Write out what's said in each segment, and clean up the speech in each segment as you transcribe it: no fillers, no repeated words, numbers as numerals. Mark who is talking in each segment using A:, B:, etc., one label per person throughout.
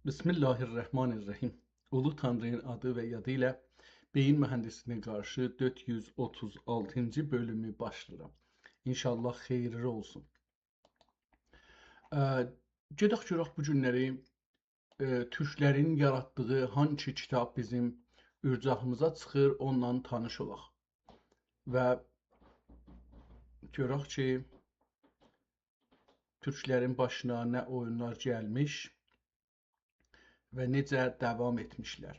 A: Bismillahirrahmanirrahim. Ulu Tanrı'nın adı ve yadıyla beyin mühendisliğine karşı 436. bölümü başlayıram. İnşallah xeyirli olsun. Gedək görək bu günləri türklərin yaratdığı hansı kitab bizim ürcahımıza çıxır, onunla tanış olaq. Və görək ki, türklərin başına nə oyunlar gəlmiş və necə davam etmişlər.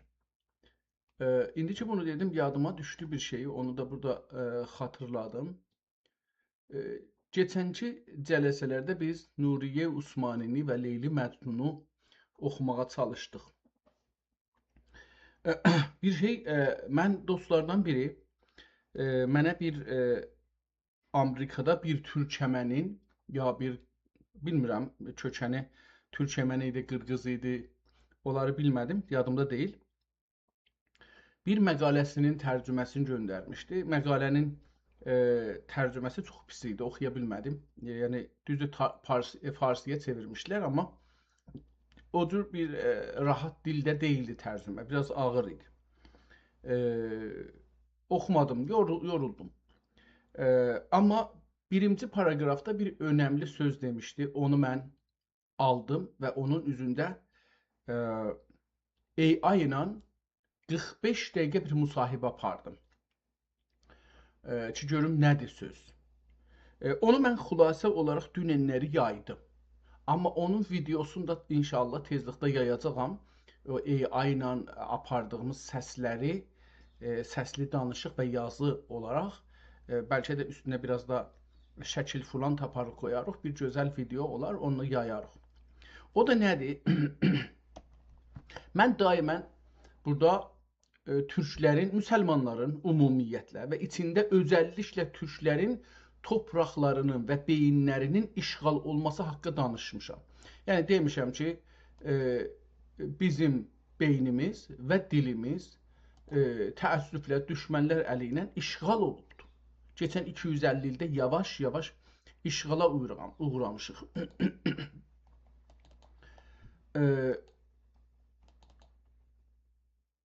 A: İndi ki bunu dedim, yadıma düşdü bir şeyi, onu da burada xatırladım. Geçənki cələsələrdə biz Nuriye Usmanini və Leyli Məcnunu oxumağa çalışdıq. Bir şey, mən dostlardan biri mənə bir Amerikada bir türkəmənin, ya bir bilmirəm kökəni türkəməni idi, qırğız idi, onları bilmədim, yadımda deyil. Bir məqaləsinin tərcüməsini göndərmişdi. Məqalənin tərcüməsi çox pis idi, oxuya bilmədim. Yəni düzdür Farsıya çevirmişlər, amma o cür bir rahat dildə deyildi tərcümə, biraz ağır idi. Oxumadım, yoruldum. Amma birinci paragrafda bir önəmli söz demişdi, onu mən aldım və onun üzündə AI ilə 45 dəqiqə bir müsahibə apardım. Ki görüm nədir söz. Onu mən xülasə olaraq dünənləri yaydım. Amma onun videosunu da inşallah tezlikdə yayacağam. O AI ilə apardığımız səsləri, səsli danışıq və yazı olaraq, bəlkə də üstünə biraz da şəkil falan taparıq qoyarıq. Bir gözəl video olar, onu yayarıq. O da nədir? Mən daimən burada türklərin, müsəlmanların ümumiyyətlə və içində özəlliklə türklərin torpaqlarının və beyinlərinin işğal olması haqqında danışmışam. Yəni demişəm ki, bizim beynimiz və dilimiz təəssüflə düşmənlər əli ilə işğal olubdur. Keçən 250 ildə yavaş-yavaş işğala uğramışıq.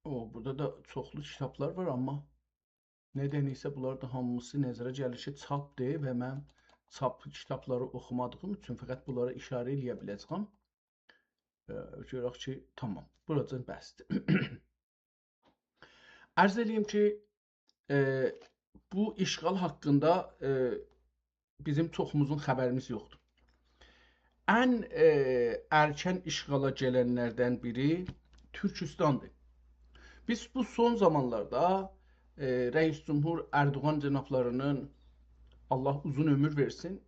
A: Burada da çoxlu kitablar var, amma nədənsə bunlar da hamısı nəzərə gəlir ki, çapdır və mən çap kitabları oxumadığım üçün fəqət bunlara işarə eləyə biləcəm. Görək ki, tamam, buraca bəsdir. Ərz edeyim ki, bu işğal haqqında bizim çoxumuzun xəbərimiz yoxdur. Ən erkən işğala gələnlərdən biri Türkistandır. Biz bu son zamanlarda Reis Cumhur Erdoğan cənablarının, Allah uzun ömür versin,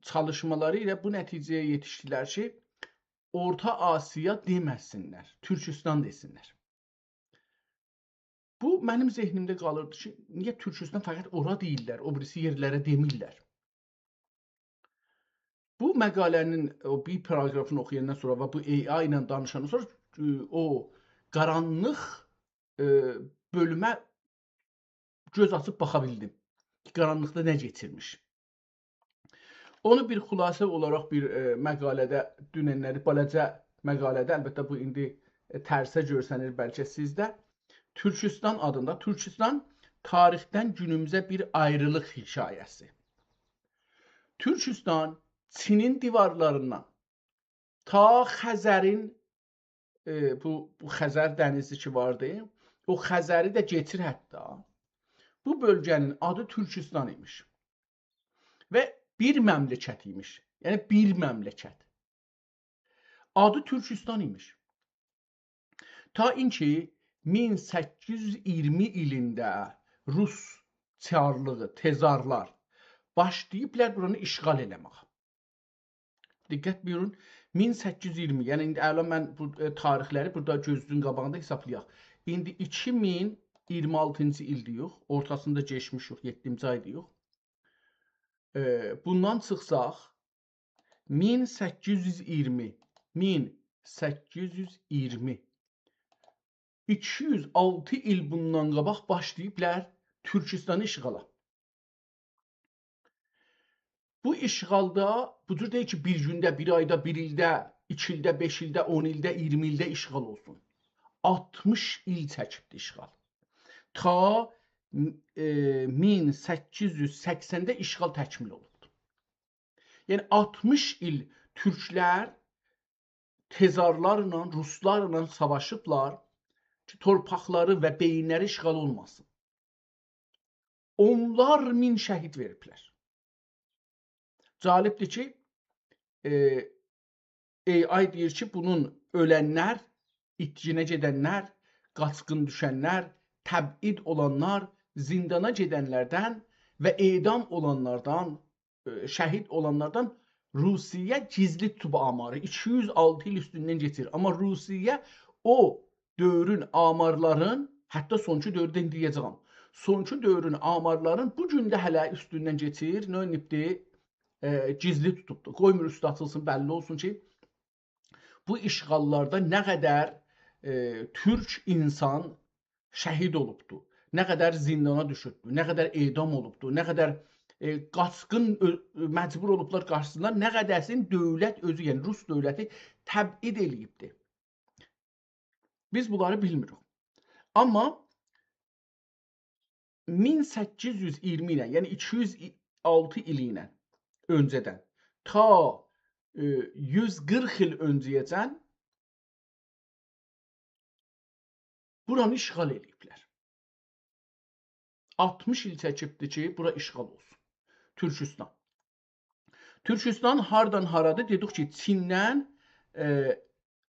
A: çalışmaları ilə bu nəticəyə yetişdilər ki, Orta Asiya deməsinlər, Türkistan desinlər. Bu mənim zehnimdə qalırdı ki, niyə Türkistan fəqət ora deyirlər, o birisi yerlərə demirlər. Bu məqalənin o bir paragrafını oxuyandan sonra və bu AI ilə danışandan sonra o qaranlıq bölümə göz açıb baxa bildim. Qaranlıqda nə keçirmiş. Onu bir xülasə olaraq bir məqalədə dünənləri, balaca məqalədə, əlbəttə bu indi tərsə görsənir bəlkə sizdə, Türkistan adında, Türkistan tarixdən günümüzə bir ayrılıq hekayəsi. Türkistan Çinin divarlarından ta Xəzərin, bu Xəzər dənizi ki vardı, o Xəzəri də geçir hətta. Bu bölgənin adı Türkistan imiş. Və bir məmləkət imiş. Yəni bir məmləkət. Adı Türkistan imiş. Ta inki 1820 ilində Rus çarlığı, tezarlar başlayıblar buranı işğal eləmək. Diqqət buyurun, 1820, yəni indi əla mən bu tarixləri burada gözünün qabağında hesablayaq. İndi 2026-cı ildir yox, ortasında geçmiş yox, 7-ci aydır yox. Bundan çıxsaq, 1820, 206 il bundan qabaq başlayıblar Türkistanı işğala. Bu işğalda bu cür deyil ki, bir gündə, bir ayda, bir ildə, 2 ildə, 5 ildə, 10 ildə, 20 ildə işğal olsun. 60 il çəkibdi işğal. Ta 1880-də işğal təkmil olubdu. Yəni 60 il türklər tezarlarla, ruslarla savaşıblar ki, torpaqları və beyinləri işğal olmasın. Onlar min şəhid veriblər. Cəlibdir ki, AI deyir ki, bunun ölənlər, itkinə gedənlər, qaçqın düşənlər, təbid olanlar, zindana gedənlərdən və edam olanlardan, şəhid olanlardan Rusiya gizli tutub amarı 206 il üstündən geçir. Amma Rusiya o dövrün amarların, hətta sonuncu dövrdən deyəcəm, sonuncu dövrün amarların bu gündə hələ üstündən geçir. Nə edibdir? Gizli tutubdur. Qoymur üstü açılsın, bəlli olsun ki, bu işğallarda nə qədər türk insan şəhid olubdur, nə qədər zindana düşübdür, nə qədər edam olubdur, nə qədər qaçqın məcbur olublar qarşısında, nə qədəsin dövlət özü, yəni Rus dövləti təbid eləyibdir. Biz bunları bilmirik. Amma 1820 ilə, yəni 206 il ilə öncədən ta 140 il öncəyəcən buranı işğal eləyiblər. 60 il çəkibdir ki, bura işğal olsun. Türkistan. Türkistan hardan haradır? Dedik ki, Çindən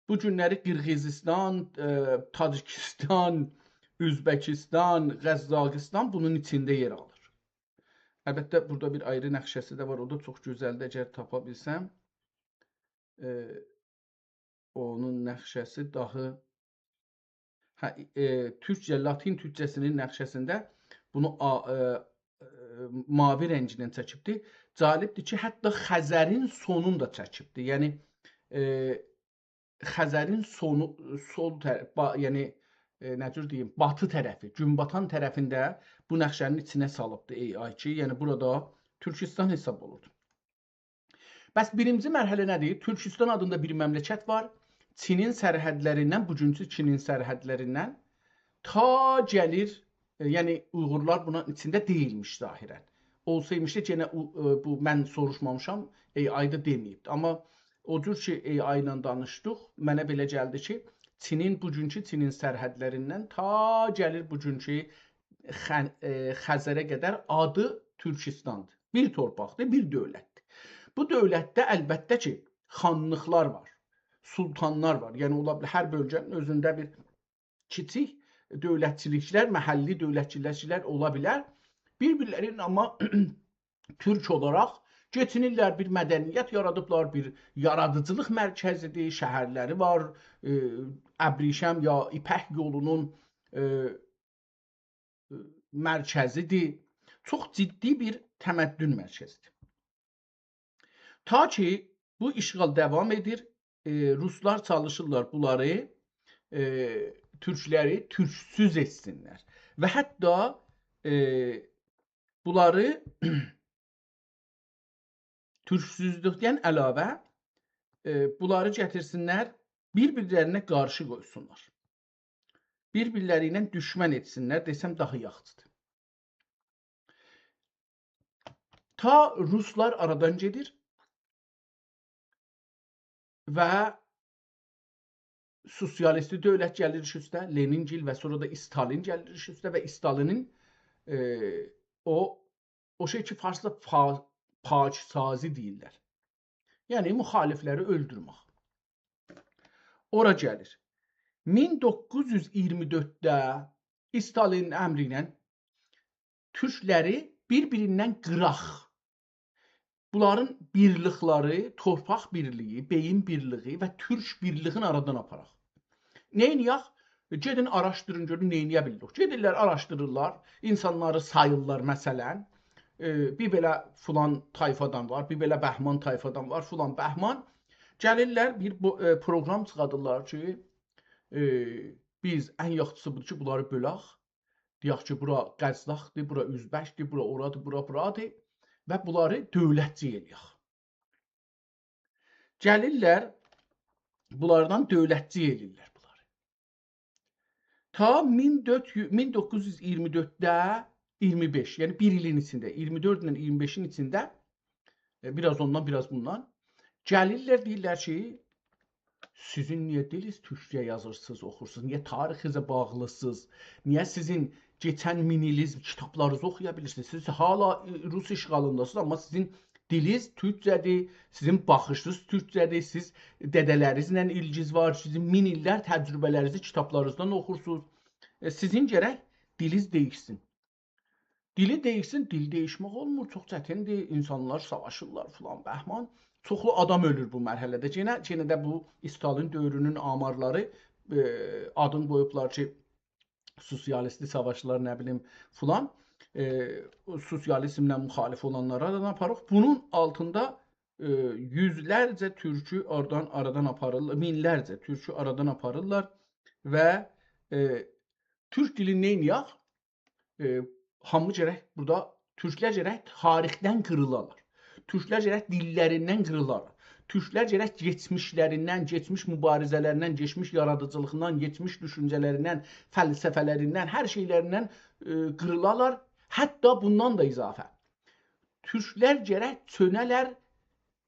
A: bu günləri Qırğızistan, Tacikistan, Üzbəkistan, Qəzzaqistan bunun içində yer alır. Əlbəttə, burada bir ayrı nəqşəsi də var. O da çox gözəldir. Əgər tapa bilsəm, onun nəqşəsi dahi türkcə, latin türkcəsinin nəqşəsində bunu mavi rəngindən çəkibdir. Cəlibdir ki, hətta Xəzərin sonunu da çəkibdir. Yəni Xəzərin sonu, sol tərəf, yəni necür deyim, batı tərəfi, günbatan tərəfində bu nəqşənin içinə salıbdır AI ki, yəni burada Türkistan hesab olur. Bəs birinci mərhələ nədir? Türkistan adında bir məmləkət var. Çinin sərhədlərindən, bugünkü Çinin sərhədlərindən ta gəlir, yəni Uyğurlar buna içində deyilmiş zahirən. Olsaymış da yenə bu mən soruşmamışam, AI-da deməyibdi. Amma o cür ki AI ilə danışdıq, mənə belə gəldi ki, Çinin bugünkü Çinin sərhədlərindən ta gəlir bugünkü Xəzərə qədər adı Türkistandır. Bir torpaqdır, bir dövlətdir. Bu dövlətdə əlbəttə ki, xanlıqlar var, sultanlar var. Yəni ola bilər hər bölgənin özündə bir kiçik dövlətçiliklər, məhəlli dövlətçiliklər ola bilər. Bir-birlərinin amma türk olaraq geçinirlər, bir mədəniyyət yaradıblar, bir yaradıcılıq mərkəzidir, şəhərləri var, Əbrişəm ya İpək yolunun mərkəzidir. Çox ciddi bir təməddün mərkəzidir. Ta ki, bu işğal davam edir, Ruslar çalışırlar bunları, türkləri türksüz etsinlər və hətta bunları türksüzlükdən əlavə bunları gətirsinlər, bir-birlərinə qarşı qoysunlar. Bir-birləri ilə düşmən etsinlər, desəm daha yaxşıdır. Ta Ruslar aradan gedir və sosialisti dövlət gəlir iş üstə, Leningil və sonra da Stalin gəlir iş üstə və Stalinin o şey ki, farsda paksazi deyirlər. Yəni, müxalifləri öldürmək. Ora gəlir. 1924-də Stalinin əmri ilə türkləri bir-birindən qıraq. Bunların birlikləri, torpaq birliyi, beyin birliyi və türk birliğini aradan aparaq. Neyniyək? Gedin, araşdırın, görün, neyniyə bildik. Gedirlər, araşdırırlar, insanları sayırlar, məsələn. Bir belə filan tayfadan var, bir belə Bəhman tayfadan var, filan Bəhman. Gəlirlər, bir proqram çıxadırlar ki, biz ən yaxşısı budur ki, bunları bölək. Deyək ki, bura Qəzzaqdır, bura Üzbəkdir, bura oradır, bura buradır. və bunları dövlətçi eləyək. Gəlirlər, bunlardan dövlətçi eləyirlər bunları. Ta 1924-də 25, yəni bir ilin içində, 24 ilə 25-in içində, biraz ondan, biraz bundan, gəlirlər, deyirlər ki, sizin niyə diliz türkçə yazırsınız, oxursunuz, niyə tarixinizə bağlısınız, niyə sizin geçən miniliz kitablarınızı oxuya bilirsiniz, siz hala Rus işğalındasınız, amma sizin diliz türkçədir, sizin baxışınız türkçədir, siz dədələrinizlə ilgiz var, sizin min illər təcrübələrinizi kitablarınızdan oxursunuz, sizin gərək diliz dəyişsin. Dili dəyişsin, dil dəyişmək olmur, çox çətindir, insanlar savaşırlar filan, bəhman. Çoxlu adam ölür bu mərhələdə. Yenə də bu Stalin dövrünün amarları adını qoyublar ki, sosialistli savaşlar, nə bilim filan, sosializmlə müxalif olanlara da aparıq. Bunun altında yüzlərcə türkü aradan aparırlar, minlərcə türkü aradan aparırlar və türk dili neyniyək? Hamı gərək burada, türklər gərək tarixdən qırılarlar. Türklər gərək dillərindən qırılarlar. Türklər gərək geçmişlərindən, geçmiş mübarizələrindən, geçmiş yaradıcılığından, geçmiş düşüncələrindən, fəlsəfələrindən, hər şeylərindən qırılarlar. Hətta bundan da izafə. Türklər gərək çönələr,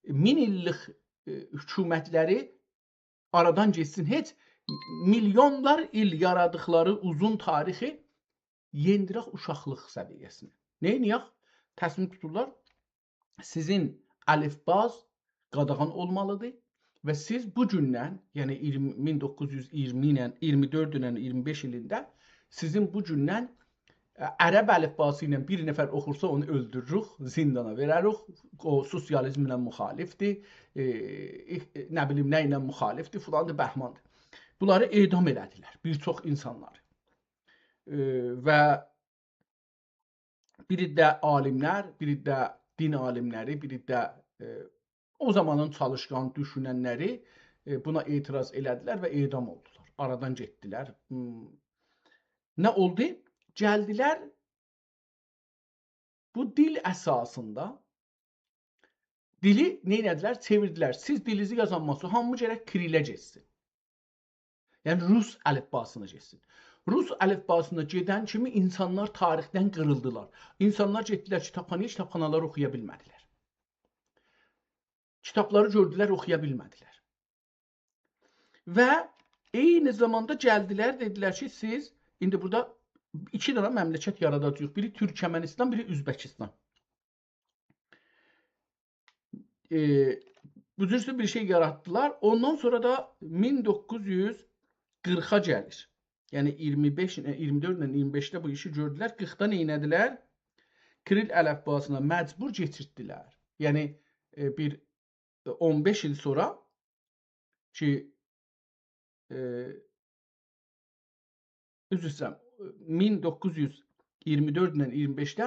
A: min illik hökumətləri aradan geçsin. Heç milyonlar il yaradıqları uzun tarixi yendirək uşaqlıq səviyyəsinə. Neyniyək? Təsmin tuturlar. Sizin əlifbaz qadağan olmalıdır və siz bu gündən, yəni 1920 ilə 24 ilə 25 ilində sizin bu gündən ərəb əlifbası ilə bir nəfər oxursa onu öldürürük, zindana verərik, o sosializmlə müxalifdir, nə bilim nə ilə müxalifdir, filandır, bəhmandır. Bunları edam elədilər, bir çox insanlar. Və biri də alimlər, biri də din alimləri, biri də o zamanın çalışqan düşünənləri buna etiraz elədilər və edam oldular. Aradan getdilər. Nə oldu? Gəldilər, bu dil əsasında dili neylədilər? Çevirdilər. Siz dilinizi yazanması hamı gərək kirilə geçsin. Yəni Rus əlifbasına geçsin. Rus əlifbasına gedən kimi insanlar tarixdən qırıldılar. İnsanlar getdilər kitabxanaları oxuya bilmədilər. Kitabları gördülər, oxuya bilmədilər. Və eyni zamanda gəldilər, dedilər ki, siz indi burada iki dənə məmləkət yaradacağıq. Biri Türkmənistan, biri Üzbəkistan. Bu cür bir şey yaratdılar. Ondan sonra da 1940-a gəlir. Yəni 24 ilə 25-də bu işi gördülər. 40-da neynədilər? Kiril əlifbasına məcbur keçirdilər. Yəni bir 15 il sonra ki üzr istəyirəm, 1924 ilə 25-də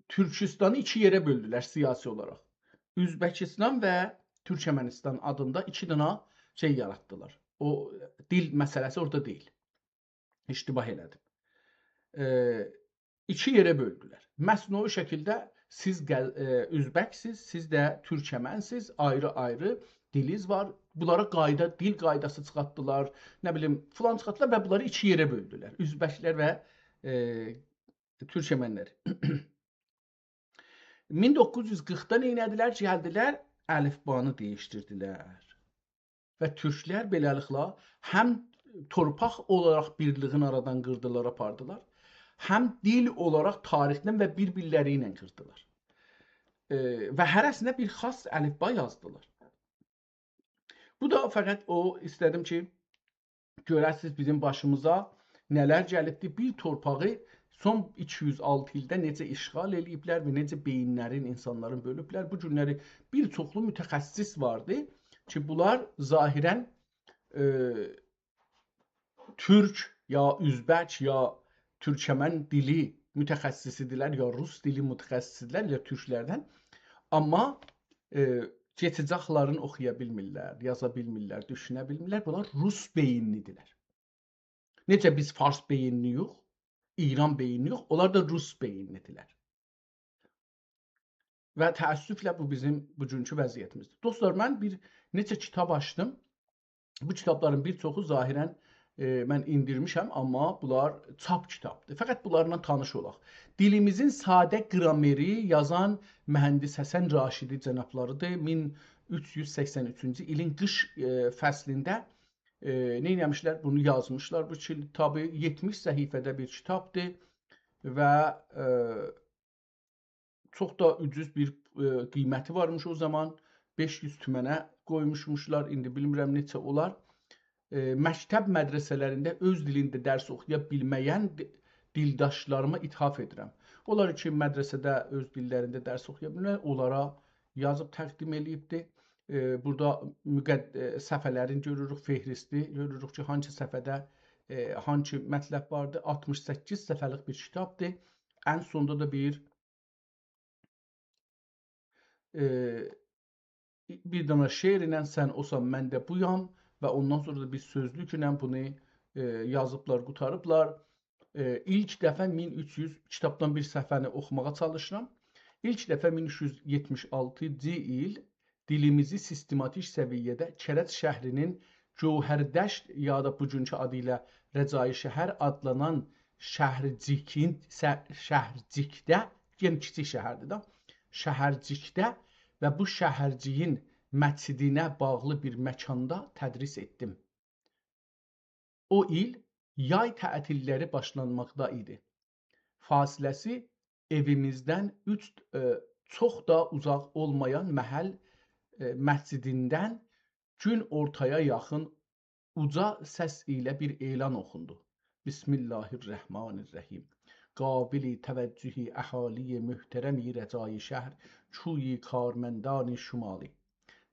A: Türkistanı iki yerə böldülər siyasi olaraq. Üzbəkistan və Türkmənistan adında iki dənə şey yaratdılar. O dil məsələsi orada deyil. İştibah elədim. İki yerə böldülər. Məsnui şəkildə siz üzbəksiz, siz də türkmənsiniz, ayrı-ayrı diliz var. Bunlara dil qaydası çıxartdılar, nə bilim, filan çıxartdılar və bunları iki yerə böldülər. Üzbəklər və türkmənlər. 1940-da neynədilər? Gəldilər, əlifbanı dəyişdirdilər. Və türklər beləliklə həm torpaq olaraq birliğin aradan qırdılar, apardılar, həm dil olaraq tarixdən və bir-birləri ilə qırdılar. Və hərəsinə bir xas əlifba yazdılar. Bu da fəqət o istədim ki, görəsiniz bizim başımıza nələr gəlibdir. Bir torpağı son 206 ildə necə işğal eləyiblər və necə beyinlərin, insanların bölüblər. Bu günləri bir çoxlu mütəxəssis vardı ki, bunlar zahirən türk ya üzbək ya türkmən dili mütəxəssisidirlər, ya rus dili mütəxəssisidirlər, ya türklərdən. Amma keçicaqlarını oxuya bilmirlər, yaza bilmirlər, düşünə bilmirlər. Bunlar rus beyinlidirlər. Necə biz fars beyinliyik, İran beyinliyik, onlar da rus beyinlidirlər. və təəssüflə bu bizim bugünkü vəziyyətimizdir. Dostlar, mən bir neçə kitab açdım. Bu kitabların bir çoxu zahirən mən indirmişəm, amma bunlar çap kitabdır. Fəqət bunlarla tanış olaq. Dilimizin sadə qrameri yazan mühəndis Həsən Raşidi cənablarıdır. 1383-cü ilin qış fəslində nə etmişlər? Bunu yazmışlar. Bu kitabı 70 səhifədə bir kitabdır və çox da ucuz bir qiyməti varmış o zaman. 500 tümənə qoymuşmuşlar. İndi bilmirəm neçə olar. Məktəb mədrəsələrində öz dilində dərs oxuya bilməyən dildaşlarıma ithaf edirəm. Onlar ki, mədrəsədə öz dillərində dərs oxuya bilməyən, onlara yazıb təqdim eləyibdir. Burada səhifələrini görürük, fehristi, görürük ki, hangi səhifədə hangi mətləb vardır. 68 səhifəlik bir kitabdır. Ən sonda da bir dənə şeir ilə sən olsan, mən də buyam və ondan sonra da bir sözlüklə bunu yazıblar, qutarıblar. İlk dəfə 1300 kitabdan bir səhifəni oxumağa çalışıram. İlk dəfə 1376-cı il dilimizi sistematik səviyyədə Kərəc şəhrinin Gövhərdəşt ya da bugünkü adı ilə Rəcai şəhər adlanan şəhərcikdə, yəni kiçik şəhərdir da, şəhərcikdə və bu şəhərciyin məscidinə bağlı bir məkanda tədris etdim. O il yay tətilləri başlanmaqda idi. Fasiləsi evimizdən çox da uzaq olmayan məhəll məscidindən gün ortaya yaxın uca səs ilə bir elan oxundu. Bismillahirrahmanirrahim. Qabili təvəccühi əhali mühtərəmi Rəcai şəhər çuyi کارمندان شمالی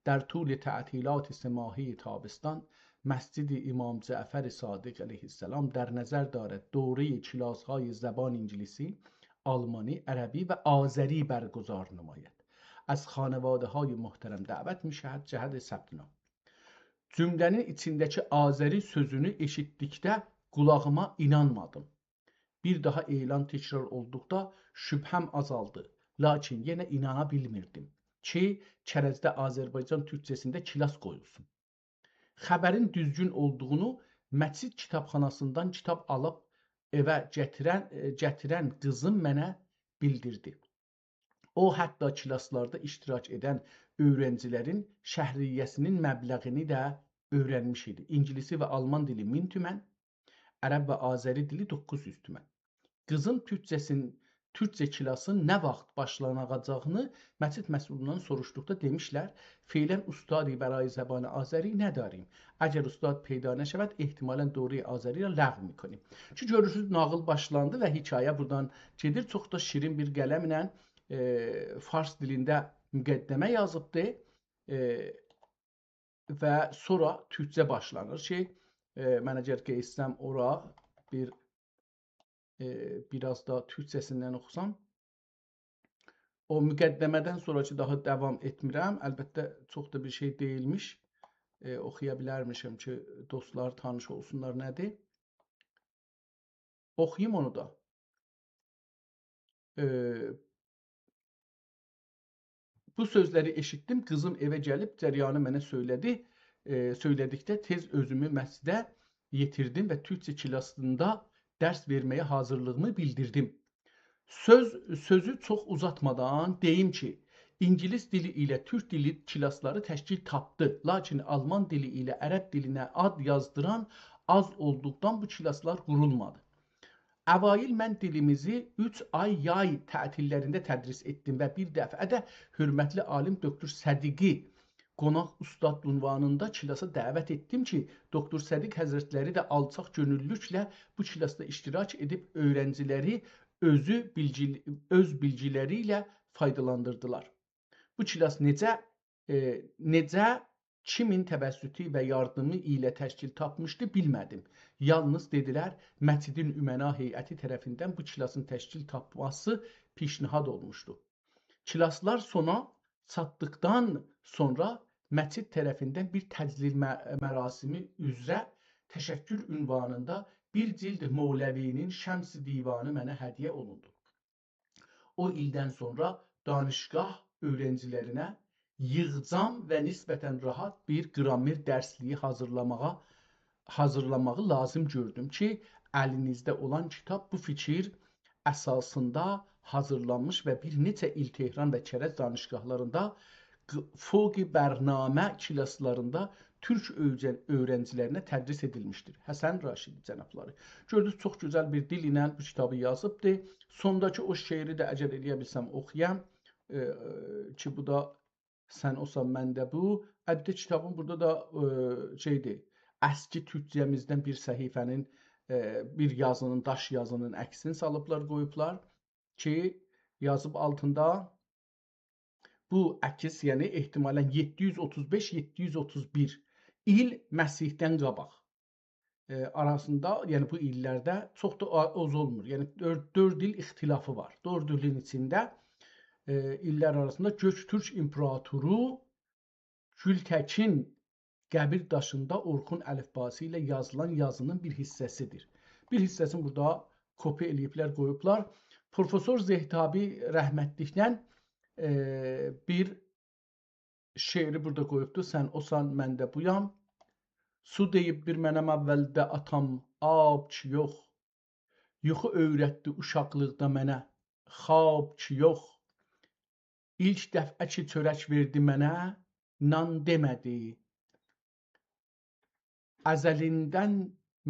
A: در طول تعطیلات سه تابستان مسجد امام جعفر صادق علیه السلام در نظر دارد دوره کلاس‌های زبان انگلیسی، آلمانی، عربی و آذری برگزار نماید. از خانواده‌های محترم دعوت می‌شود cəhət ثبت نام. Cümlənin içindəki Azəri sözünü eşitdikdə qulağıma inanmadım. Bir daha elan təkrar olduqda şübhəm azaldı. Lakin yenə inana bilmirdim ki, Kərəcdə Azərbaycan türkcəsində kilas qoyulsun. Xəbərin düzgün olduğunu məscid kitabxanasından kitab alıb evə gətirən qızım mənə bildirdi. O, hətta kilaslarda iştirak edən öğrencilərin şəhriyyəsinin məbləğini də öyrənmiş idi. İngilisi və alman dili 1000 tümən, ərəb və azəri dili 900 tümən. Qızın Türkçə kilasın nə vaxt başlanacağını məscid məsulundan soruşduqda demişlər, feylən ustadi bərai zəbanı azəri nə darim? Əgər ustad peyda nəşəvət, ehtimalən doğru azəri ilə ləğv mikonim. Ki, görürsünüz, nağıl başlandı və hikayə buradan gedir. Çox da şirin bir qələmlə fars dilində müqəddəmə yazıbdır və sonra türkcə başlanır ki, mən əgər qeysəm ora biraz da türkçəsindən oxusam, o müqəddəmədən sonraki daha davam etmirəm. Əlbəttə, çox da bir şey deyilmiş. Oxuya bilərmişim ki, dostlar tanış olsunlar nədir. Oxuyayım onu da. Bu sözləri eşitdim. Qızım evə gəlib cəryanı mənə söylədi. Söylədikdə tez özümü məscidə yetirdim və türkçə kilasında dərs verməyə hazırlığımı bildirdim. Sözü çox uzatmadan deyim ki, İngilis dili ilə Türk dili kilasları təşkil tapdı. Lakin Alman dili ilə Ərəb dilinə ad yazdıran az olduqdan bu kilaslar qurulmadı. Əvail mən dilimizi 3 ay yay tətillərində tədris etdim və bir dəfə də hörmətli alim doktor Sədiqi qonaq ustad ünvanında kilasa dəvət etdim ki, doktor Sədiq həzrətləri də alçaq gönüllüklə bu kilasda iştirak edib öğrenciləri öz bilgiləri ilə faydalandırdılar. Bu kilas necə kimin təvəssütü və yardımı ilə təşkil tapmışdı bilmədim. Yalnız dedilər, məscidin üməna heyəti tərəfindən bu kilasın təşkil tapması pişnihad olmuşdu. Kilaslar sona çatdıqdan sonra məscid tərəfindən bir təclil mərasimi üzrə təşəkkür ünvanında bir cild Moğləvinin Şəms-i Divanı mənə hədiyyə olundu. O ildən sonra danışgah öğrencilərinə yığcam və nisbətən rahat bir qrammer dərsliyi hazırlamağı lazım gördüm ki, əlinizdə olan kitab bu fikir əsasında hazırlanmış və bir neçə il Tehran və Çərəz danışgahlarında fövqi bərnamə klaslarında türk öğrencilərinə tədris edilmişdir. Həsən Raşidi cənabları. Gördünüz, çox gözəl bir dil ilə bu kitabı yazıbdır. Sondakı o şeiri də əgər eləyə bilsəm oxuyam ki, bu da sən olsan məndə bu. Əlbəttə kitabın burada da şeydir, əski türkcəmizdən bir səhifənin, bir yazının, daş yazının əksini salıblar, qoyublar ki, yazıb altında bu əks, yəni ehtimalən 735-731 il Məsihdən qabaq arasında, yəni bu illərdə çox da az olmur. Yəni 4 il ixtilafı var. 4 ilin içində illər arasında Göktürk İmperatoru Gültəkin qəbir daşında Orxun əlifbası ilə yazılan yazının bir hissəsidir. Bir hissəsini burada kopya eləyiblər, qoyublar. Profesor Zehtabi rəhmətliklə bir şeiri burada qoyubdur. Sən osan, mən də buyam. Su deyib bir mənəm əvvəldə atam, ab ki yox. Yuxu öyrətdi uşaqlıqda mənə, xab ki yox. İlk dəfə ki çörək verdi mənə, nan demədi. Əzəlindən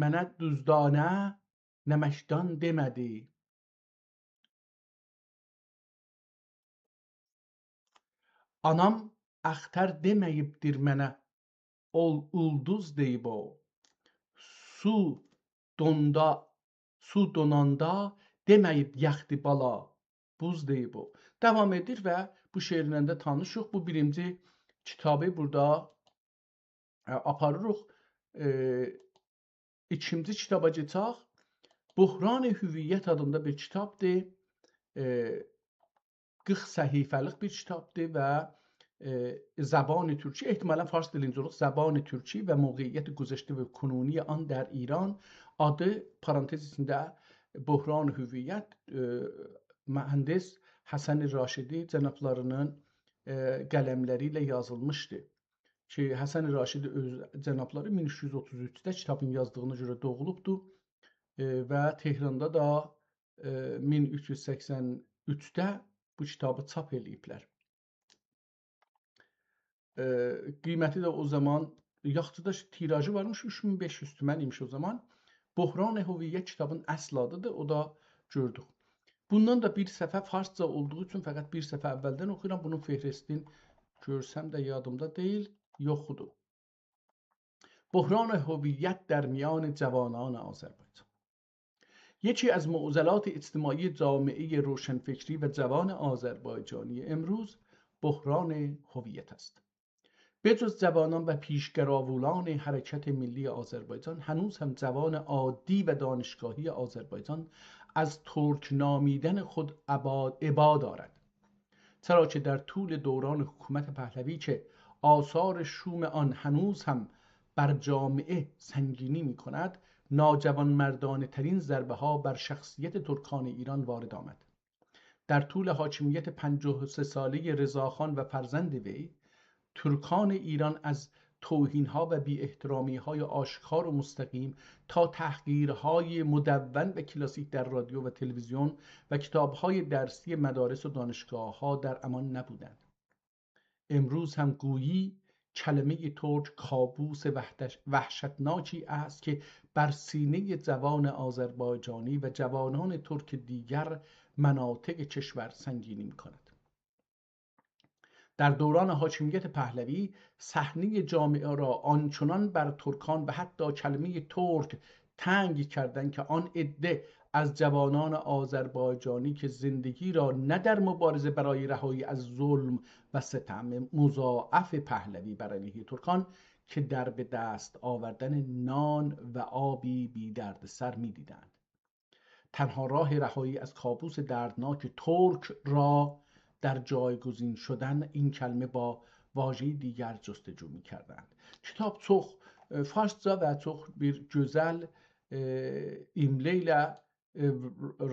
A: mənə duzdanə, nəməkdan demədi. Anam əxtər deməyibdir mənə, ol ulduz deyib o. Su donanda deməyib yaxdı bala, buz deyib o. Devam edir və bu şeirlə də tanışıq. Bu birinci kitabı burada aparırıq. İkinci kitaba geçək. Buhran-ı Hüviyyət adında bir kitabdır. 40 səhifəlik bir kitabdır və زبان ترکی احتمالا fars dilində olur. Zəban Türki və موقعیت گذشته və کنونی an در İran adı parantez içində Buhran Hüviyyət mühəndis Həsən Raşidi cənablarının qələmləri ilə yazılmışdı. Ki Həsən Raşidi öz cənabları 1333-də kitabın yazdığına görə doğulubdu və Tehranda da 1383-də bu kitabı çap eləyiblər. Qiyməti də o zaman yaxçıda tirajı varmış 3500 tümən imiş o zaman. Buhran-ı Hüviyyət kitabın əsl adıdır, o da gördük. Bundan da bir səfə farsca olduğu üçün fəqət bir səfə əvvəldən oxuyuram. Bunun fehrestini görsəm də yadımda deyil, yoxudur. Buhran-ı Hüviyyət در میان جوانان آذربایجان. یکی از معضلات اجتماعی جامعه روشنفکری و جوان آذربایجانی امروز بحران هویت است. بجز جوانان و پیشگراولان حرکت ملی آذربایجان هنوز هم جوان عادی و دانشگاهی آذربایجان از ترک نامیدن خود ابا دارد. چرا که در طول دوران حکومت پهلوی که آثار شوم آن هنوز هم بر جامعه سنگینی می کند، ناجوانمردانه ترین ضربه ها بر شخصیت ترکان ایران وارد آمد. در طول حاکمیت 53 ساله رضاخان و فرزند وی، ترکان ایران از توهین‌ها و بی احترامی‌های آشکار و مستقیم تا تحقیرهای مدون و کلاسیک در رادیو و تلویزیون و کتاب‌های درسی مدارس و دانشگاه‌ها در امان نبودند. امروز هم گویی کلمه ترک کابوس وحشتناکی است که بر سینه جوان آذربایجانی و جوانان ترک دیگر مناطق کشور سنگینی می‌کند. در دوران حاکمیت پهلوی صحنه جامعه را آنچنان بر ترکان و حتی کلمه ترک تنگ کردند که آن عده از جوانان آذربایجانی که زندگی را نه در مبارزه برای رهایی از ظلم و ستم مضاعف پهلوی بر علیه ترکان که در به دست آوردن نان و آبی بی درد سر می دیدند. تنها راه رهایی از کابوس دردناک ترک را در جایگزین شدن این کلمه با واژه دیگر جستجو می کردند. Kitap çox farsca və çox bir gözəl imlə ilə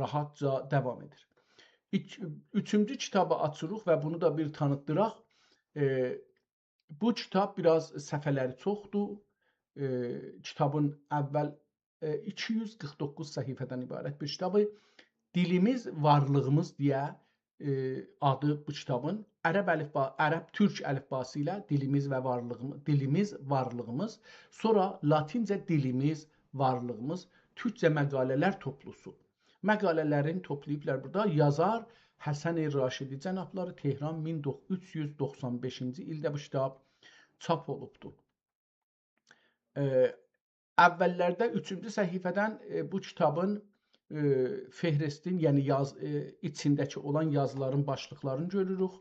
A: rahatca devam edir. Üçüncü kitabı açırıq və bunu da bir tanıtdıraq. Bu kitab biraz səhifələri çoxdur. Kitabın əvvəl 249 səhifədən ibarət bir kitabı. Dilimiz, varlığımız deyə adı bu kitabın. Ərəb-türk əlifbası ilə dilimiz və varlığımız, sonra latincə dilimiz, varlığımız, türkcə məqalələr toplusu. Məqalələrini toplayıblar burada. Yazar Həsən Raşidi cənabları Tehran 1395-ci ildə bu kitab çap olubdur. Əvvəllərdə 3-cü səhifədən bu kitabın fehristin, yəni içindəki olan yazıların başlıqlarını görürük.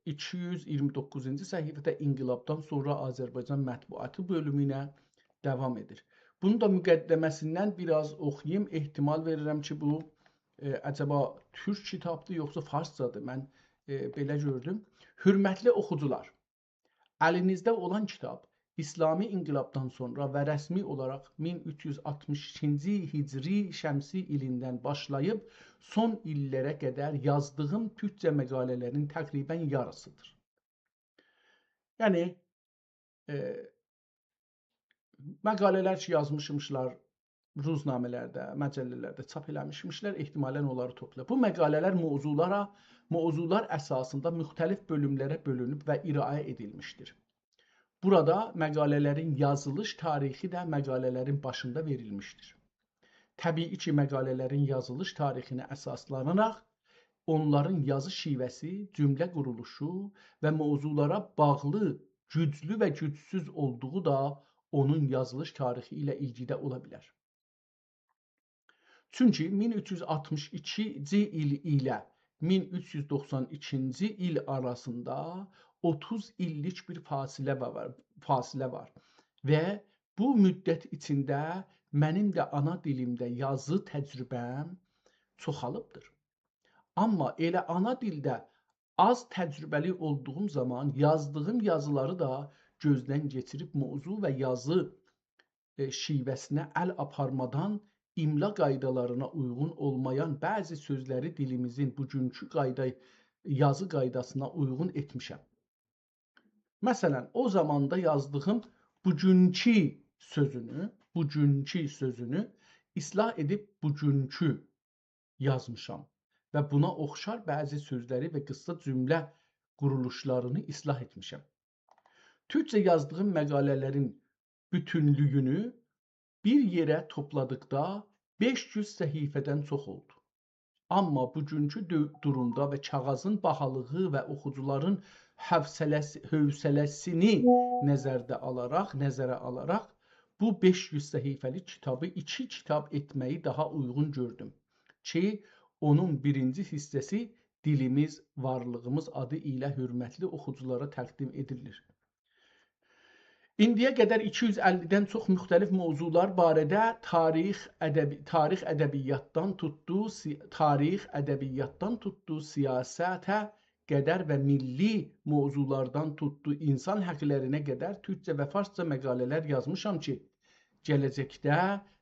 A: 229-cu səhifədə İnqilabdan sonra Azərbaycan mətbuatı bölümü ilə davam edir. Bunu da müqəddəməsindən biraz oxuyayım. Ehtimal verirəm ki, bu əcəba türk kitabdır, yoxsa farscadır. Mən belə gördüm. Hürmətli oxucular, əlinizdə olan kitab İslami inqilabdan sonra və rəsmi olaraq 1362-ci Hicri Şəmsi ilindən başlayıb son illərə qədər yazdığım türkcə məqalələrin təqribən yarısıdır. Yəni, məqalələr ki yazmışmışlar, ruznamələrdə, məcəllələrdə çap eləmişmişlər, ehtimalən onları toplayıb. Bu məqalələr mövzular əsasında müxtəlif bölümlərə bölünüb və irayə edilmişdir. Burada məqalələrin yazılış tarixi də məqalələrin başında verilmişdir. Təbii ki, məqalələrin yazılış tarixinə əsaslanaraq, onların yazı şivəsi, cümlə quruluşu və mövzulara bağlı güclü və gücsüz olduğu da onun yazılış tarixi ilə ilgidə ola bilər. Çünki 1362-ci il ilə 1392-ci il arasında 30 illik bir fasilə var və bu müddət içində mənim də ana dilimdə yazı təcrübəm çoxalıbdır. Amma elə ana dildə az təcrübəli olduğum zaman yazdığım yazıları da gözdən keçirib mövzu və yazı şivəsinə əl aparmadan imla qaydalarına uyğun olmayan bəzi sözləri dilimizin bugünkü yazı qaydasına uyğun etmişəm. Məsələn, o zamanda yazdığım bugünkü sözünü islah edib bugünkü yazmışam və buna oxşar bəzi sözləri və qısa cümlə quruluşlarını islah etmişəm. Türkcə yazdığım məqalələrin bütünlüyünü bir yerə topladıqda 500 səhifədən çox oldu. Amma bugünkü durumda və kağızın bahalığı və oxucuların hövsələsini nəzərə alaraq bu 500 səhifəlik kitabı 2 kitab etməyi daha uyğun gördüm ki, onun birinci hissəsi dilimiz, varlığımız adı ilə hörmətli oxuculara təqdim edilir. İndiyə qədər 250-dən çox müxtəlif mövzular barədə tarix ədəbiyyatdan tutduğu siyasətə qədər və milli mövzulardan tutduğu insan həqlərinə qədər türkcə və farsca məqalələr yazmışam ki, gələcəkdə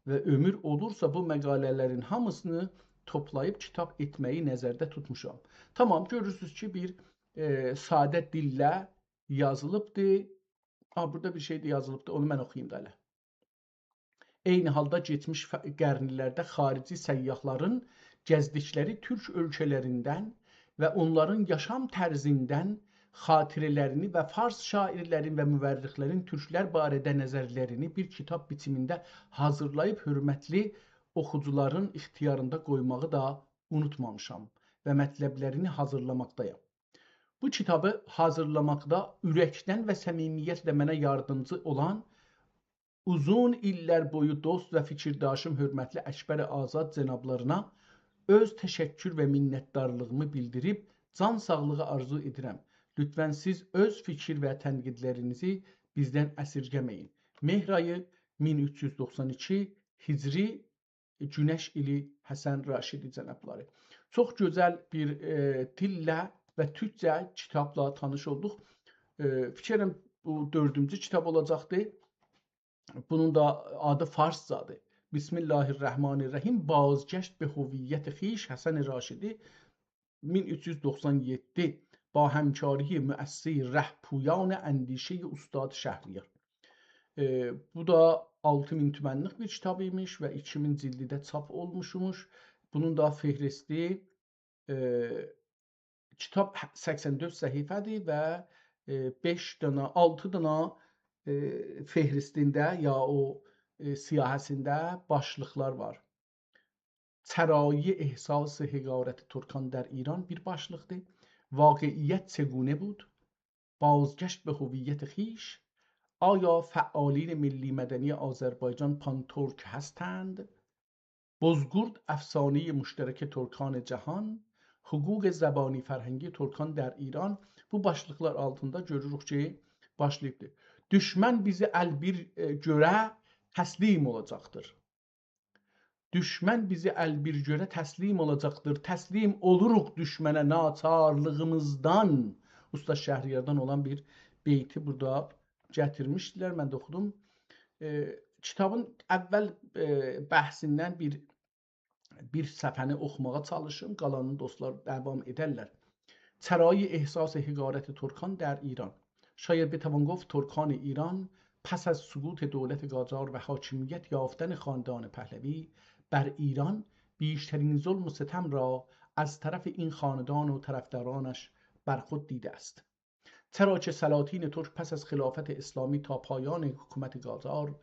A: və ömür olursa bu məqalələrin hamısını toplayıb kitab etməyi nəzərdə tutmuşam. Tamam, görürsünüz ki, bir sadə dillə yazılıbdır. Burada bir şey də yazılıbdır, onu mən oxuyayım da elə. Eyni halda keçmiş qərnilərdə xarici səyyahların gəzdikləri türk ölkələrindən və onların yaşam tərzindən xatirələrini və fars şairlərin və müvərrixlərin türklər barədə nəzərlərini bir kitab biçimində hazırlayıb hörmətli oxucuların ixtiyarında qoymağı da unutmamışam və mətləblərini hazırlamaqdayam. Bu kitabı hazırlamaqda ürəkdən və səmimiyyətlə mənə yardımcı olan uzun illər boyu dost və fikirdaşım hörmətli Əkbər Azad cənablarına öz təşəkkür və minnətdarlığımı bildirib can sağlığı arzu edirəm. Lütfən siz öz fikir və tənqidlərinizi bizdən əsirgəməyin. Mehr ayı 1392 Hicri Günəş ili Həsən Raşidi cənabları. Çox gözəl bir dillə və türkcə kitabla tanış olduq. Fikirəm bu 4-cü kitab olacaqdır. Bunun da adı farscadır. بسم الله الرحمن الرحیم بازگشت به هویت خیش حسن راشدی 1397 با همکاری müəssir rəhpuyان اندیشه استاد şəhriyor. Bu da 6000 tümenlik bir kitabıymış ve 2000 cildide çap olmuşmuş. Bunun da fehristi kitap 84 səhifədir və 5 dana, 6 dana fehristində ya o siyahəsində başlıqlar var. Çərayi ehsas heqarət Türkan در ایران bir başlıqdır. واقعیت چگونه بود؟ بازگشت به هویت خویش. آیا فعالین ملی مدنی آذربایجان پان ترک هستند؟ بزرگ افسانه مشترک ترکان جهان. Hüquq zəbani fərhəngi Türkan در ایران. Bu başlıqlar altında görürük ki, başlayıbdır. Düşmən bizi əlbir görə təslim olacaqdır. Düşmən bizi əlbir görə təslim olacaqdır. Təslim oluruq düşmənə naçarlığımızdan. Usta Şəhriyardan olan bir beyti burada gətirmişdilər. Mən də oxudum. Kitabın əvvəl bəhsindən bir səfəni oxumağa çalışım. Qalanını dostlar devam edərlər. چرای احساس حقارت ترکان در ایران. شاید بتوان گفت ترکان ایران پس از سقوط دولت قاجار و حاکمیت یافتن خاندان پهلوی بر ایران بیشترین ظلم و ستم را از طرف این خاندان و طرفدارانش بر خود دیده است. چرا که سلاطین ترک پس از خلافت اسلامی تا پایان حکومت قاجار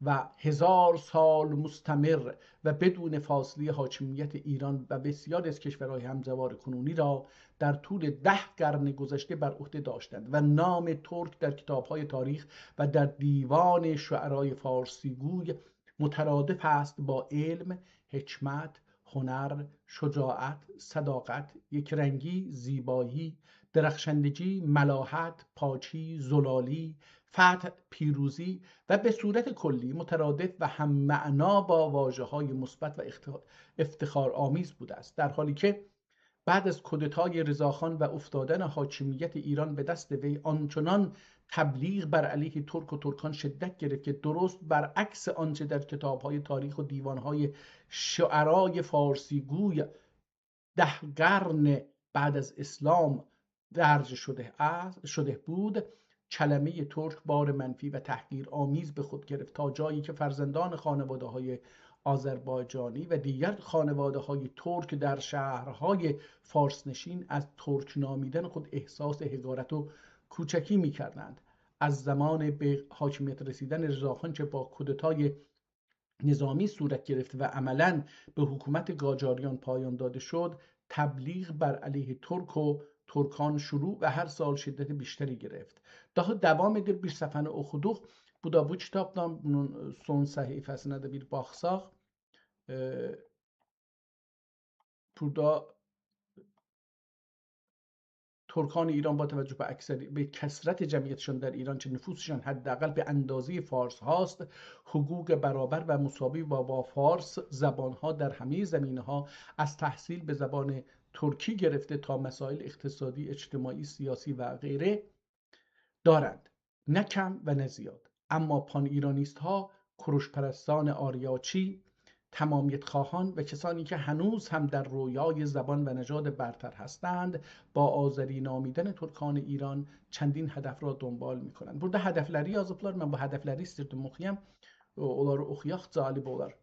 A: و 1000 سال مستمر و بدون فاصله حاکمیت ایران و بسیاری از کشورهای همجوار کنونی را در طول 10 قرن گذشته بر عهده داشتند و نام ترک در کتاب‌های تاریخ و در دیوان شعرای فارسیگوی مترادف است با علم، حکمت، هنر، شجاعت، صداقت، یکرنگی، زیبایی، درخشندگی، ملاحت، پاکی، زلالی، فتح، پیروزی و به صورت کلی مترادف و هم معنا با واژه‌های مثبت و افتخارآمیز بوده است، در حالی که بعد از کودتای رضاخان و افتادن حاکمیت ایران به دست وی آنچنان تبلیغ بر علیه ترک و ترکان شدت گرفت که درست برعکس آنچه در کتاب‌های تاریخ و دیوان‌های شعرای فارسیگوی 10 قرن بعد از اسلام درج شده بود، کلمه ترک بار منفی و تحقیرآمیز به خود گرفت تا جایی که فرزندان خانواده‌های آذربایجانی و دیگر خانواده‌های ترک در شهرهای فارسنشین از ترک نامیدن خود احساس حقارت و کوچکی می‌کردند. از زمان به حاکمیت رسیدن رضاخان که با کودتای نظامی صورت گرفت و عملاً به حکومت قاجاریان پایان داده şud, تبلیغ بر علیه ترک و Türkan şuru ve her sal şiddeti بیشتری گرفت. Daha devam edir bir səfəni oxuduq. Bu da bu kitabdan, bunun son səhifəsinə də bir baxsaq. Burada ترکان ایران با توجه به کثرت جمعیتشان در ایران که نفوسشان حداقل به اندازه فارس هاست، حقوق برابر و مساوی با فارس زبانها در همه زمینه‌ها از تحصیل به زبان ترکی گرفته تا مسائل اقتصادی، اجتماعی، سیاسی و غیره دارند، نه کم و نه زیاد. اما پان ایرانیست ها، کروش پرستان آریاچی، تمامیت خواهان و کسانی که هنوز هم در رویای زبان و نژاد برتر هستند با آذری نامیدن ترکان ایران چندین هدف را دنبال می‌کنند. Burada hədəfləri yazıblar. Mən bu hədəfləri istirdim oxuyam. Onları oxuyaq, cəlib olar.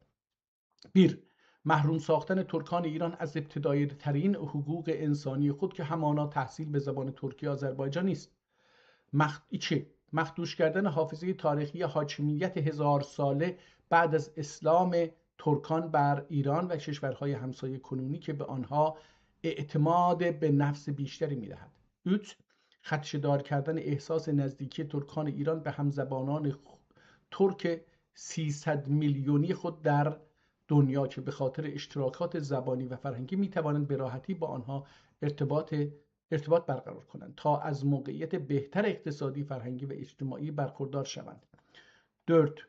A: 1. محروم ساختن ترکان ایران از ابتدایی ترین حقوق انسانی خود که همانا تحصیل به زبان ترکی آذربایجانی است. 2. مخدوش کردن حافظه تاریخی حاکمیت 1000 ساله بعد از اسلام ترکان بر ایران و کشورهای همسایه کنونی که به آنها اعتماد به نفس بیشتری می‌دهد. 3. خدشه‌دار کردن احساس نزدیکی ترکان ایران به همزبانان ترک 300 میلیونی خود در دنیا که به خاطر اشتراکات زبانی و فرهنگی می‌توانند به راحتی با آنها ارتباط برقرار کنند تا از موقعیت بهتر اقتصادی، فرهنگی و اجتماعی برخوردار شوند. 4.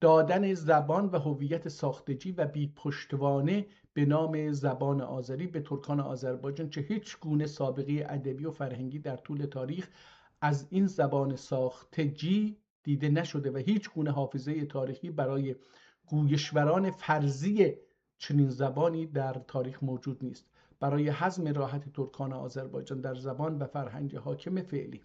A: دادن زبان و هویت ساختگی و بی پشتوانه به نام زبان آذری به ترکان آذربایجان که هیچ گونه سابقه ادبی و فرهنگی در طول تاریخ از این زبان ساختگی دیده نشده و هیچ گونه حافظه تاریخی برای گویشوران فرضی چنین زبانی در تاریخ موجود نیست. برای هضم راحت ترکان آذربایجان در زبان و فرهنگ حاکم فعلی.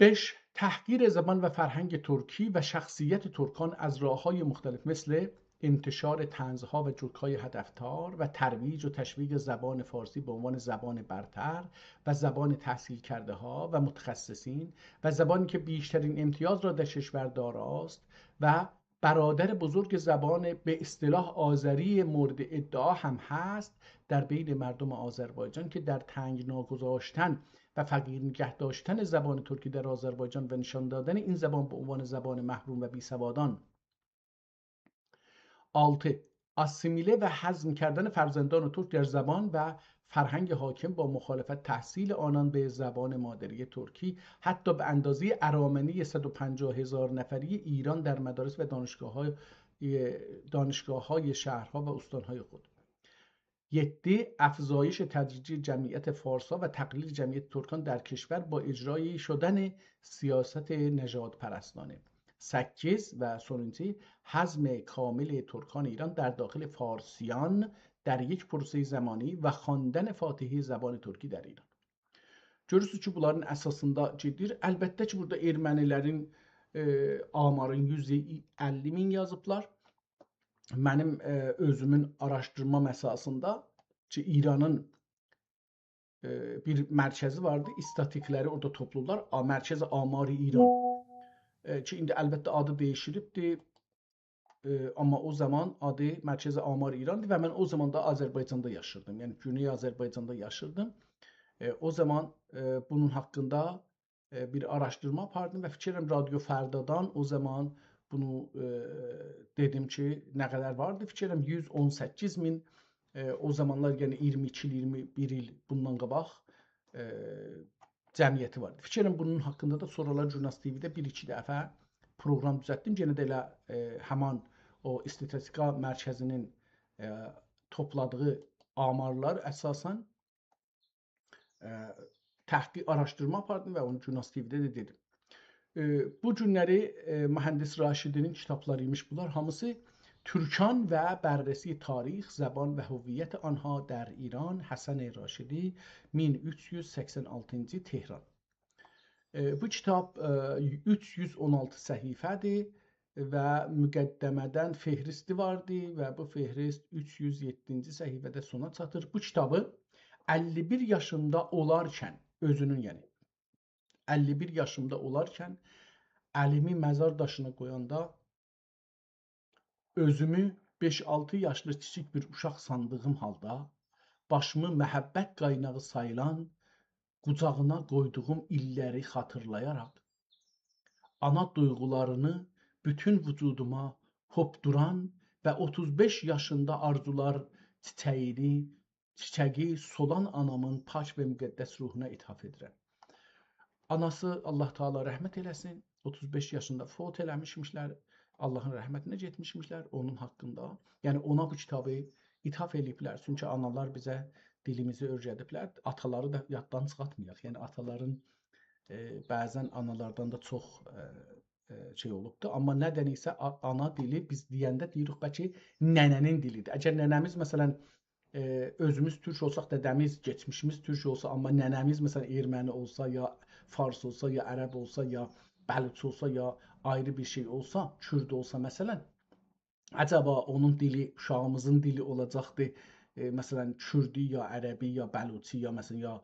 A: بش تحقیر زبان و فرهنگ ترکی و شخصیت ترکان از راه‌های مختلف مثل انتشار طنزها و جوک‌های هدفدار و ترویج و تشویق زبان فارسی به عنوان زبان برتر و زبان تحصیل کرده ها و متخصصین و زبانی که بیشترین امتیاز را در کشور داراست و برادر بزرگ زبان به اصطلاح آذری مورد ادعا هم هست در بین مردم آذربایجان که در تنگنا گذاشتن و فقیر نگه داشتن زبان ترکی در آذربایجان و نشان دادن این زبان به عنوان زبان محروم و بیسوادان. 6. اسیمیله و هضم کردن فرزندان ترک در زبان و فرهنگ حاکم با مخالفت تحصیل آنان به زبان مادری ترکی حتی به اندازه ارامنه 150,000 نفری ایران در مدارس و دانشگاه‌های شهرها و استانهای خود. 7. افزایش تدریجی جمعیت فارسا و تقلیل جمعیت ترکان در کشور با اجرای شدن سیاست نژاد پرستانه. 8 و sonuncu هضم کامل ترکان ایران در داخل فارسیان در یک پروسه زمانی و خواندن فاتحه زبان Türki در İran. Görürsünüz ki bunların əsasında gedir. Əlbəttə ki burada ermənilərin amarın 150 min yazıblar. Mənim özümün araşdırma məsasında ki İranın bir mərkəzi vardı. İstatikləri orada toplular. Mərkəzi Amarı İran. Ki indi əlbəttə adı dəyişilibdir. Amma o zaman adı Mərkəzi Amar İran'dı və mən o zaman da Azərbaycanda yaşırdım. Yəni Güney Azərbaycanda yaşırdım. O zaman bunun haqqında bir araşdırma apardım və fikirəm Radyo Fərdadan o zaman bunu dedim ki nə qədər vardı? Fikirəm 118 min o zamanlar yəni 22-21 il bundan qabaq cəmiyyəti vardı. Fikirəm bunun haqqında da sonralar Jurnalist TV-də 1-2 dəfə proqram düzəltdim. Yenə də elə həman o istatistika mərkəzinin topladığı amarlar əsasən təhqiq araşdırma apardım və onu Jurnalist TV-də də dedim. Bu günləri mühəndis Raşidinin kitablarıymış bunlar. Hamısı Türkan və Bərrəsi Tarix, Zəban və Hüviyyət Anha در İran Həsən Raşidi 1386-cı Tehran. Bu kitab 316 səhifədir və müqəddəmədən fehristi vardı və bu fehrist 307-ci səhifədə sona çatır. Bu kitabı 51 yaşında olarkən özünün yəni 51 yaşımda olarkən əlimi məzar daşına qoyanda özümü 5-6 yaşlı kiçik bir uşaq sandığım halda başımı məhəbbət qaynağı sayılan qucağına qoyduğum illəri xatırlayaraq ana duyğularını bütün vücuduma hopduran və 35 yaşında arzular çiçəyi solan anamın pak və müqəddəs ruhuna ithaf edirəm. Anası Allah Teala rəhmət eləsin. 35 yaşında fot eləmişmişlər. Allahın rəhmətinə getmişmişlər onun haqqında. Yəni ona bu kitabı ithaf eləyiblər. Çünki analar bizə dilimizi öyrədiblər. Ataları da yaddan çıxartmayaq. Yəni ataların bəzən analardan da çox şey olubdur. Amma nədən isə ana dili biz deyəndə deyirik bəlkə nənənin dilidir. Əgər nənəmiz məsələn özümüz türk olsaq, dədəmiz, geçmişimiz türk olsa, amma nənəmiz məsələn erməni olsa, ya fars olsa, ya ərəb olsa, ya bəluç olsa, ya ayrı bir şey olsa, kürd olsa məsələn, acaba onun dili uşağımızın dili olacaqdı. Məsələn kürdü, ya ərəbi, ya bəluçi, ya məsələn ya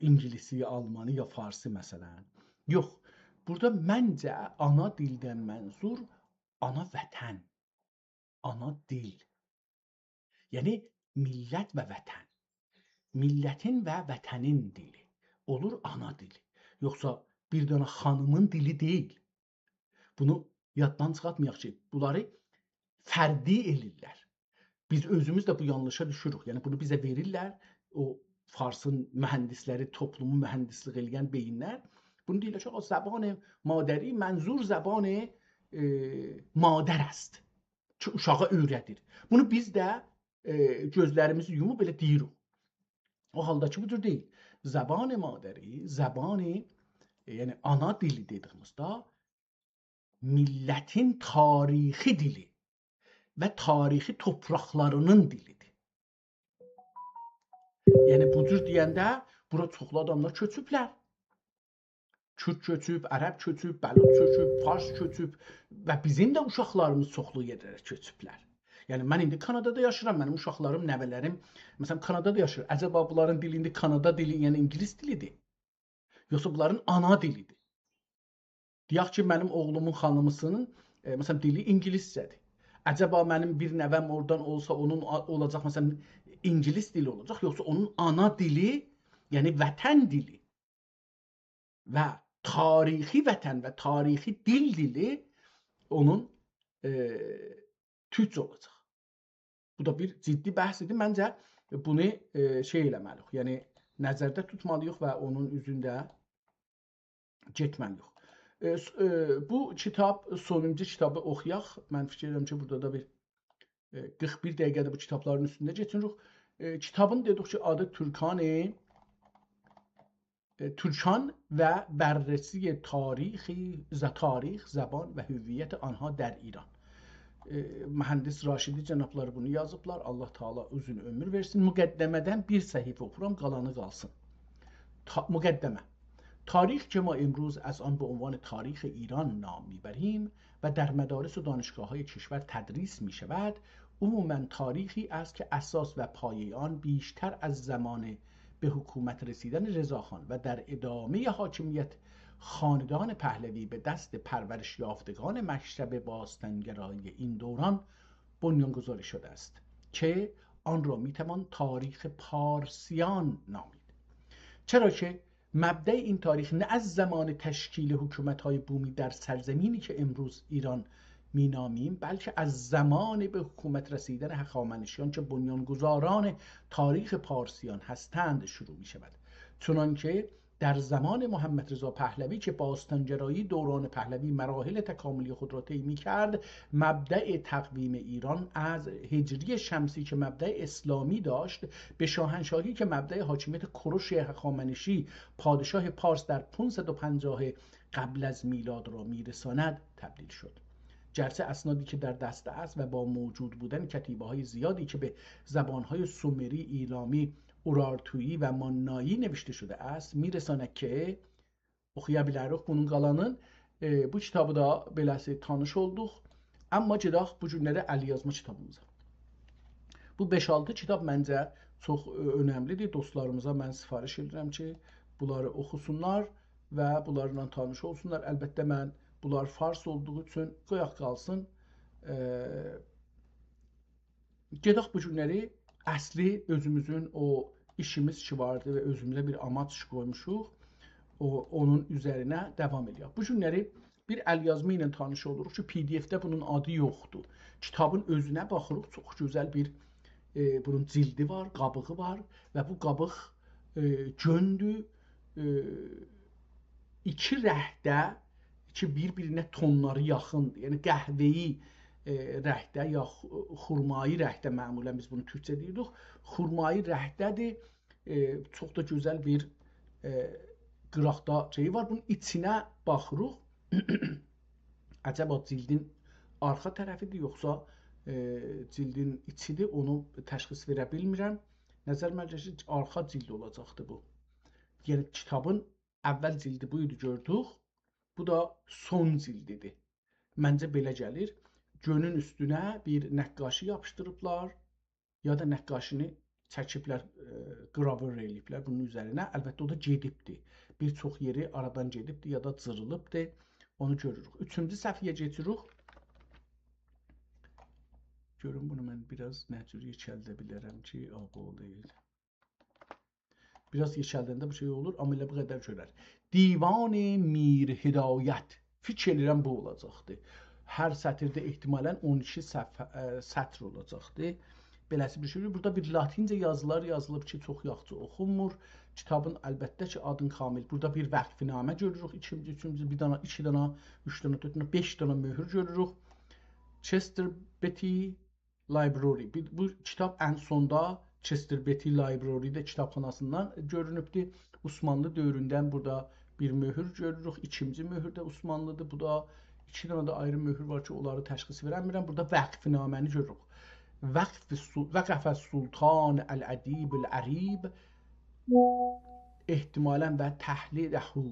A: İngilisi, ya almanı, ya farsi məsələn. Yox. Burada məncə ana dildən mənzur ana vətən, ana dil. Yəni millət və vətən. Millətin və vətənin dili olur ana dili. Yoxsa bir dənə xanımın dili deyil. Bunu yaddan çıxartmayaq ki, bunları fərdi elirlər. Biz özümüz də bu yanlışa düşürük. Yəni bunu bizə verirlər. O Farsın mühəndisləri, toplumu mühəndislik eləyən beyinlər. Bunu deyirlər ki, زبان مادری منظور زبان مادر است ki uşağa öyrədir. Bunu biz də gözlərimizi yumub belə deyirik. O halda ki budur deyil. Zaban maderi, zabanı yəni ana dili dediyimizdə millətin tarixi dili və tarixi torpaqlarının dilidir. Yəni bu cür deyəndə bura çoxlu adamlar köçüblər. Kürt köçüb, ərəb köçüb, bəlud köçüb, fars köçüb və bizim də uşaqlarımız çoxlu yerlərə köçüblər. Yəni mən indi Kanadada yaşayıram, mənim uşaqlarım, nəvələrim məsələn Kanadada yaşayır. Əcəba bunların dili indi Kanada dili, yəni ingilis dilidir. Yoxsa bunların ana dilidir. Deyək ki, mənim oğlumun xanımısının məsələn dili ingiliscədir. Əcəba mənim bir nəvəm oradan olsa onun olacaq məsələn ingilis dili olacaq, yoxsa onun ana dili, yəni vətən dili və tarixi vətən və tarixi dili onun türkcə olacaq. Bu da bir ciddi bəhs idi. Məncə bunu şey eləməliyik, yəni nəzərdə tutmalıyıq və onun üzündə getməliyik. Bu kitab, sonuncu kitabı oxuyaq. Mən fikir edirəm ki, burada da bir 41 dəqiqədə bu kitabların üstündə keçirik. Kitabın dedik ki, adı Türkan və بررسی تاریخ زبان və hüviyyət anha در ایران. Mühəndis Raşidi cənabları bunu yazıblar. Allah Taala uzun ömür versin. Müqəddəmədən bir səhifə oxuram, qalanı qalsın. مقدمه تاریخ که ما امروز از آن به عنوان تاریخ ایران نام میبریم و در مدارس و دانشگاه‌های کشور تدریس می‌شود عموماً تاریخی است که اساس و پایه آن بیشتر از زمان به حکومت رسیدن رضاخان و در ادامه حاکمیت خاندان پهلوی به دست پرورش یافتگان مشرب باستانگرایی این دوران بنیانگذاری شده است که آن را میتوان تاریخ پارسیان نامید. چرا که مبدأ این تاریخ نه از زمان تشکیل حکومت‌های بومی در سرزمینی که امروز ایران مینامیم، بلکه از زمان به حکومت رسیدن هخامنشیان که بنیانگذاران تاریخ پارسیان هستند شروع می شود. چنانکه در زمان محمد رضا پهلوی که باستانگرایی دوران پهلوی مراحل تکاملی خود را طی می کرد، مبدأ تقویم ایران از هجری شمسی که مبدأ اسلامی داشت به شاهنشاهی که مبدأ حاکمیت کوروش هخامنشی پادشاه پارس در 550 قبل از میلاد را میرساند تبدیل شد. گرچه اسنادی که در دست است و با موجود بودن کتیبه‌های زیادی که به زبان‌های سومری، ایلامی، اورارتویی و مانایی növişte şuda است میرساند که oxuya bunun qalanın bu kitabı da beləsi tanış olduq. Amma gedək bu günlərə əlyazma kitabımıza. Bu 5-6 kitab məncə çox önəmlidir. Dostlarımıza mən sifariş edirəm ki, bunları oxusunlar və bunlarla tanış olsunlar. Əlbəttə mən bunlar fars olduğu üçün qoyaq qalsın. Gedək bu günləri əsli özümüzün o işimiz ki vardı və özümüzə bir amaç qoymuşuq. Onun üzərinə davam edək. Bu günləri bir əlyazma ilə tanış oluruq ki, PDF-də bunun adı yoxdur. Kitabın özünə baxırıq, çox gözəl bir bunun cildi var, qabığı var və bu qabıq göndür. İki rəngdə ki bir-birinə tonları yaxındır. Yəni qəhvəyi rəngdə ya xurmayı rəngdə məmulən biz bunu türkcə deyirik. Xurmayı rəngdədir. Çox da gözəl bir qıraqda şeyi var. Bunun içinə baxırıq. Əcəba cildin arxa tərəfidir yoxsa cildin içidir, onu təşxis verə bilmirəm. Nəzər mərcəsi arxa cild olacaqdı bu. Yəni kitabın əvvəl cildi bu idi gördük. Bu da son cildidir. Məncə belə gəlir. Gönün üstünə bir nəqqaşı yapışdırıblar ya da nəqqaşını çəkiblər, qravür eləyiblər bunun üzərinə. Əlbəttə o da gedibdir. Bir çox yeri aradan gedibdir ya da cırılıbdır. Onu görürük. Üçüncü səhifəyə keçirik. Görün bunu mən biraz nə cür yekəldə bilərəm ki, o deyil. Biraz yekəldəndə bu şey olur, amma elə bu qədər görər. Divan Mir Hidayət. Fikir edirəm bu olacaqdır. Hər sətirdə ehtimalən 12 sətr olacaqdır. Beləsi bir şey. Burada bir latincə yazılar yazılıb ki, çox yaxşı oxunmur. Kitabın əlbəttə ki, adın kamil. Burada bir vəqfinamə görürük. İkinci, üçüncü, bir dana, iki dana, üç dana, dörd dana, beş dana möhür görürük. Chester Beatty Library. Bu kitab ən sonda Chester Beatty Library-də kitabxanasından görünübdür. Osmanlı dövründən burada bir möhür görürük. İkinci möhür də Osmanlıdır. Bu da İki dənə də ayrı möhür var ki, onları təşxis verəmirəm. Burada vəqfnaməni görürük. Vəqəfə sultan əl-ədib əl-ərib ehtimalən və təhliləhü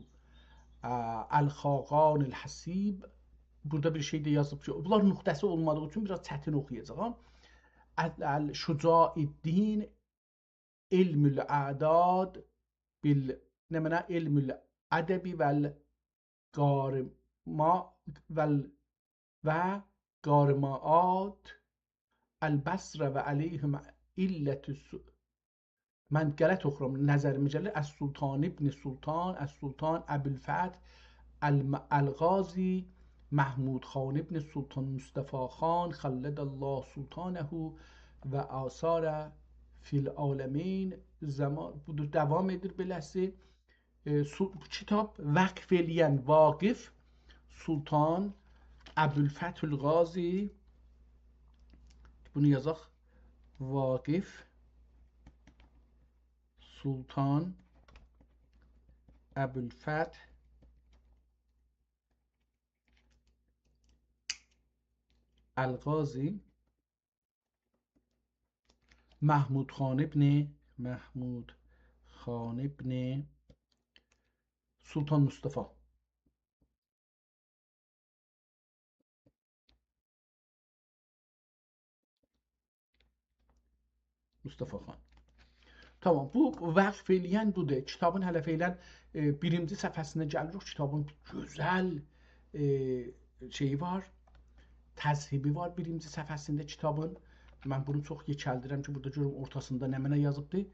A: əl-xaqan el-həsib. Burada bir şey də yazıb ki, bunlar nöqtəsi olmadığı üçün biraz çətin oxuyacağam. Əl-şücaiddin ilmül ədad bil nə mənə ilmül ədəbi vəl qarima və qarimaat el-bəsrə və əleyhim illətü mən qələt oxuram, nəzərimə gəlir. Əs-Sultan ibn Sultan, Əs-Sultan Əbülfəth Əl-Qazi Mahmud xan ibn Sultan Mustafa xan xلدالله sultanəhu və asarə fil aləmin zaman budur, devam edir beləsi. Bu kitab vəqf eləyən Vaqif Sultan Əbülfəth Əl-Qazi, bunu yazaq, Vaqif Sultan Əbülfəth Əl-Qazi Mahmud xan ibn Sultan Mustafa. Mustafa xan. Tamam, bu vəqf eləyən budur. Kitabın hələ feylən birinci səfhəsində gəlirik. Kitabın gözəl şeyi var, təzhibi var birinci səfhəsində kitabın. Mən bunu çox yekəldirəm ki, burada görüm ortasında nə mənə yazıbdır.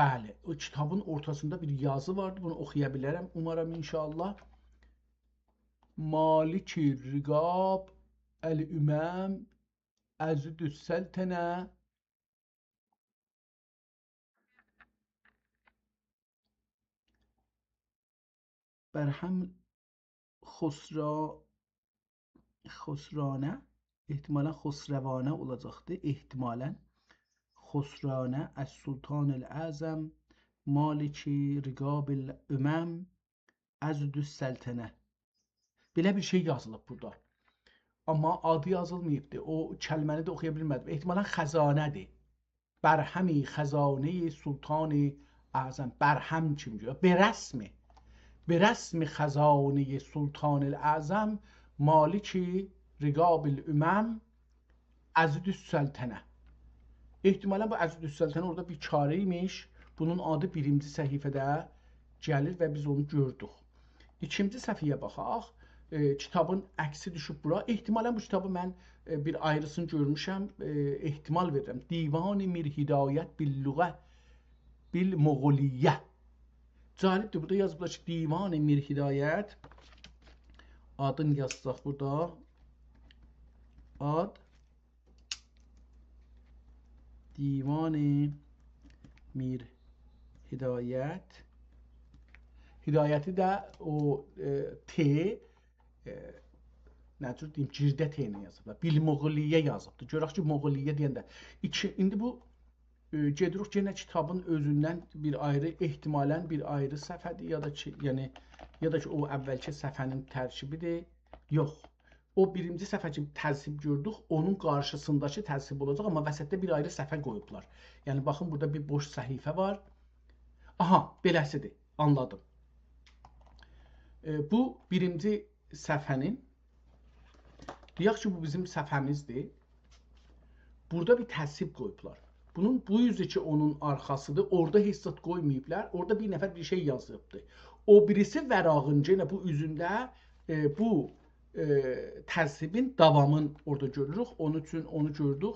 A: Bəli, o kitabın ortasında bir yazı vardı. Bunu oxuya bilərəm. Umarım inşallah. Maliki Riqab Əl-Üməm Əzüdüs Səltənə Bərhəm Xosranə ehtimalən Xosrəvanə olacaqdır. Ehtimalən Xosranə Əs-Sultan el-Əzəm Maliki Riqab el-Üməm Əzüdüs Səltənə. Belə bir şey yazılıb burada. Amma adı yazılmayıbdır. O kəlməni də oxuya bilmədim. Ehtimalən xəzanədir. Bərhəmi xəzanə Sultan Əzəm. Bərhəm kim diyor? Berəsmi. برسم خزانه سلطان الاعظم مالک رقاب الامم Əzüdüs-Səltənə. Ehtimalən bu Əzüdüs-Səltənə orada bir çarəymiş. Bunun adı birinci səhifədə gəlir və biz onu gördük. İkinci səhifəyə baxaq. Kitabın əksi düşüb bura. Ehtimalən bu kitabı mən bir ayrısını görmüşəm. Ehtimal verirəm. Divan-ı Mir Hidayət bil-Lüğə bil-Moğoliyyə. Cəlibdir, burada yazıblar ki, Divan-ı Mir Hidayət, adını yazacaq burada, ad, Divan-ı Mir Hidayət, Hidayəti də o T, nə cür deyim, girdə T-ni yazıblar, Bil-Moğoliyyə yazıbdır. Görək ki, Moğoliyyə deyəndə, indi bu, gedirik yenə kitabın özündən bir ayrı, ehtimalən bir ayrı səfədir, ya da ki o əvvəlki səfənin tərkibidir. Yox, o birinci səfə ki təzhib gördük, onun qarşısındakı təzhib olacaq, amma vəsətdə bir ayrı səfə qoyublar. Yəni, baxın, burada bir boş səhifə var. Aha, beləsidir, anladım. Bu birinci səfənin, deyək ki, bu bizim səfəmizdir. Burada bir təzhib qoyublar. Bunun bu yüzü ki onun arxasıdır. Orada heç zət qoymayıblar. Orada bir nəfər bir şey yazıbdır. O birisi vərağınca bu üzündə bu təzhibin davamını orada görürük. Onun üçün onu gördük.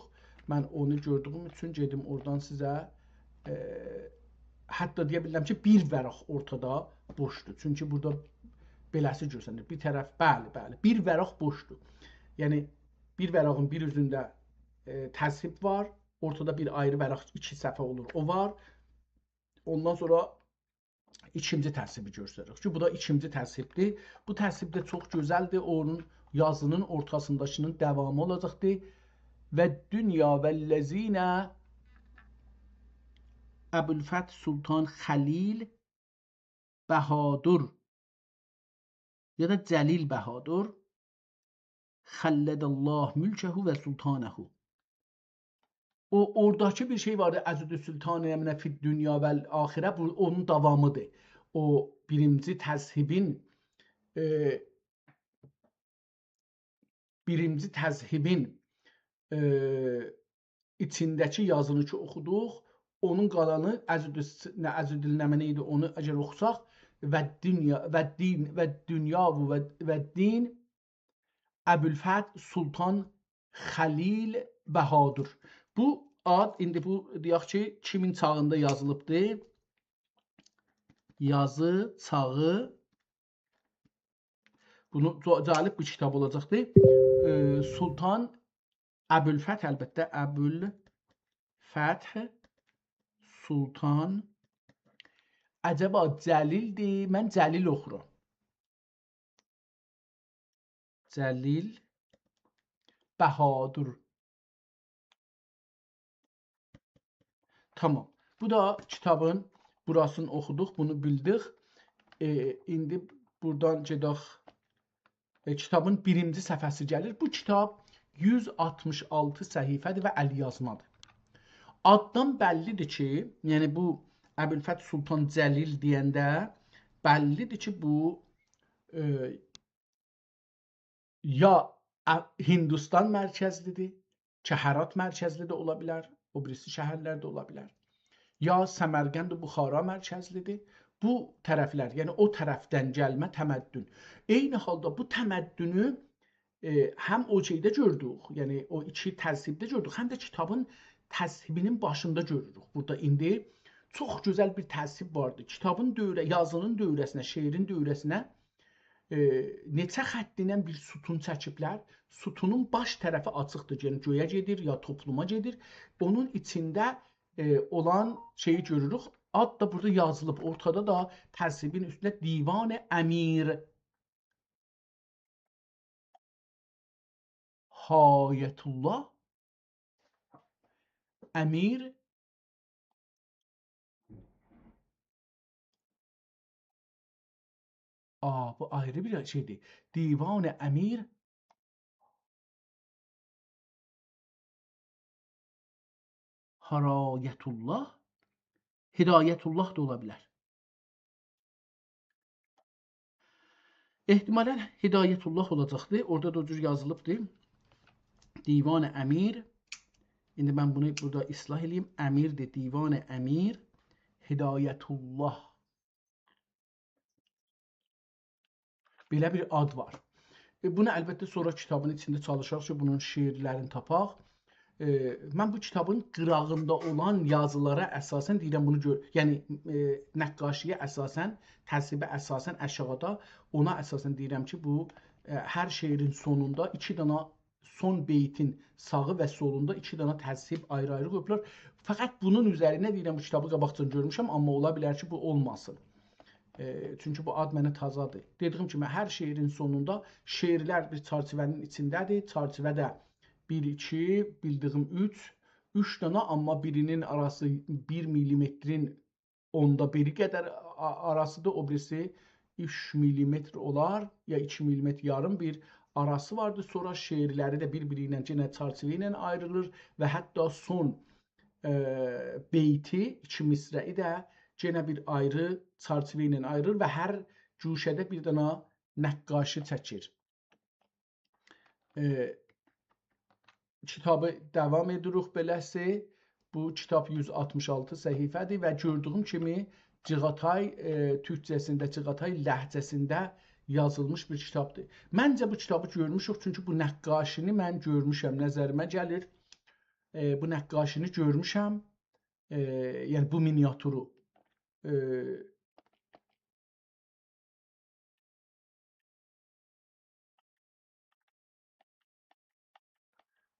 A: Mən onu gördüyüm üçün gedim oradan sizə hətta deyə bilirəm ki, bir vəraq ortada boşdur. Çünki burada beləsi görsənir. Bir tərəf, bəli, bir vəraq boşdur. Yəni, bir vərağın bir üzündə təzhib var. Ortada bir ayrı vəraq, iki səhifə olur. O var. Ondan sonra ikinci təzhibi göstəririk ki, bu da ikinci təzhibdir. Bu təzhib də çox gözəldir. Onun yazının ortasındakının davamı olacaqdır. Və dünya vəlləzinə Əbülfəth Sultan Xəlil Bəhadur ya da Cəlil Bəhadur Xəlledəllah mülkəhu və sultanəhu. O oradakı bir şey vardı. Əzüdü Sultanə minə fid dünya vəl axirə. Bu onun davamıdır. O birinci təzhibin içindəki yazını ki oxuduq. Onun qalanı Əzüdül Nəmənə idi. Onu əgər oxusaq və dünya və din Əbülfət Sultan Xəlil Bəhadur. Bu ad indi bu deyək ki kimin çağında yazılıbdır? Yazı çağı. Bunu cəlib bir kitab olacaqdır. Sultan Əbülfət, əlbəttə Əbülfəth Sultan. Əcəba Cəlildir. Mən Cəlil oxuram. Cəlil Bəhadur. Tamam. Bu da kitabın burasını oxuduq, bunu bildik. İndi buradan gedək. Kitabın birinci səhifəsi gəlir. Bu kitab 166 səhifədir və əlyazmadır. Addan bəllidir ki, yəni bu Əbülfət Sultan Cəlil deyəndə bəllidir ki, bu ya Hindistan mərkəzlidir, Kəharat mərkəzli də ola bilər, o birisi şəhərlər də ola bilər. Ya Səmərqənd Buxara mərkəzlidir. Bu tərəflər, yəni o tərəfdən gəlmə təməddün. Eyni halda bu təməddünü həm o şeydə gördük, yəni o iki təzhibdə gördük, həm də kitabın təzhibinin başında görürük. Burada indi çox gözəl bir təzhib vardır. Kitabın yazının dövrəsinə, şeirin dövrəsinə neçə xəttindən bir sütun çəkiblər. Sütunun baş tərəfi açıqdır, yəni göyə gedir ya topluma gedir. Onun içində olan şeyi görürük. Ad da burada yazılıb. Ortada da təzhibin üstündə Divan-ı Əmir Hayətullah Əmir bu ayrı bir şeydir. Divan-ı Əmir Harayətullah Hidayətullah da ola bilər. Ehtimalən Hidayətullah olacaqdır. Orada da o cür yazılıbdır. Divan-ı Əmir. İndi mən bunu burada islah edeyim. Əmirdir. Divan-ı Əmir Hidayətullah. Belə bir ad var. Bunu əlbəttə sonra kitabın içində çalışaq ki, bunun şeirlərini tapaq. Mən bu kitabın qırağında olan yazılara əsasən deyirəm bunu gör. Yəni nəqqaşiyə əsasən, təzhibə əsasən aşağıda ona əsasən deyirəm ki, bu hər şeirin sonunda 2 dənə son beytin sağı və solunda 2 dənə təzhib ayrı-ayrı qoyublar. Fəqət bunun üzərinə deyirəm bu kitabı qabaqcadan görmüşəm, amma ola bilər ki, bu olmasın. Çünki bu ad mənə tazadır. Dediyim kimi hər şeirin sonunda şeirlər bir çərçivənin içindədir. Çərçivədə 1, 2, bildiyim 3 dənə, amma birinin arası 1 milimetrin 10'da 1 qədər arasıdır. O birisi 3 milimetr olar, ya 2 milimetr yarım bir arası vardır. Sonra şeirləri də bir-biri ilə yenə çərçivə ilə ayrılır və hətta son beyti, 2 misrəyi də yenə bir ayrı çərçivə ilə ayrılır və hər cüşədə bir dənə nəqqaşi çəkir. Kitabı davam edirik beləsi. Bu kitab 166 səhifədir və gördüyüm kimi Cığatay türkcəsində, Cığatay ləhcəsində yazılmış bir kitabdır. Məncə bu kitabı görmüşük, çünki bu nəqqaşini mən görmüşəm, nəzərimə gəlir. Bu nəqqaşini görmüşəm, yəni bu miniaturu.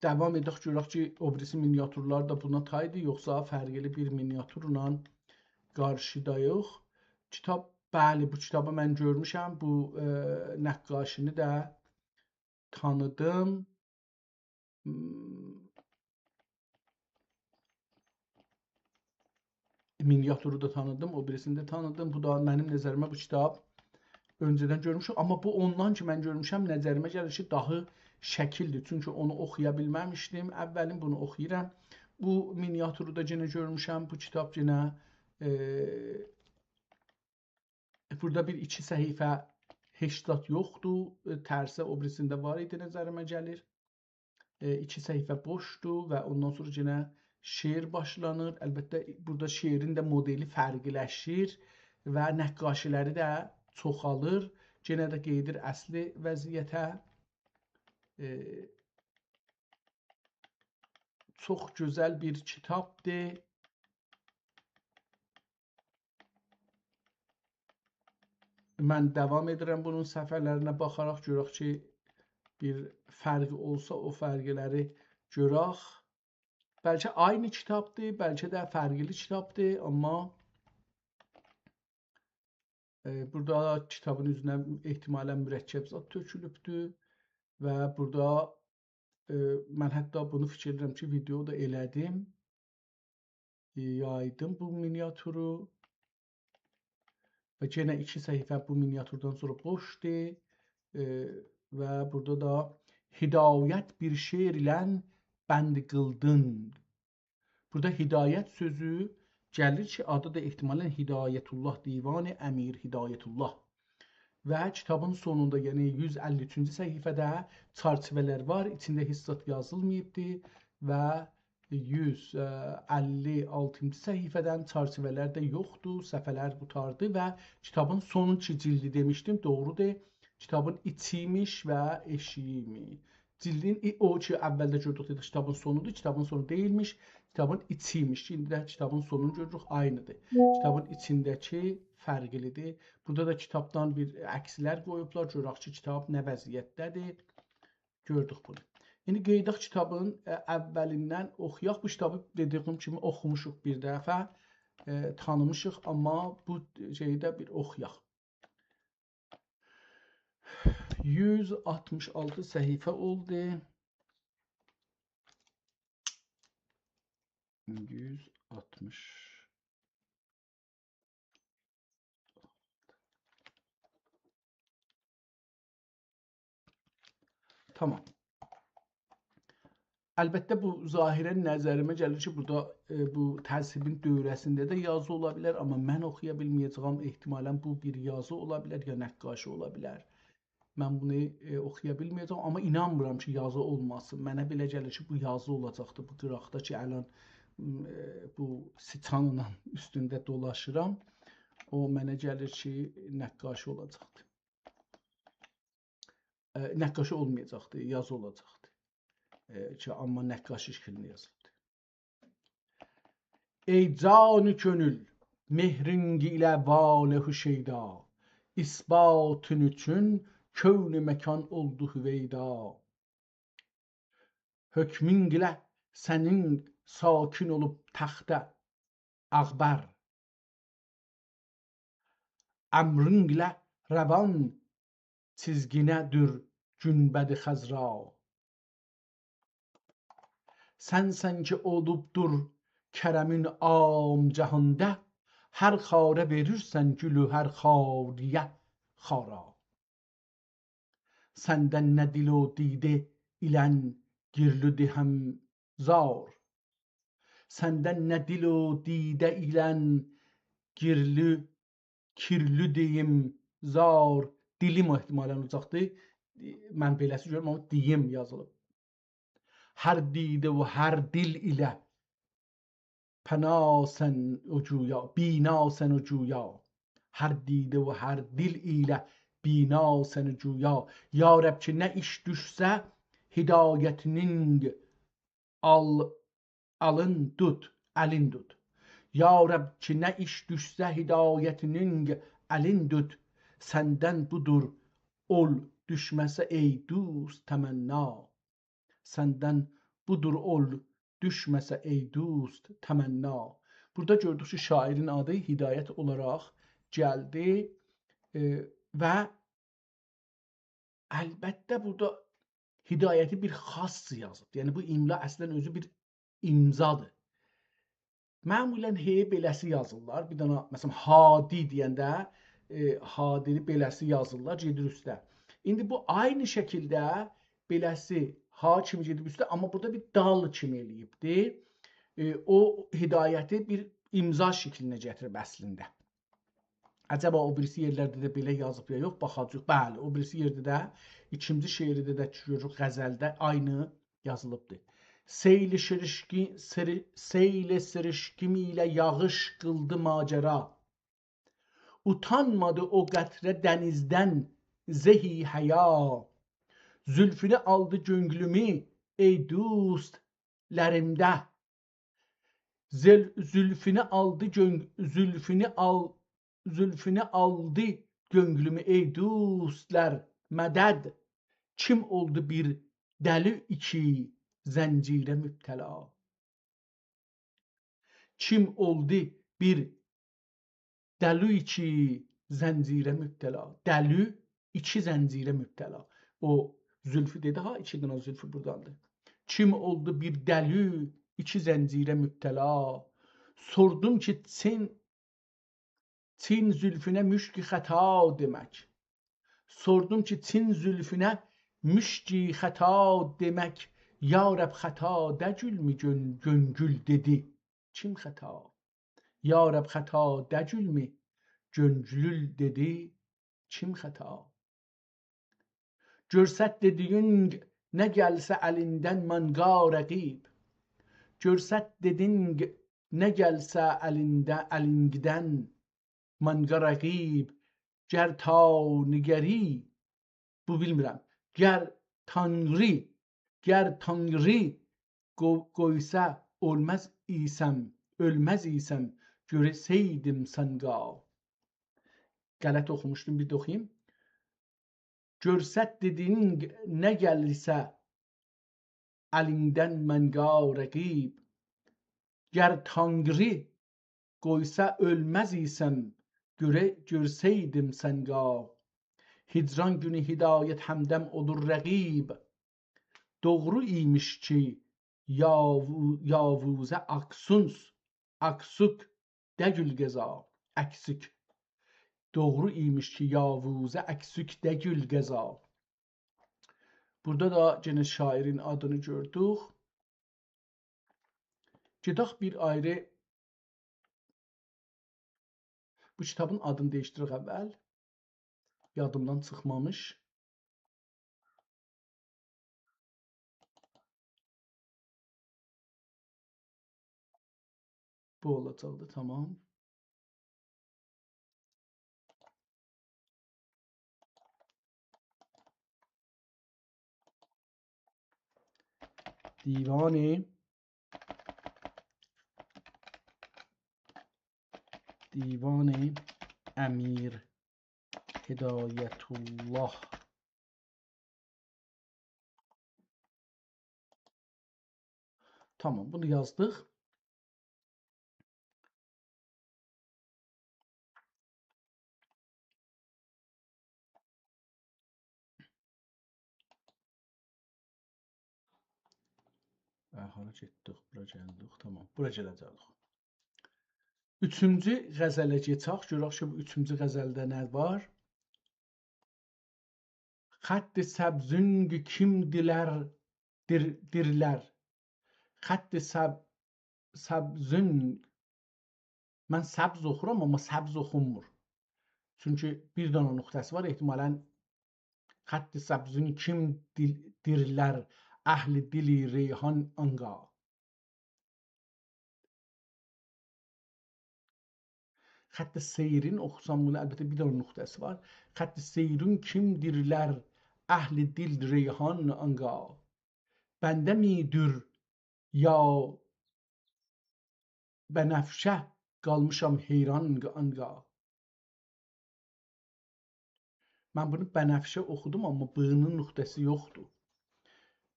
A: Davam edək, görək ki, o birisi miniaturlar da buna taydır, yoxsa fərqli bir miniaturla qarşıdayıq. Kitab, bəli, bu kitabı mən görmüşəm, bu nəqqaşini də tanıdım. Miniaturu da tanıdım, o birisini də tanıdım. Bu da mənim nəzərimə bu kitab öncədən görmüşük, amma bu ondan ki mən görmüşəm, nəzərimə gəlir ki, daha şəkildir. Çünki onu oxuya bilməmişdim. Əvvəlin bunu oxuyuram. Bu miniaturu da yenə görmüşəm. Bu kitab yenə burada bir iki səhifə heç zat yoxdur. Tərsə o birisində var idi, nəzərimə gəlir. İki səhifə boşdur və ondan sonra yenə şeir başlanır. Əlbəttə burada şeirin də modeli fərqləşir və nəqqaşələri də çoxalır. Yenə də qeydir əsli vəziyyətə. Çox gözəl bir kitabdır. Mən davam edirəm bunun səfərlərinə baxaraq, görək ki, bir fərqi olsa o fərqləri görək. Bəlkə aynı kitabdır, bəlkə də fərqli kitabdır, amma burada kitabın üzünə ehtimalən mürəkkəb zad tökülübdür və burada mən hətta bunu fikir edirəm ki, video da elədim, yaydım bu miniaturu və yenə iki səhifə bu miniaturdan sonra boşdur və burada da hidayət bir şeir ilə bənd qıldın. Burada hidayət sözü gəlir ki, adı da ehtimalən Hidayətullah Divanı Əmir Hidayətullah və kitabın sonunda, yəni 153-cü səhifədə çərçivələr var, içində heç zat yazılmayıbdır və 156-cı səhifədən çərçivələr də yoxdur, səhifələr qutardı və kitabın sonuncu cildi demişdim, doğrudur. Kitabın içiymiş və eşiyiymiş. Cildin o ki, əvvəldə gördük, kitabın sonudur, kitabın sonu deyilmiş, kitabın içiymiş. İndi də kitabın sonunu görürük, aynıdır. Kitabın içindəki fərqlidir. Burada da kitabdan bir əkslər qoyublar, görək ki, kitab nə vəziyyətdədir. Gördük bunu. İndi qeydaq kitabın əvvəlindən oxuyaq. Bu kitabı dediyim kimi oxumuşuq bir dəfə, tanımışıq, amma bu şeydə bir oxuyaq. 166 səhifə oldu. 160. Tamam. Əlbəttə bu zahirən nəzərimə gəlir ki, burada bu təzhibin dövrəsində də yazı ola bilər, amma mən oxuya bilməyəcəyəm. Ehtimalən bu bir yazı ola bilər ya nəqqaşı ola bilər. Mən bunu oxuya bilməyəcəm, amma inanmıram ki, yazı olmasın. Mənə belə gəlir ki, bu yazı olacaqdır. Bu qıraqda ki, ələn bu siçanla üstündə dolaşıram. O mənə gəlir ki, nəqqaşı olacaqdır. Nəqqaşı olmayacaqdır, yazı olacaqdır. Ki, amma nəqqaşı şeklində yazıldı. Ey canı könül, mehringi ilə valəhu şeyda, isbatın üçün kövn-ü məkan oldu hüveyda. Hökmün ilə sənin sakin olub təxtə ağbər, əmrin ilə rəvan çizginədir günbədi xəzra. Sənsən ki olubdur kərəmin am cəhəndə, hər xarə verirsən gülü, hər xariyə xara. Səndən nə dil o didə ilən girlüdü həmzar, səndən nə dil o didə ilən kirlüdüyüm zar. Dilim o ehtimalən olacaqdır. Mən beləsi görürüm, amma diyim yazılıb. Hər didə və hər dil ilə pənasən o güya, binasən o güya. Hər didə və hər dil ilə binasən o güya. Ya Rəbb ki, nə iş düşsə hidayətinin alın tut, əlin tut. Ya Rəbb ki, nə iş düşsə hidayətinin əlin tut. Səndən budur ol düşməsə ey dost təmənna. Səndən budur ol düşməsə ey dost təmənna. Burada gördük ki, şairin adı Hidayət olaraq gəldi və əlbəttə burada hidayəti bir xas yazıb. Yəni bu imla əslən özü bir imzadır. Məmulən beləsi yazırlar. Bir dənə məsələn hadi deyəndə hadiri beləsi yazırlar, gedir üstə. İndi bu aynı şəkildə beləsi ha kimi gedib üstə, amma burada bir dal kimi eləyibdir. O hidayəti bir imza şəklinə gətirib əslində. Əcəba o birisi yerlərdə də belə yazıb ya yox, baxacaq. Bəli, o birisi yerdə də ikinci şeirdə də görürük, qəzəldə aynı yazılıbdır. Seyli sirişkim ilə yağış qıldı macəra. Utanmadı o qətrə dənizdən zehi həya. Zülfünü aldı gönlümü ey dostlərimdə. Zülfünü aldı gönlümü ey dostlər mədəd. Kim oldu bir dəli iki zəncirə mübtəla. Kim oldu bir dəli iki zəncirə mübtəla. Dəli iki zəncirə mübtəla. O zülfü dedi ha, iki dənə zülfü buradadır. Kim oldu bir dəli iki zəncirə mübtəla. Sordum ki Çin zülfünə müşki xəta demək. Sordum ki Çin zülfünə müşki xəta demək. Ya Rəb xəta dəcülmü göngül dedi. Kim xəta? Ya Rəb xəta dəcülmü göngül dedi. Kim xəta? Görsət dediyin nə gəlsə əlindən mənqa rəqib. Görsət dedin nə gəlsə əlindən mənqa rəqib. Gər ta nigəri, bu bilmirəm, gər Tanrı qoysa ölməz isəm, görəsəydim sənqa. Qələt oxumuşdum, bir də oxuyayım. Görsət dediyin nə gəlsə əlindən mənqa rəqib. Gər Tanrı qoysa ölməz isəm, görsəydim sənqa. Hicran günü hidayət həmdəm olur rəqib. Doğru imiş ki yavuzə aksuk dəgül qəza. Əksik. Doğru imiş ki yavuzə əksik dəgül qəza. Burada da gene şairin adını gördük. Gedək bir ayrı bu kitabın adını değiştirək əvvəl. Yadımdan çıxmamış. Bu olacaqdı, tamam. Divan Əmir Hidayətullah. Tamam, bunu yazdıq. Hara getdik, bura gəldik, tamam, bura gələcəyik. Üçüncü qəzələ geçək, görək ki, bu üçüncü qəzəldə nə var? Xətt-i səbzüng kim dirlər? Xətt-i səbzüng, mən səbz oxuram, amma səbz oxunmur. Çünki bir dənə nöqtəsi var, ehtimalən xətt-i səbzüng kim dirlər? Əhli dili reyhan anqa. Xətt-i seyrin oxusam bunu, əlbəttə bir dənə nöqtəsi var. Xətt-i seyrin kim dirlər? Əhli dil reyhan anqa. Bəndə midir ya bənəfşə qalmışam heyran anqa. Mən bunu bənəfşə oxudum, amma b-nın nöqtəsi yoxdur.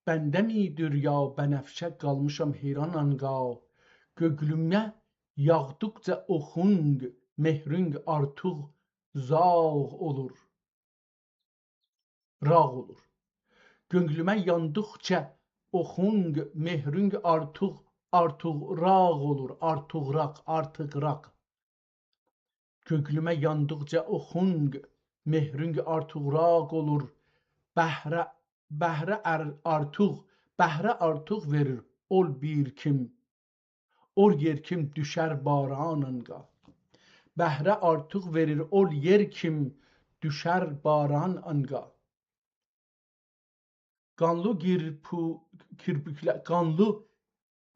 A: Bəndə midir ya bənəfşə qalmışam heyran anqa. Göqlümə yağdıqca oxung, mehrung artıq zağ olur. Rağ olur. Göqlümə yandıqca oxung, mehrung artıq rağ olur. Artıq raq. Göklüme yandıqca oxung, mehrung artıqraq olur. Bəhrə artıq verir ol bir kim. Ol yer kim düşər baranınqa. Bəhrə artıq verir ol yer kim düşər baranınqa. Qanlı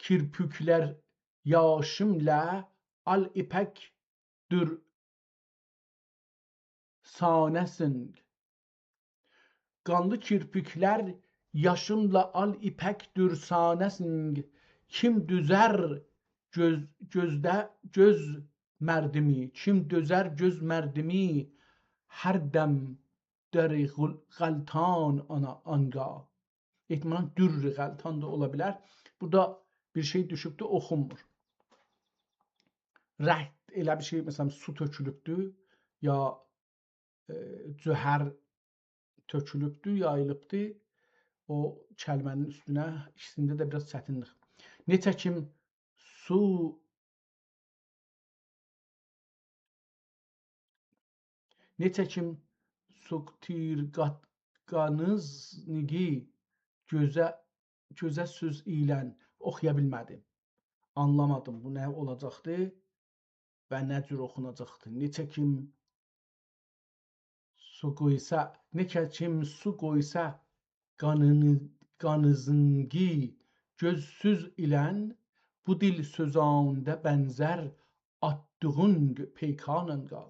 A: kirpüklər yaşımla al ipəkdir sanəsing. Qanlı kirpiklər yaşımla al ipəkdir sanəsing. Kim düzər göz mərdimi, kim dözər göz mərdimi, hər dəm dəri qəltan anga. Ehtimalən dürr qəltan da ola bilər. Burada bir şey düşübdür, oxunmur. Rəhd elə bir şey, məsələn, su tökülübdür, ya cöhər tökülübdür, yayılıbdır. O kəlmənin üstünə, ikisində də biraz çətinlik. Necə kim suktir qanıznigi gözə söz ilən oxuya bilmədim. Anlamadım bu nə olacaqdı və nə cür oxunacaqdı. Necə kim su qoysa qanıznigi gözsüz ilən bu dil sözanda bənzər attığın peykanınqa.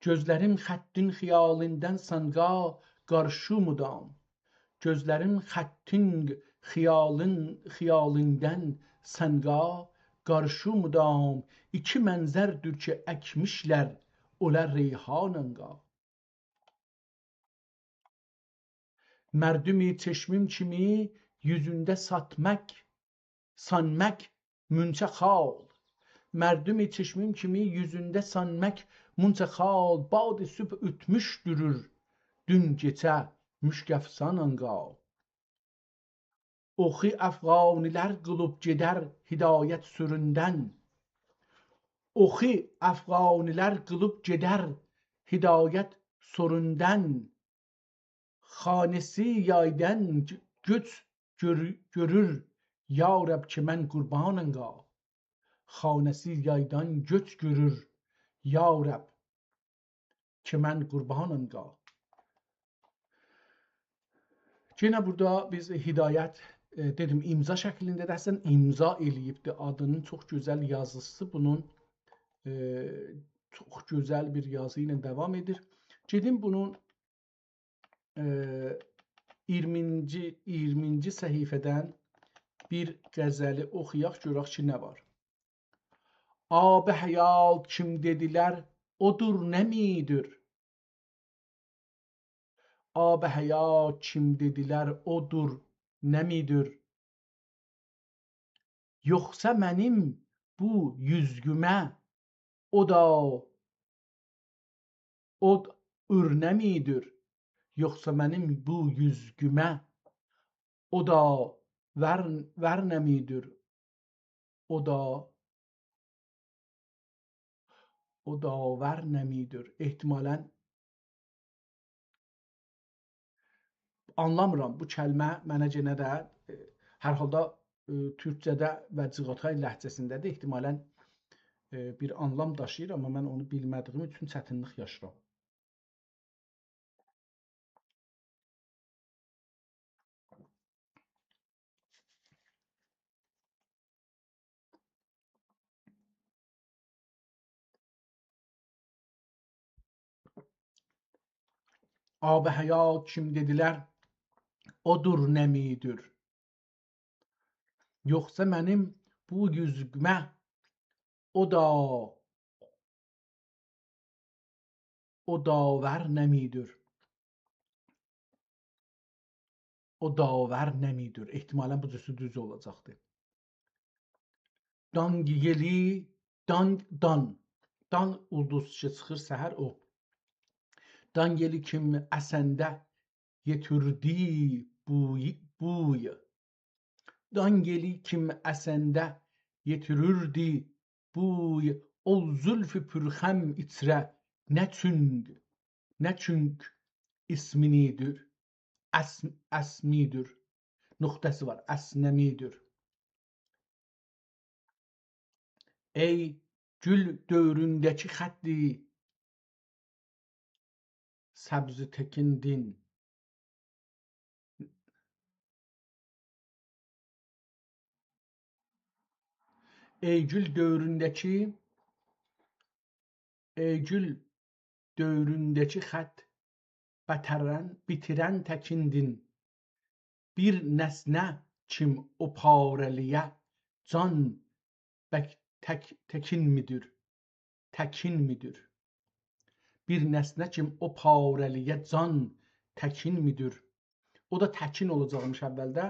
A: Gözlərim xəttin xiyalindən sənqa qarşı mudam. Gözlərim xəttin xiyalindən sənqa qarşı mudam. İki mənzərdir ki əkmişlər ola reyhanınqa. Mərdumi çeşmim kimi yüzündə sanmək münçə xal. Mərdumi çeşmim kimi yüzündə sanmək münçə xal. Bad-ı sübh ütmüşdürür dün gecə müşkəfsanınqa. Oxi əfqanilər qılıb gedər hidayət süründən. Oxi əfqanilər qılıb gedər hidayət süründən. Xanəsi yaydan göç görür ya Rəb ki mən qurbanınqa. Xanəsi yaydan göç görür ya Rəb ki mən qurbanınqa. Yenə burada biz hidayət dedim imza şəklində də əslən imza eləyibdir. Adının çox gözəl yazısı bunun çox gözəl bir yazı ilə davam edir. Gedim bunun 20-ci səhifədən bir qəzəli oxuyaq, görək ki, nə var. Ab-ı həyat kim dedilər, odur nəmidir? Ab-ı həyat kim dedilər, odur nəmidir? Yoxsa mənim bu yüzgümə o da ürnəmidir? Yoxsa mənim bu yüzgümə o da vərnəmidir? O da vərnəmidir. Ehtimalən anlamıram. Bu kəlmə mənə yenə də hər halda türkcədə və Cığatay ləhcəsində də ehtimalən bir anlam daşıyır, amma mən onu bilmədiyim üçün çətinlik yaşıram. Ab-ı həyat kim dedilər, odur nəmidir? Yoxsa mənim bu yüzgümə o da vərnəmidir? O da vərnəmidir. Ehtimalən bu cüsü düz olacaqdır. Dan yeli, dan ulduz ki çıxır səhər o. Dan yeli kim əsəndə yetirdi buy. Dan yeli kim əsəndə yetirirdi buy. O zülfü pürxəm içrə nə çünk isminidir, əsmidir. Nöqtəsi var, əsnəmidir. Ey gül dövründəki xətti səbzi tekindin. Ey gül dövründəki xətt bitirən təkindin. Bir nəsnə kim o parəliyə can təkin midir? Bir nəsnə kim o parəliyə can təkin midir? O da təkin olacaqmış əvvəldə.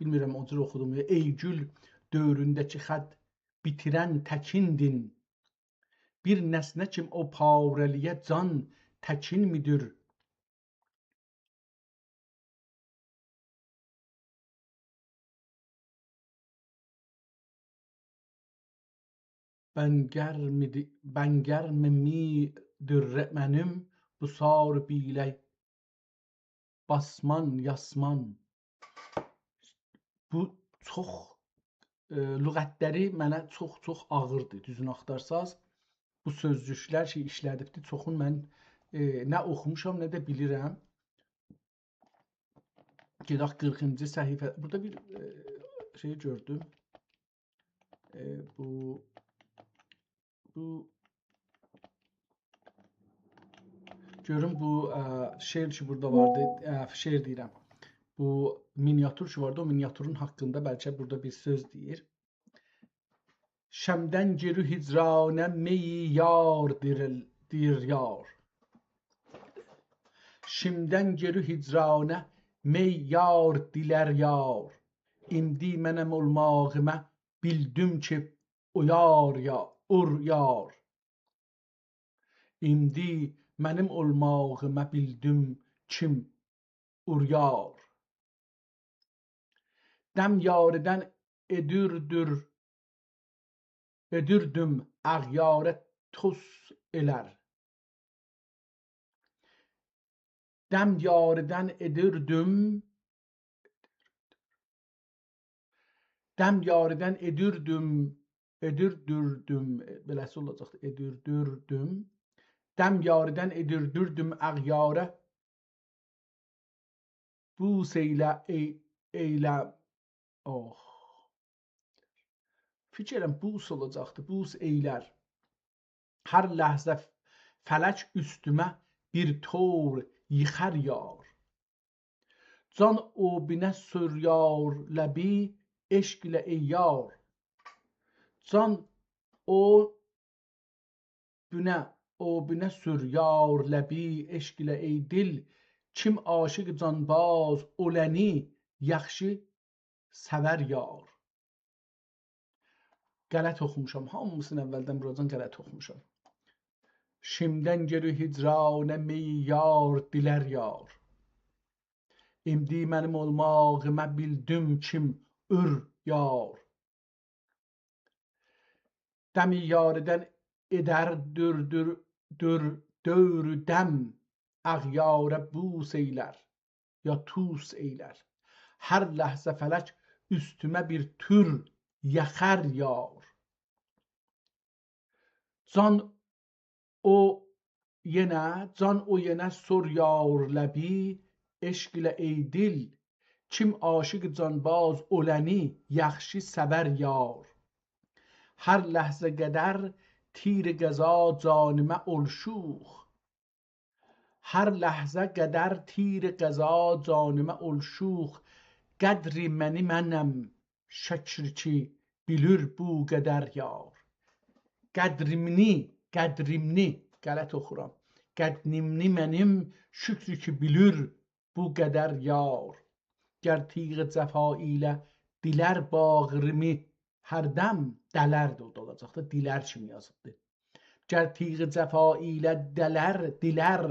A: Bilmirəm o cür oxudum. Ey gül dövründəki xətt bitirən təkindin. Bir nəsnə kim o parəliyə can təkin midir? Bəngər midir mənim bu sar bilə basman yasman. Bu çox lüğətləri mənə çox ağırdır. Düzünü axtarsaz bu sözcüklər işlədibdir. Çoxunu mən nə oxumuşam, nə də bilirəm. Gedək 40-cı səhifə. Burada bir şey gördüm. Bu görün bu şeir ki burada vardı. Şeir deyirəm. Bu miniatür ki vardı. O miniatürün haqqında bəlkə burada bir söz deyir. Şəmdən geri hicranə meyi yar dir yar. Şimdən geri hicranə mey yar dilər yar. İmdi mənəm olmağımə bildim ki o yar yar. İmdi mənim olmağımə bildim kim uryar. Dəm yarıdan edirdim əğyarə tus elər. Dəm yarıdan edirdim beləsi olacaqdı. Dəm yarıdan edirdim əğyarə bus eylə fikirəm bus olacaqdı. Bus eylər. Hər ləhzə fələk üstümə bir tor yıxar yar. Can o binə süryar ləbi eşq ilə ey yar. Can o binə süryar ləbi eşq ilə ey dil. Kim aşiq canbaz oləni yaxşı səvər yar. Qələt oxumuşam. Hamısını əvvəldən buradan qələt oxumuşam. Şimdən geri hicranə mey yar dilər yar. İmdi mənim olmağımə bildim kim yar. Dəmi yarıdan edər dövrü dəm əğyarə bus eylər ya tus eylər. Hər ləhzə fələk üstümə bir tür yaxar yar. Can o yenə süryar ləbi eşq ilə ey dil. Kim aşiq canbaz oləni yaxşı səvər yar. Hər ləhzə qədər tir qəza canimə olşux. Hər ləhzə qədər tir qəza canimə olşux. Qədri məni mənəm şəkr ki bilir bu qədər yar. Qədrimni qələt oxuram. Qədrimni mənim şükür ki bilir bu qədər yar. Gər tiğ cəfa ilə dilər bağrımı hərdəm dələr də olacaqdı. Dilər kimi yazıbdır. Gər tiğ cəfa ilə dilər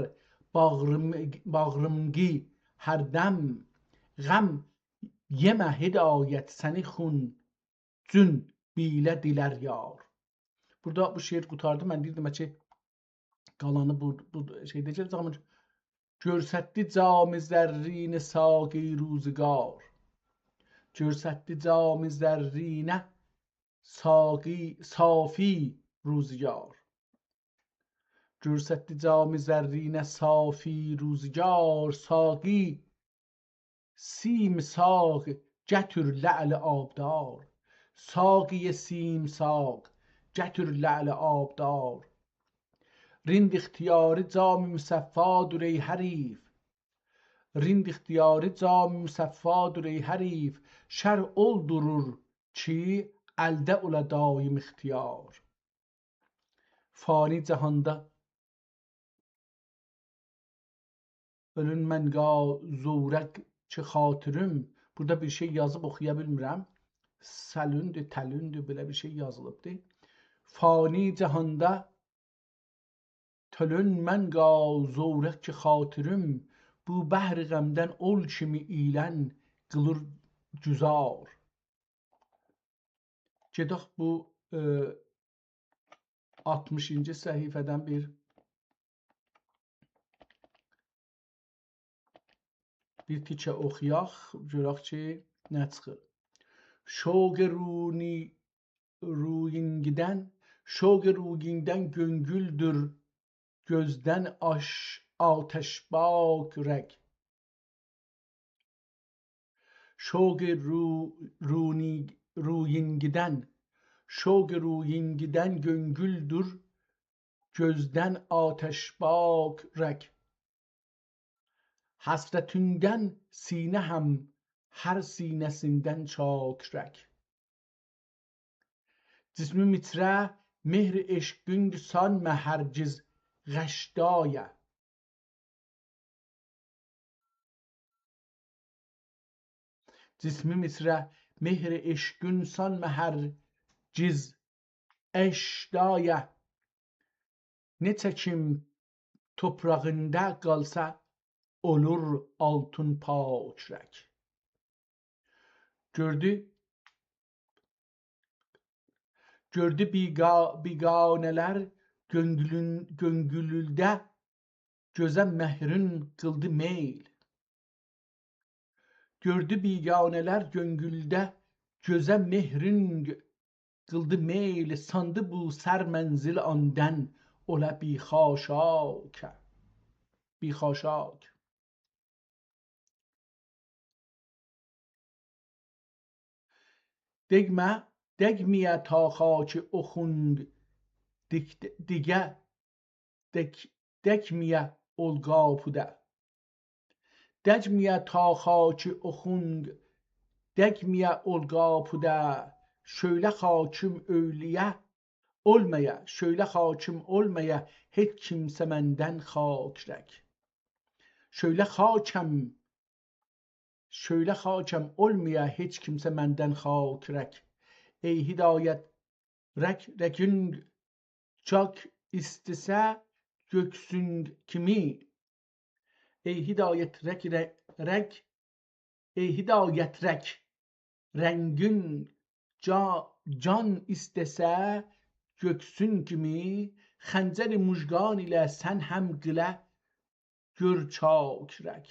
A: bağrımgı hərdəm غم yemə hidayət səni xun cün bilə dilər yar. Burada bu şeir qutardı. Mən deyirdim ki, qalanı bu şey deyəcək zaman görsətdi cami zərrinə saqi ruzigar. Görsətdi cami zərrinə safi ruzigar. Görsətdi cami zərrinə safi ruzigar. Saqi سیم ساق جتر لعل آبدار. ساقی سیم ساق جتر لعل آبدار. رند اختیار جام مصفاdır ey حریف. Rind ixtiyarı cam müsəffadır ey hərif. Şər oldurur ki əldə ola daim ixtiyar. Fani cahanda ölün mən zorək ki xatırım. Burada bir şey yazıb oxuya bilmirəm. Səlündür, təlündür, belə bir şey yazılıbdır. Fani cahanda tölün mən zorək ki xatırım. Bu bəhr qəmdən ol kimi ilən qılır güzar. Gedək bu 60-cı səhifədən bir tikə oxuyaq, görək ki, nə çıxır. Şoq ruyindən göngüldür gözdən ateşbak rəg. Şoq ruyindən göngüldür gözdən ateşbak rəg. Həsrətündən sinə həm hər sinəsindən çakrək. Cismi mitrə mehr eşqün sanmə hərgiz غشدایه. Cismi misrə mehr eşqün sanmə hərgiz eşdayə. Neçə kim toprağında qalsa olur altın pakrək. Gördü biganələr göngülündə gözə məhrin qıldı meyl. Gördü biganələr göngüldə gözə mehrin qıldı meyl. Sandı bu sər mənzil andən ola bixaşak. Dəgməyə ta xaki oxund digə dəkməyə olqapudə. Dəkməyə ta xaki oxund dəkməyə olqapudə. Şöylə hakim olmaya heç kimsə məndən xakrək. Şöylə hakim olmaya heç kimsə məndən xakrək. Ey hidayət rəkin çok istəsə göksün kimi. Ey hidayət rək rəngin can istəsə göksün kimi. Xəncəri mujgan ilə sən həm qilə gör çakrək.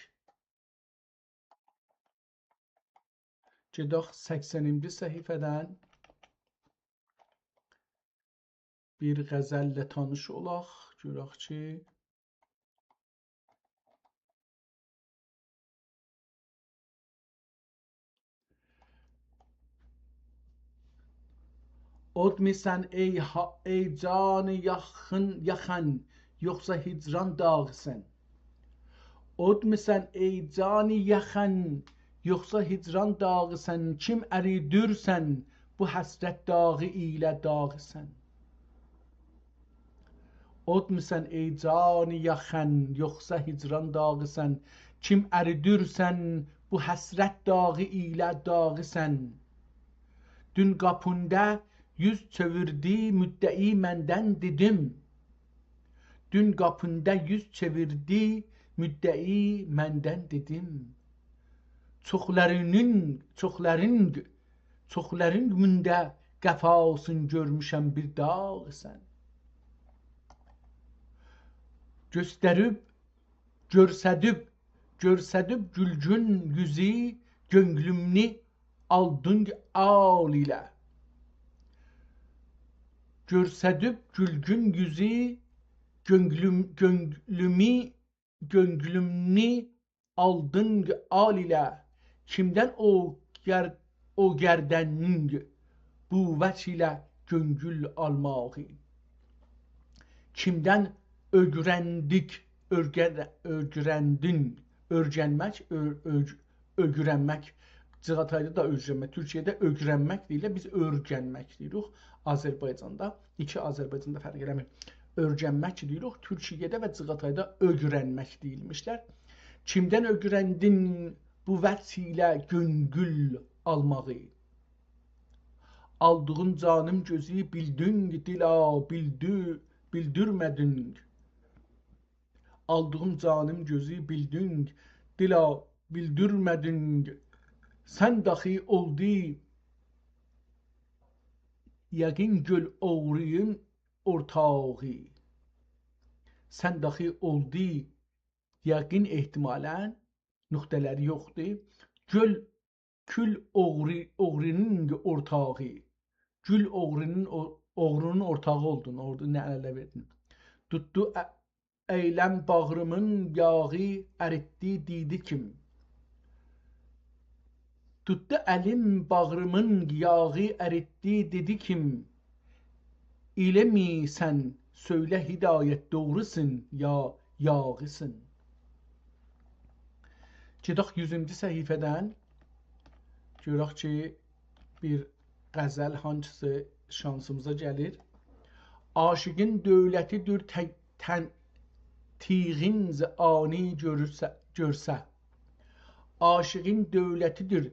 A: Gedək 80-ci səhifədən bir qəzəllə tanış olaq, görək ki, od misən ey canı yaxın, yoxsa hicran dağısan. Od misən ey canı yaxın, yoxsa hicran dağısan. Kim əridürsən bu həsrət dağı ilə dağısan. Od misən ey canı yaxın, yoxsa hicran dağısan. Kim əridürsən bu həsrət dağı ilə dağısan. Dün qapında yüz çevirdi müddəi məndən dedim. Dün qapında yüz çevirdi müddəi məndən dedim. Çoxların mündə qəfasın görmüşəm bir dağ sən. Görsədib gülgün yüzü, gönlümni aldın al ilə. Görsədib gülgün yüzü, gönlümni aldın al ilə. Kimdən o gərdənin bu vəc ilə göngül almağı? Kimdən öyrənmək, Cığatayda da öyrənmək, Türkiyədə öyrənmək deyirlər, biz öyrənmək deyirik. Azərbaycanda, iki Azərbaycanda fərq eləmir. Öyrənmək deyirik, Türkiyədə və Cığatayda öyrənmək deyilmişlər. Kimdən öyrəndin bu vəsilə göngül almağı? Aldığın canım gözü bildin, dila bildirmədin. Aldığım canım gözü bildin, dila bildirmədin. Sən daxi oldu yəqin göl oğruyun ortağı. Sən daxi oldu yəqin ehtimalən nöqtələri yoxdur. Kül oğrunun ortağı. Gül oğrunun ortağı oldun. Orada nə ələ verdin? Tutdu eyləm bağrımın yağı əritdi didi kim? Tutdu əlim bağrımın yağı əritdi dedi kim? İlə mi sən söylə hidayət doğrusun ya yağısın? Gedək 100-cü səhifədən görək ki, bir qəzəl hansısı şansımıza gəlir. Aşıqın dövlətidir tiğiniz ani görsə. Aşıqın dövlətidir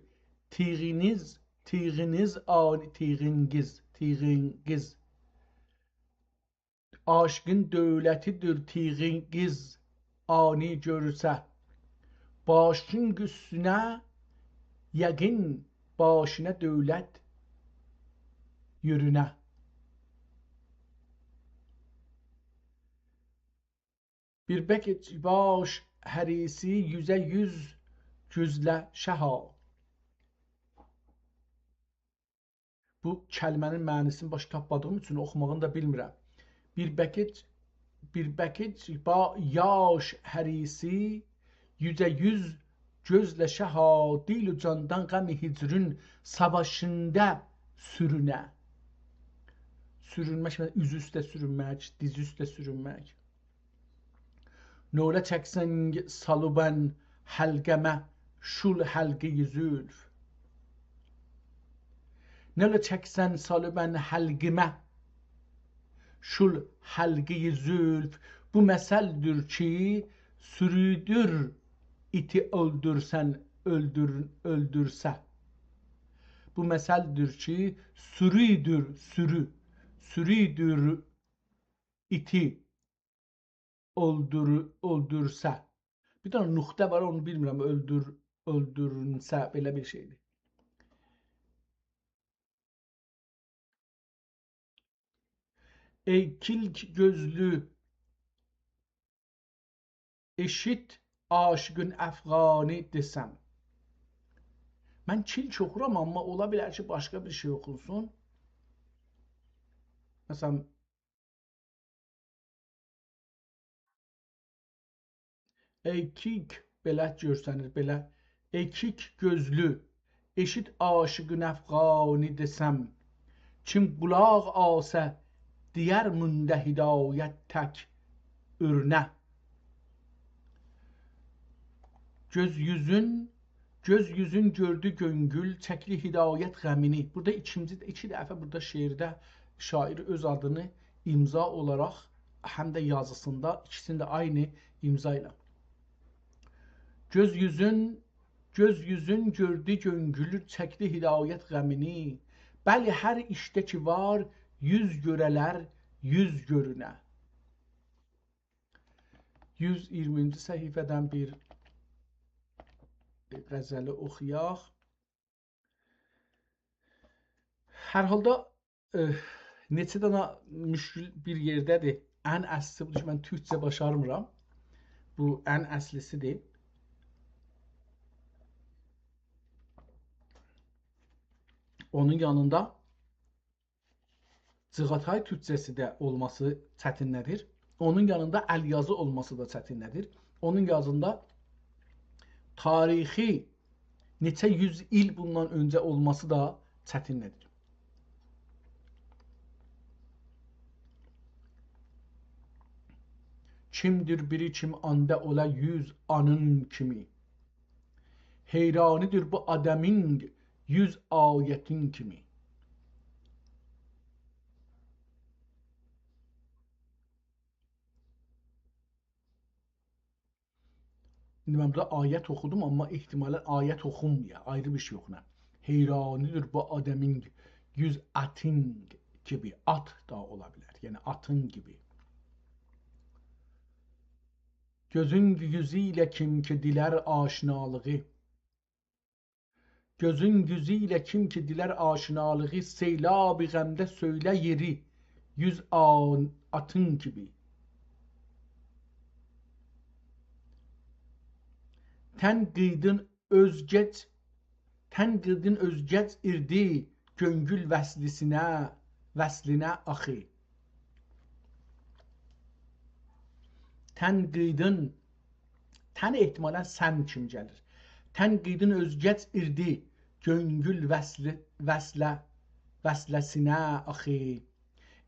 A: tiğiniz ani tiğingiz. Aşıqın dövlətidir tiğiniz ani görsə. Başın üstünə yəqin başına dövlət yürünə. Bir bək baş hərisi yüzə yüz güzlə şəha. Bu kəlmənin mənisini başa tapmadığım üçün oxumağını da bilmirəm. Bir bək yaş hərisi yüzə yüz gözlə şəha, dil u candan qəmi hicrün savaşında sürünə. Sürünmək, üz üstə sürünmək, diz üstə sürünmək. Nölə çəksən salubən həlqəmə şul həlqi zülf. Nölə çəksən salubən həlqimə şul həlqi zülf. Bu məsəldir ki, sürüdür iti öldürsən öldürsə. Bu məsəldir ki, sürüdür iti öldürsə. Bir tane nöqtə var, onu bilmirəm, öldürünsə belə bir şeydir. Ey kilk gözlü eşit aşıqın əfqani desəm. Mən kilk oxuram, amma ola bilər ki, başqa bir şey oxunsun. Məsələn, ey kilk belə görsənir, belə. Ey kilk gözlü eşit aşıqın əfqani desəm. Kim qulaq asə diyər mündə hidayət tək ürnə. Göz yüzün gördü göngül çəkli hidayət qəmini. Burada iki dəfə burada şeirdə şair öz adını imza olaraq həm də yazısında ikisini də aynı imza ilə. Göz yüzün gördü göngül çəkli hidayət qəmini. Bəli hər işdə ki var yüz görələr yüz görünə. 120-ci səhifədən bir qəzəli oxuyaq. Hər halda Neçə dənə müşkül bir yerdədir. Ən əslisi budur ki, mən türkcə başarmıram. Bu ən əslisidir. Onun yanında Cığatay türkcəsi də olması çətinlədir. Onun yanında əlyazı olması da çətinlədir. Onun yazında tarixi neçə yüz il bundan öncə olması da çətinlədir. Kimdir biri kim anda ola yüz anın kimi. Heyranidir bu ademin yüz ayetin kimi. Şimdi ben burada ayet okudum ama ihtimalen ayet okunmuyor. Ayrı bir şey okuna. Heyranidir bu ademin yüz atin gibi. At da olabilir. Yani atın gibi. Gözün yüzüyle kim ki diler aşinalığı. Gözün yüzüyle kim ki diler aşinalığı. Seylab-ı qəmdə söylə yeri. Yüz atın gibi. Tənqidin özgəc irdi göngül vəslinə axı. Tənqidin, tən ehtimalən sən kim gəlir. Tənqidin özgəc irdi göngül vəsləsinə axı.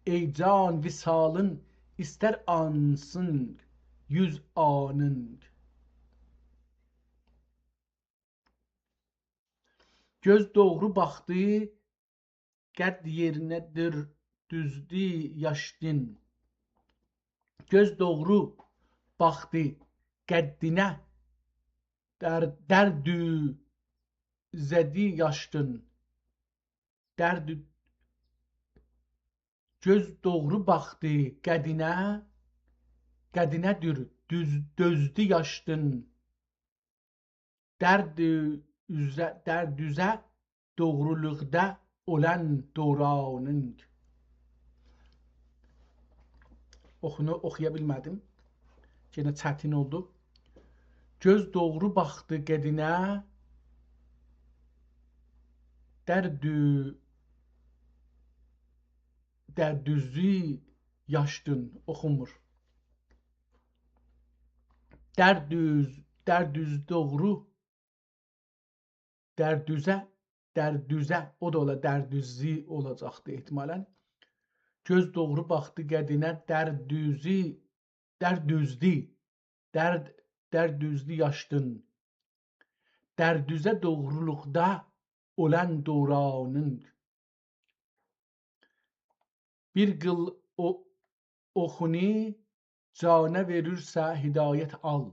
A: Ey can visalın istər ansın yüz anın. Göz doğru baxdı, qədd yerinədir düzdü yaşdın. Göz doğru baxdı, qəddinə dərdü zədi yaşdın. Göz doğru baxdı, qədinədir dözdü yaşdın. Dərdüzə doğruluqda olan doğranın. Oxunu oxuya bilmədim. Yenə çətin oldu. Göz doğru baxdı qədinə, dərdüzü yaşdın. Oxunmur. Dərdüz doğru. Dərdüzə, o da ola dərdüzü olacaqdı ehtimalən. Göz doğru baxdı qədinə, dərdüzdü yaşdın. Dərdüzə doğruluqda olan doğranın. Bir qıl oxuni canə verirsə hidayət al.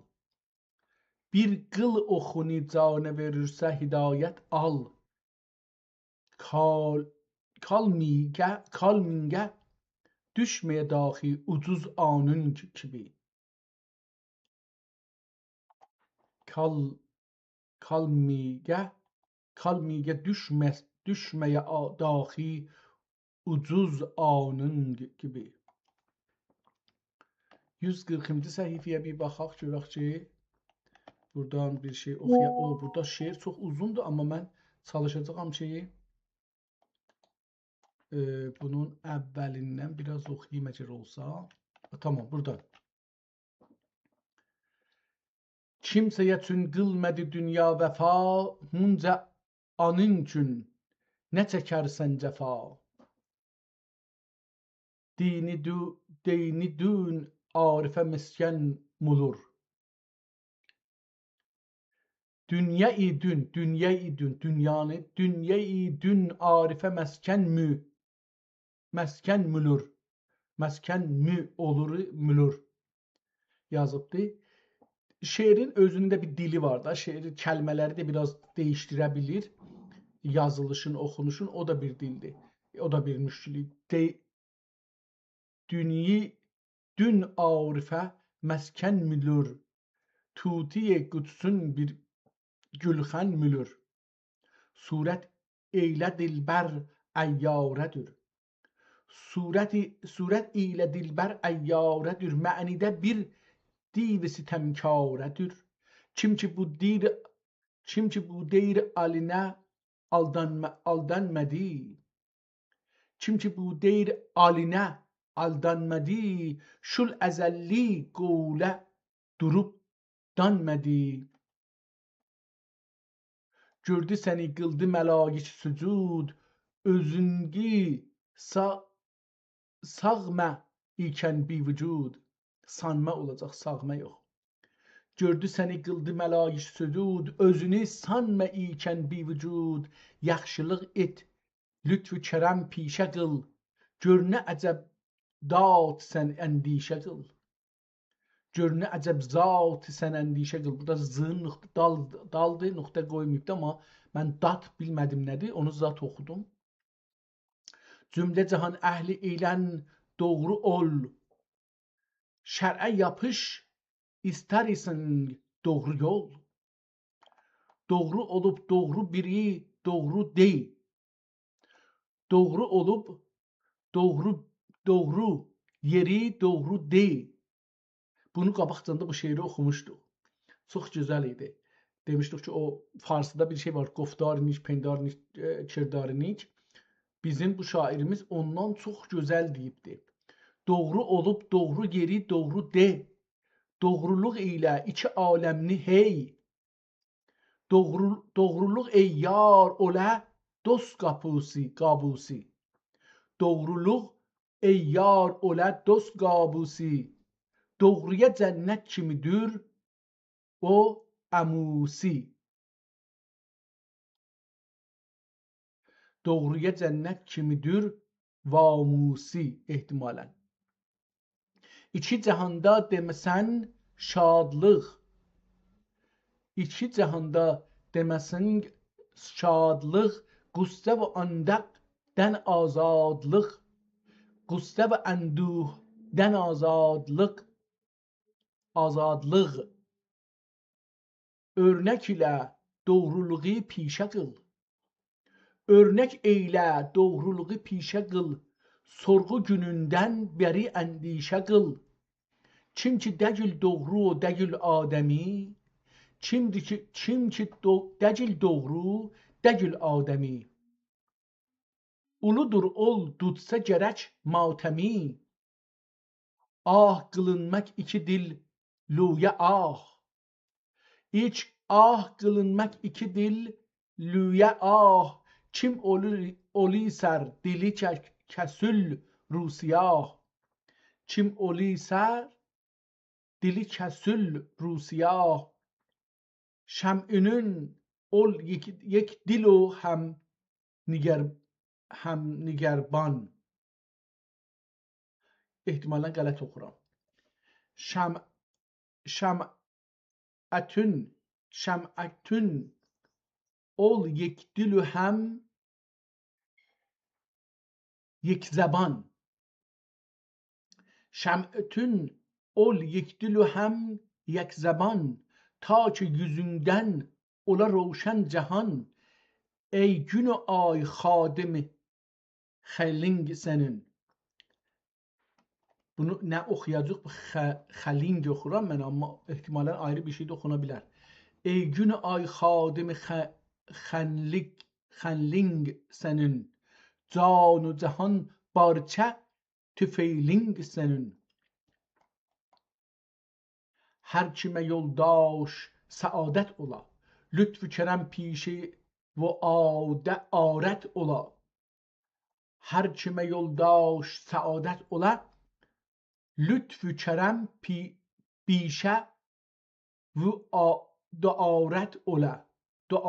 A: Bir qıl oxuni canə verirsə hidayət al. Kalmingə düşməyə daxi ucuz anın kimi. Kalmingə düşməyə daxi ucuz anın gibi. 140-cı səhifəyə bir baxaq, görək ki, buradan bir şey oxuyaq. Burada şeir çox uzundur, amma mən çalışacağam ki, bunun əvvəlindən biraz oxuyayım əgər olsa. Tamam, burada. Kimsəyə üçün qılmədi dünya vəfa, munca anın üçün nə çəkərsən cəfa. Dini dün arifə məskən mulur. Dünya-i dün arifə məskən mülür. Məskən olur mülür yazıbdı. Şeirin özünün bir dili var da, şeirin kəlmələri də biraz değişdirə bilir. Yazılışın, oxunuşun, o da bir dildir. O da bir müşkülük. Dün arifə məskən mülür. Tutiye qudsun bir gülxən mülür. Surət eylə dilbər əyyarədir. Surət ilə dilbər əyyarədir. Mənidə bir div sitemkarədir. Kim ki bu deyir alinə aldanmadı. Kim ki bu deyir alinə aldanmadı. Şul əzəlli qovlə durub danmadı. Gördü səni qıldı mələik sucud. Özüngi sağmə ikən bi vücud. Sanma olacaq, sağma yox. Gördü səni qıldı mələik sucud. Özünü sanma ikən bi vücud. Yaxşılıq et, lütfü kərəm pişə qıl. Gör nə əcəb dat sən əndişə qıl. Gör nə əcəb zat sən əndişə qıl. Burada zın daldı, nöqtə qoymayıbdı, amma mən dat bilmədim nədir, onu zat oxudum. Cümlə cahan əhli eylən doğru ol. Şərə yapış, istərsən doğru yol. Doğru olub doğru biri doğru dey. Doğru olub doğru yeri doğru dey. Bunu qabaqcanda bu şeiri oxumuşduq. Çox gözəl idi. Demişdik ki, o farsıda bir şey var. Qofdarnik, pendarnik, kirdarnik. Bizim bu şairimiz ondan çox gözəl deyibdi. Doğru olub doğru yeri doğru de. Doğruluq ilə iki aləmni hey. Doğruluq ey yar olə dost qabusi. Doğruluq ey yar olə dost qabusi. Doğruya cənnət kimidir o əmusi. Doğruya cənnət kimidir vamusi ehtimalən. İki cəhanda deməsən şadlıq. İki cəhanda deməsən şadlıq. Qüssə və əndəqdən azadlıq. Qüssə və ənduhdən azadlıq. Azadlıq. Örnək ilə doğruluğu pişə qıl. Örnək eylə doğruluğu pişə qıl. Sorğu günündən bəri əndişə qıl. Kim ki dəgil doğru o dəgil adəmi. Kim ki dəgil doğru dəgil adəmi. Uludur ol tutsa gərək matəmi. Ah qılınmaq iki dil lüyə ah. İç ah qılınmaq iki dil lüyə ah. Kim olisər dili kəsül rusiyah. Kim olisər dili kəsül rusiyah. Şəm'ünün ol yek dil o həm nigerban. Ehtimalən qələt oxuram. Şəm'ətün ol yek dilü həm yek zəban. Şəm'ətün ol yek dilü həm yek zəban. Ta ki yüzündən ola roşən cahan. Ey gün ay xadimi xəling sənin. Bunu nə oxuyacaq? Xəling oxuram mən, amma ehtimalən ayrı bir şey də oxuna bilər. Ey gün ay xadimi xənling sənin. Canu cahan barçə tüfeyling sənin. Hər kimə yoldaş səadət ola. Lütfü kərəm pişi və arət ola. Hər kimə yoldaş səadət ola. Lütfü kərəm pişə və arət ola.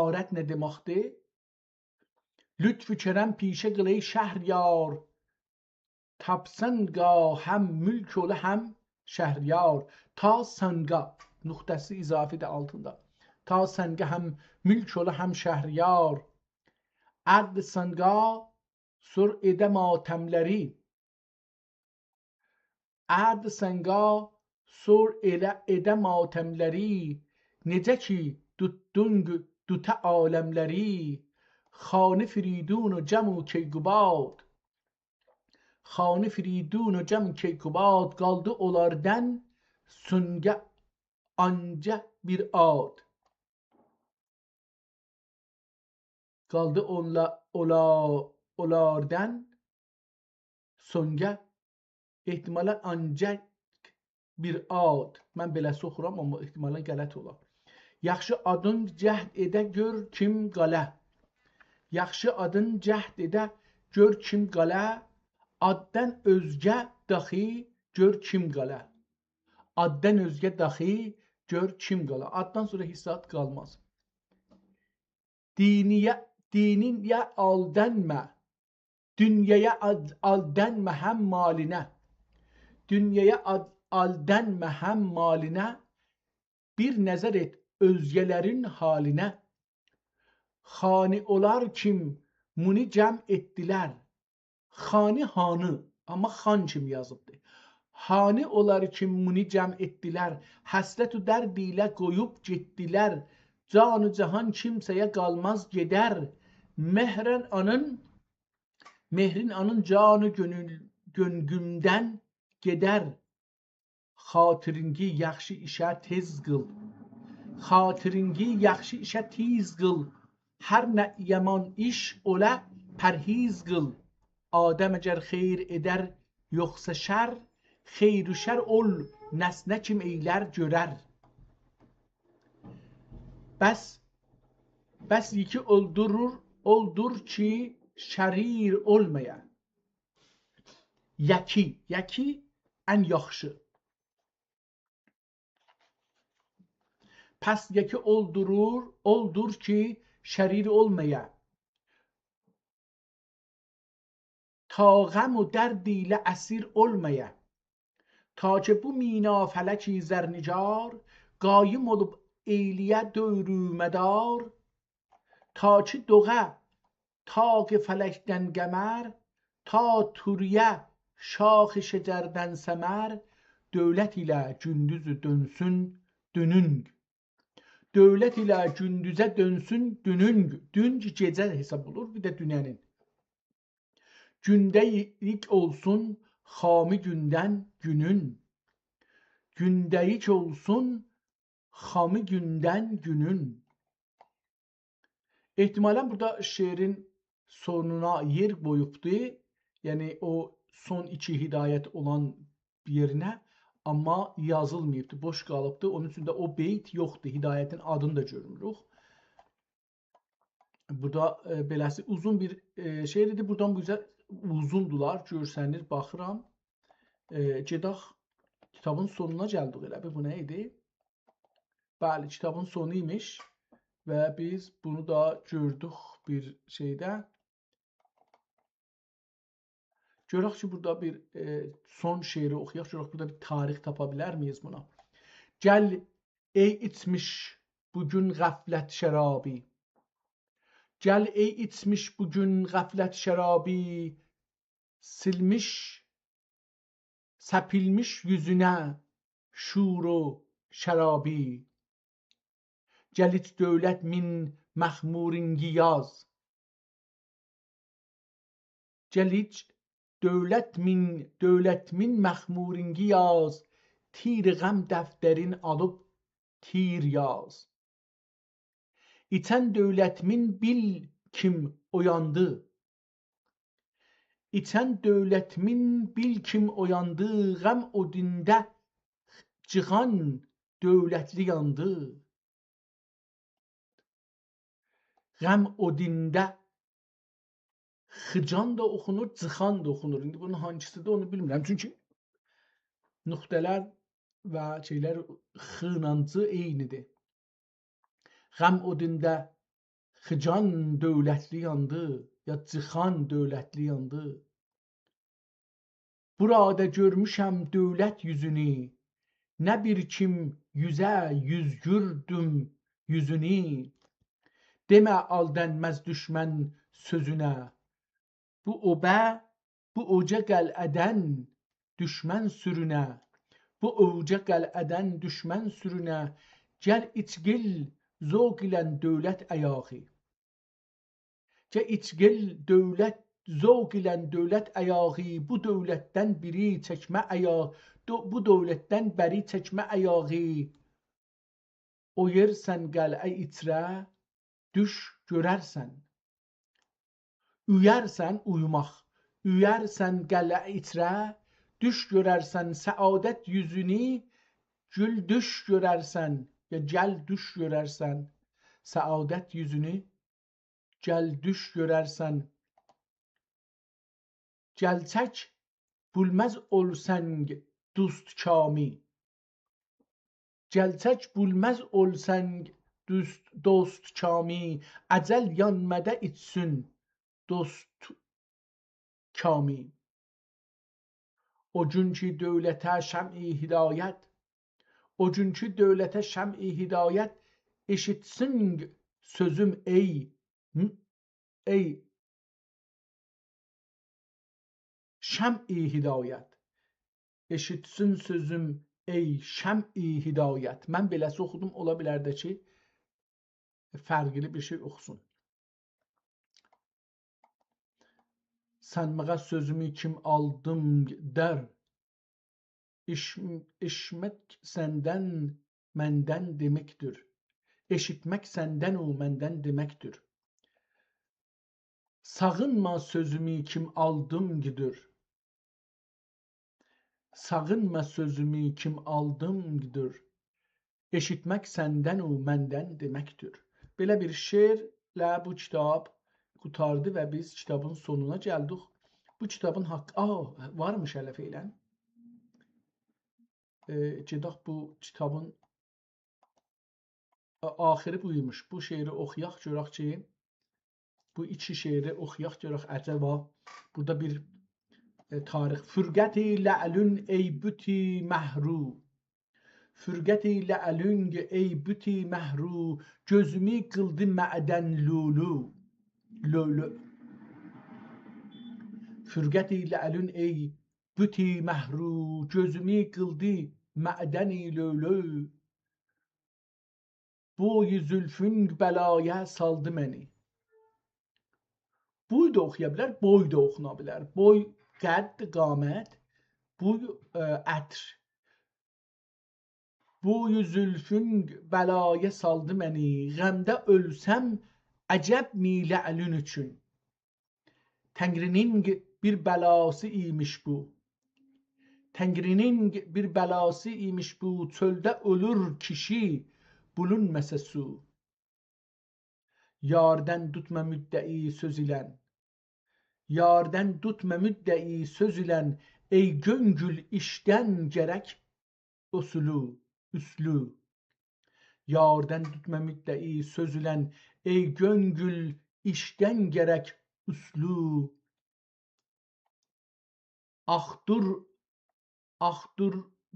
A: Arət nə deməkdir? Lütfü kərəm pişə qıl ey şəhriyar. Tapsanga həm mülk ola həm şəhriyar. Ta sənga nöqtəsi izafidir altında. Ta sənga həm mülk ola həm şəhriyar. Ərd sənga sur edə matəmləri. Ərd sənga sur edə matəmləri. Necə ki duta aləmləri. Xanı firidun و cəmu keyqubad. Xanı Firidun و cəm Keykubat qaldı onlardan süngə anca bir ad. Qaldı onlardan süngə ehtimalən ancaq bir ad. Mən beləsi oxuram, amma ehtimalən qələt olar. Yaxşı adın cəhd edə gör kim qalə. Yaxşı adın cəhd edə gör kim qalə. Addan özgə daxi gör kim qalə. Addan özgə daxi gör kim qalə. Addan sonra hissat qalmaz. Diniyə aldanmə. Dünyaya aldanmə həm malinə. Dünyaya aldanmə həm malinə. Bir nəzər et özgələrin halinə. Xani olar kim muni cəm etdilər. Xani hanı, amma xan kimi yazıbdır. Hani olar kim muni cəm etdilər. Həsrət-ü dərd ilə qoyub getdilər. Canı cahan kimsəyə qalmaz gedər. Mehrin anın canı gönlümdən gedər. Xatiringi yaxşı işə tez qıl. Xatiringi yaxşı işə tez qıl. Hər nə yaman iş ola pərhiz qıl. Adəm əgər xeyr edər yoxsa şər, xeyr-ü şər ol nəsnə kim eylər görər. Bəs yeki oldur ki şərir olmaya. Yeki ən yaxşı. Pəs yeki oldur ki şərir olmaya. Ta غم و درد ilə əsir olmaya. Ta ki bu mina fələki zərnicar, qayım olub eyliyə dövrü mədar. Ta ki doğə taq fələkdən qəmər, ta türyə şax şəcərdən səmər, dövlət ilə gündüzü dönsün dününk. Dövlət ilə gündüzə dönsün dününk. Dünc gecə hesab olur, bir də dünənin. Gündəyik olsun xami gündən günün. Gündəyik olsun xami gündən günün. Ehtimalən burada şeirin sonuna yer qoyubdur. Yəni o son iki hidayət olan yerinə, amma yazılmayıbdır, boş qalıbdır. Onun üçün də o beyt yoxdur, hidayətin adını da görmürük. Burada beləsi uzun bir şeirdir. Buradan bu üzər uzundular, görsəniz, baxıram. Gedək kitabın sonuna gəldik elə bir. Bu nə idi? Bəli, kitabın sonu imiş və biz bunu da gördük bir şeydə. Görək ki, burada bir son şeiri oxuyaq. Görək burada bir tarix tapa bilər miyiz buna? Gəl ey içmiş bugün qəflət şərabi. Gəl ey içmiş bugün qəflət şərabi. Silmiş, səpilmiş yüzünə şuru şərabi. Gəl iç dövlət min məxmuringi yaz. Gəl iç dövlət min məxmuringi yaz. Tir qəm dəftərin alıb tir yaz. İçən dövlətmin bil kim oyandı. İçən dövlətmin bil kim oyandı. Qəm odində cıxan dövlətli yandı. Qəm odində xıcan da oxunur, cıxan da oxunur. İndi bunun hangisidir onu bilmirəm. Çünki nöqtələr və şeylər xınancı eynidir. Qəm odində xıcan dövlətli yandı, ya cıxan dövlətli yandı. Burada görmüşəm dövlət yüzünü, nə bir kim yüzə yüzgürdüm yüzünü. Demə aldənməz düşmən sözünə. Bu uca qəl'ədən düşmən sürünə. Bu uca qəl'ədən düşmən sürünə. Gəl içgil zövq ilə dövlət əyağı. Gəl içgil dövlət zövq ilə dövlət əyağı, bu dövlətdən biri çəkmə əyağı, bu dövlətdən bəri çəkmə əyağı. O yersən qəl'ə itrə, düş görərsən. Üyərsən uyumaq, üyərsən qəl'ə itrə, düş görərsən səadət yüzünü, gül düş görərsən, ya gəl düş görərsən, səadət yüzünü, gəl düş görərsən. Gəlçək bulməz olsəng dost kami, gəlçək bulməz olsəng dost kami, əcəl yanmədə içsün dost kami. O gün ki dövlətə şəm'i hidayət, o gün ki dövlətə şəm'i hidayət, eşitsin sözüm ey şəm'i hidayət. Eşitsin sözüm ey şəm'i hidayət. Mən beləsi oxudum, ola bilər də ki, fərqli bir şey oxusun. Sənməğə sözümü kim aldım der, eşitmək səndən məndən deməkdir. Eşitmək səndən o məndən deməkdir. Sağınma sözümü kim aldım gidir. Sağınma sözümü kim aldım gidir. Eşitmək səndən o məndən deməkdir. Belə bir şeirlə bu kitab qutardı və biz kitabın sonuna gəldik. Bu kitabın haqqı, varmış hələ feylən. Gedək bu kitabın axırı buymuş. Bu şeiri oxuyaq, görək ki, bu iki şeiri oxuyaq, görək əcəba. Burada bir tarix. Fürqəti lə'lün ey büti məhru. Fürqəti lə'lün ey büti məhru. Gözümü qıldı mədən lulu. Lulu. Fürqəti lə'lün ey büti məhru. Gözümü qıldı mədəni lulu. Boy zülfün bəlaya saldı məni. Boy da oxuya bilər, boy da oxuna bilər. Boy qədd, qamət, boy ətr. Boy zülfün bəlaya saldı məni. Qəmdə ölsəm əcəb mi lə'lün üçün. Təngrinin bir bəlası imiş bu. Təngrinin bir bəlası imiş bu. Çöldə ölür kişi bulunməsə su. Yardən tutma müddəi söz ilən. Yardən tutma müddəi söz ilən. Ey göngül işdən gərək usulu, üslü. Yardən tutma müddəi söz ilən. Ey göngül işdən gərək uslu. Axdır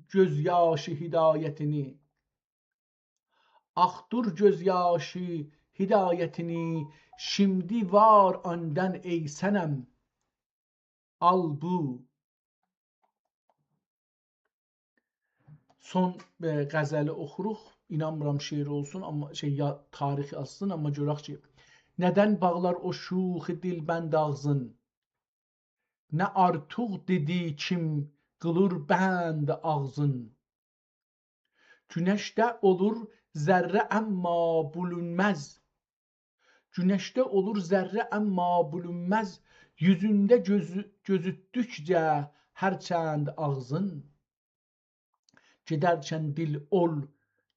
A: göz yaşı hidayətini. Axdır göz yaşı hidayətini. Şimdi var ondan ey sənəm. Al bu. Son qəzəli oxuruq. İnanmıram şeir olsun, amma tarix yazsın, amma görək ki, nədən bağlar o şuxi dilbənd ağzın? Nə artıq dedi kim qılır bənd ağzın? Günəşdə olur zərrə əmma bulunməz. Günəşdə olur zərrə əmma bulunməz. Yüzündə gözütdükcə hərçənd ağzın. Gedərkən dil ol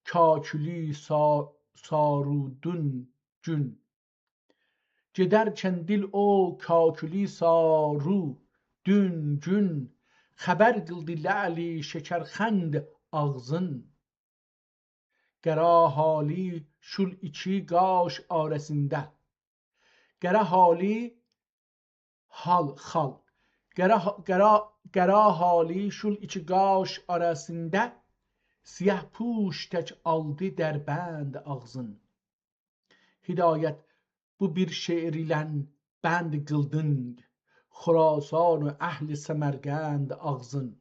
A: kakülü sarudun gün. Gedərkən dil ol kakülü sarudun gün. Xəbər qıldı ləli şəkərxənd ağzın. Qərə hali şul iki qaş arasında. Qərə hali xal. Qərə hali şul iki qaş arasında. Siyah puş tək aldı dərbənd ağzın. Hidayət bu bir şeir ilə bənd qıldın. Xurasan və əhli Səmərqənd ağzın.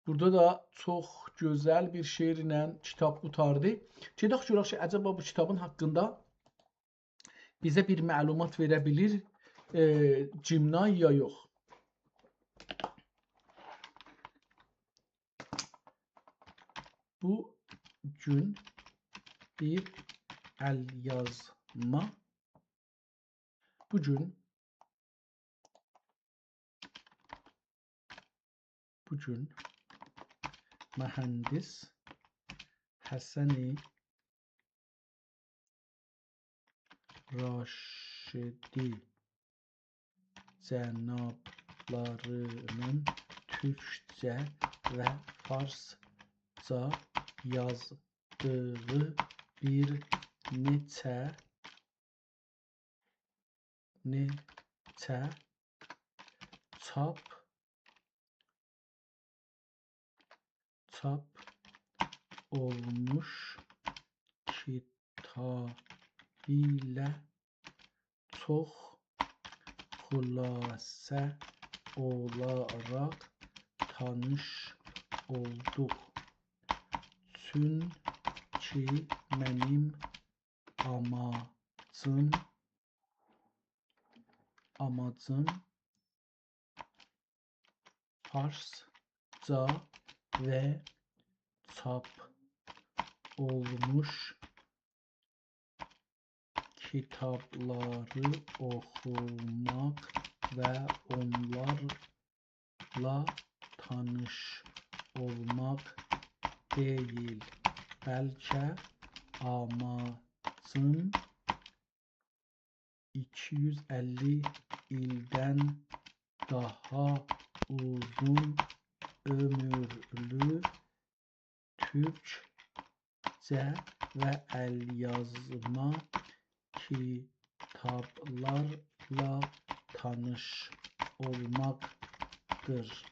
A: Burada da çox gözəl bir şeir ilə kitab qutardı. Gedək görək ki, əcəba bu kitabın haqqında bizə bir məlumat verə bilir cimnay ya yox? Bu gün bir əlyazma bugün mühəndis Həsəni Raşidi cənablarının türkcə və farsca yazdığı bir neçə çap olmuş kitabıyla çox xülasə olaraq tanış olduq. Çünki mənim amacım farsca və çap olmuş kitabları oxumaq və onlarla tanış olmaq deyil, bəlkə amacım 250 ildən daha uzun ömürlü türkcə və əlyazma kitablarla tanış olmaqdır.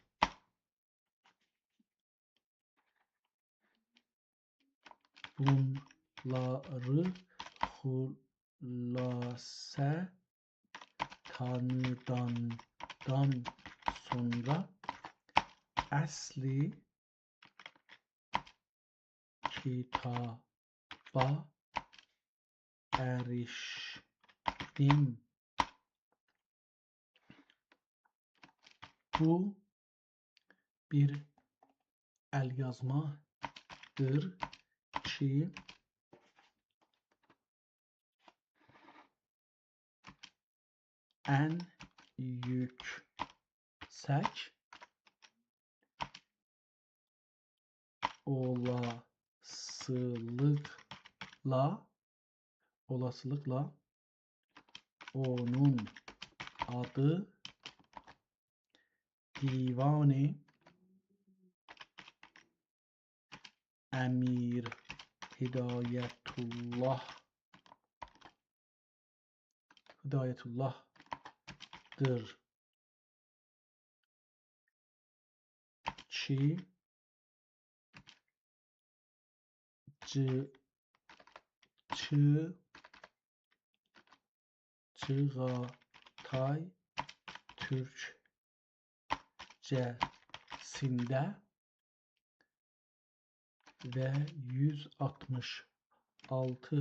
A: Bunları xülasə tanıdandan sonra əsli kitaba erişdim. Bu bir əlyazmadır ki, ən yüksək olasılıqla onun adı Divan-ı Əmir Hidayetullah'dır ki Çığatay Türkçəsində və 166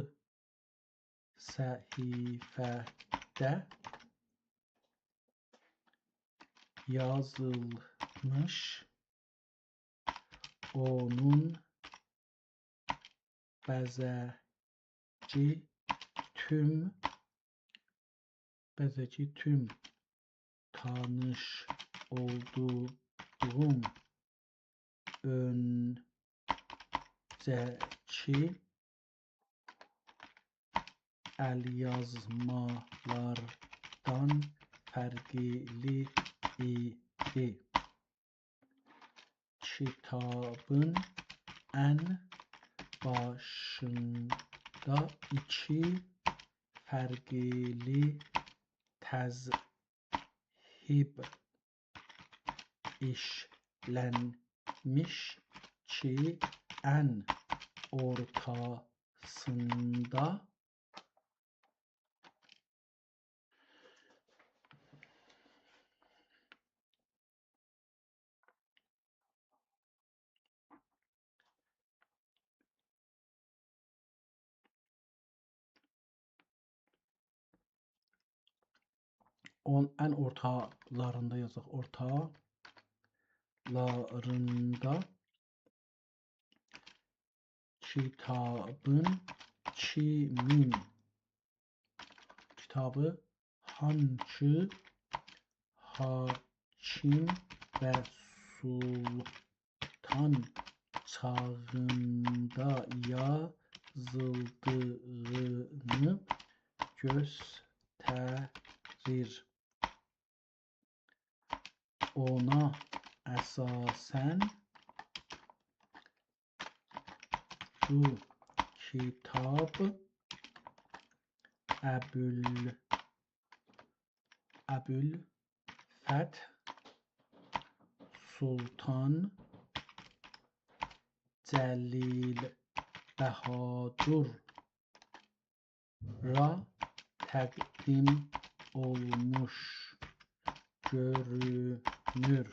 A: səhifədə yazılmış. Onun bəzəci tüm tanış olduğum öncəki əlyazmalardan fərqli idi. Kitabın ən başında iki fərqli təzhib işlənmiş ki, ən ortasında ən ortalarında yazaq. Ortalarında kitabın kimin? Kitabı hansı hakim və sultan çağında yazıldığını göstərir. Ona əsasən bu kitab Əbülfəth Sultan Cəlilbəhadur'a təqdim olmuş görünür.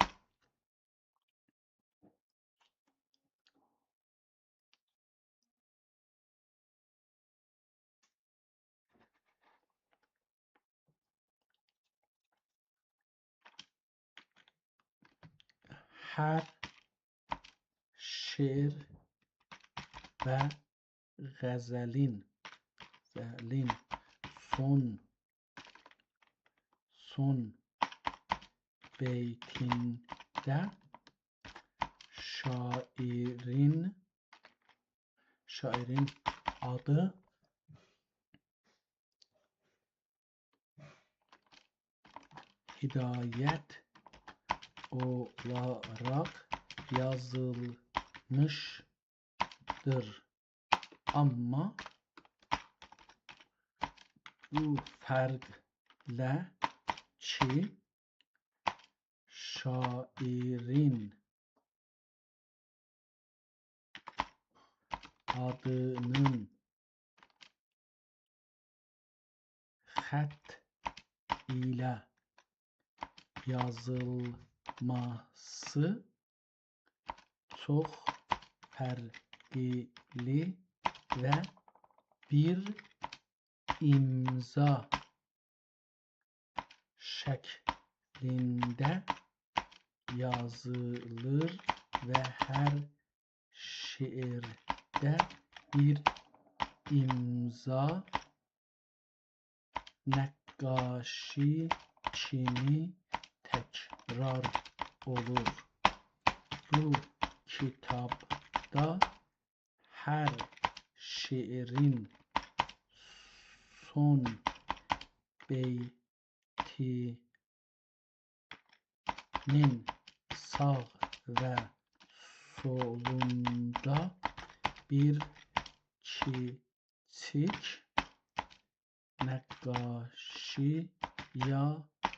A: Hər şeir və qəzəlin son beytində şairin adı Hidayət olaraq yazılmışdır. Amma bu fərqlə ki, şairin adının xətt ilə yazılması çox fərqli və bir imza şəklində yazılır və hər şeirdə bir imza nəqqaşı kimi təkrar olur. Bu kitabda hər şeirin son beytinin sağ və solunda bir kiçik nəqqaşı ya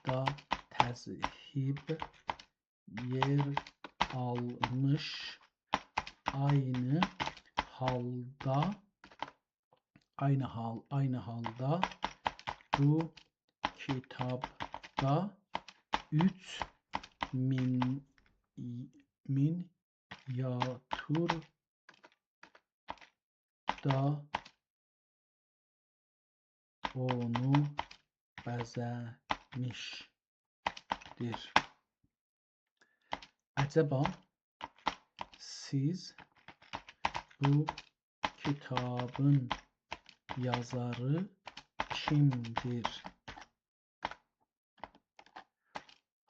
A: da təzhib yer almış. Aynı halda bu kitabda 3 miniatür da onu bəzəmişdir. Əcəba siz bu kitabın yazarı kimdir?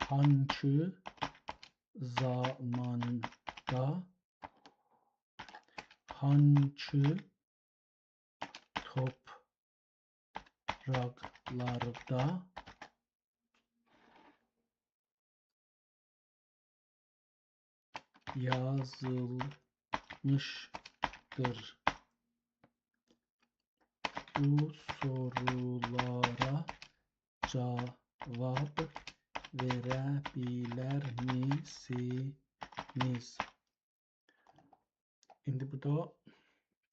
A: Hansı zamanda, hansı topraklarda yazılmışdır? Bu sorulara cavab verə bilərmisiniz? İndi bu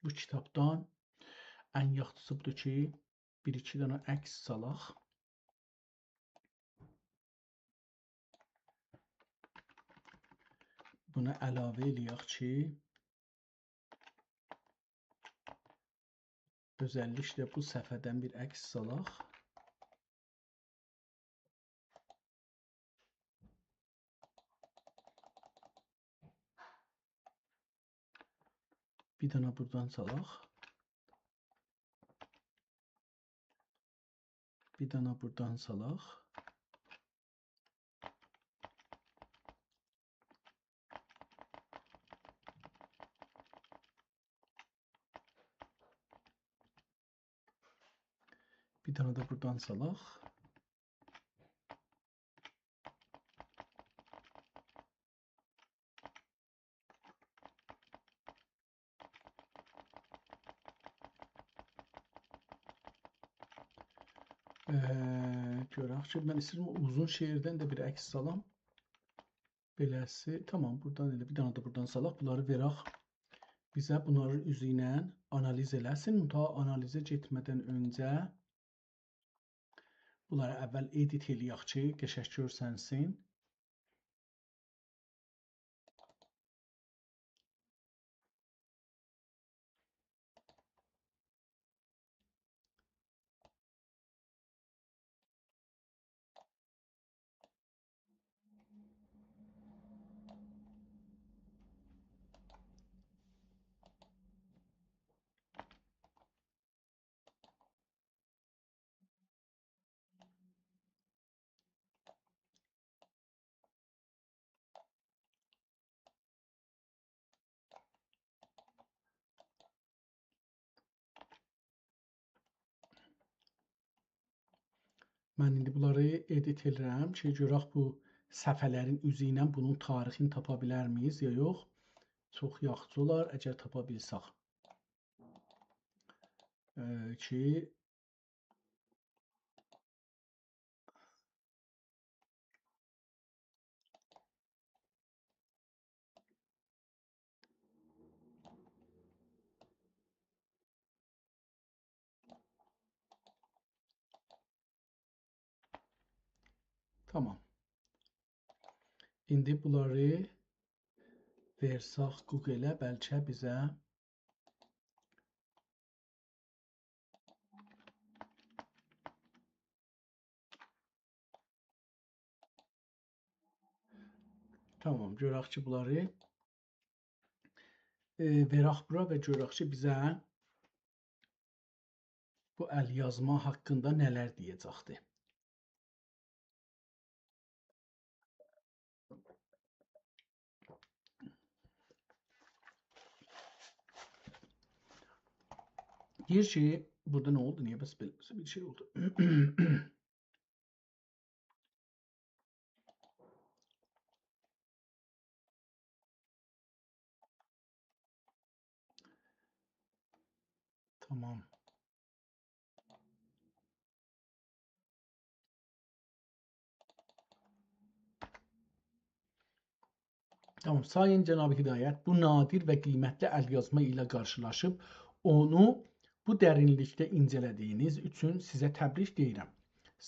A: kitabdan ən yaxşısı budur ki, bir-iki dənə əks salaq. Buna əlavə eləyək ki, özəlliklə bu səhifədən bir əks salaq. Bir dənə buradan salaq. Bir dənə buradan salaq. Bir dənə də buradan salaq. Görək ki, mən istəyirəm uzun şeirdən də bir əks salam. Beləsi, tamam, buradan elə bir dənə də buradan salaq. Bunları verək. Bizə bunların üzü ilə analiz eləsin. Ta analizə getmədən öncə bunları əvvəl edit eləyək ki, qəşəng görsənsin. Mən indi bunları edit edirəm ki, görək bu səhifələrin üzü ilə bunun tarixini tapa bilər miyiz ya yox. Çox yaxşı olar, əgər tapa bilsək. Ki tamam. İndi bunları versək Google-ə, bəlkə bizə tamam, görək ki, bunları verək bura və görək ki, bizə bu əlyazma haqqında nələr deyəcəkdir. Deyir ki, burada nə oldu? Niyə bəs bir şey oldu? Tamam. Tamam, sayın Cənab Hidayət, bu nadir və qiymətli əlyazma ilə qarşılaşıb, onu bu dərinlikdə incələdiyiniz üçün sizə təbrik deyirəm.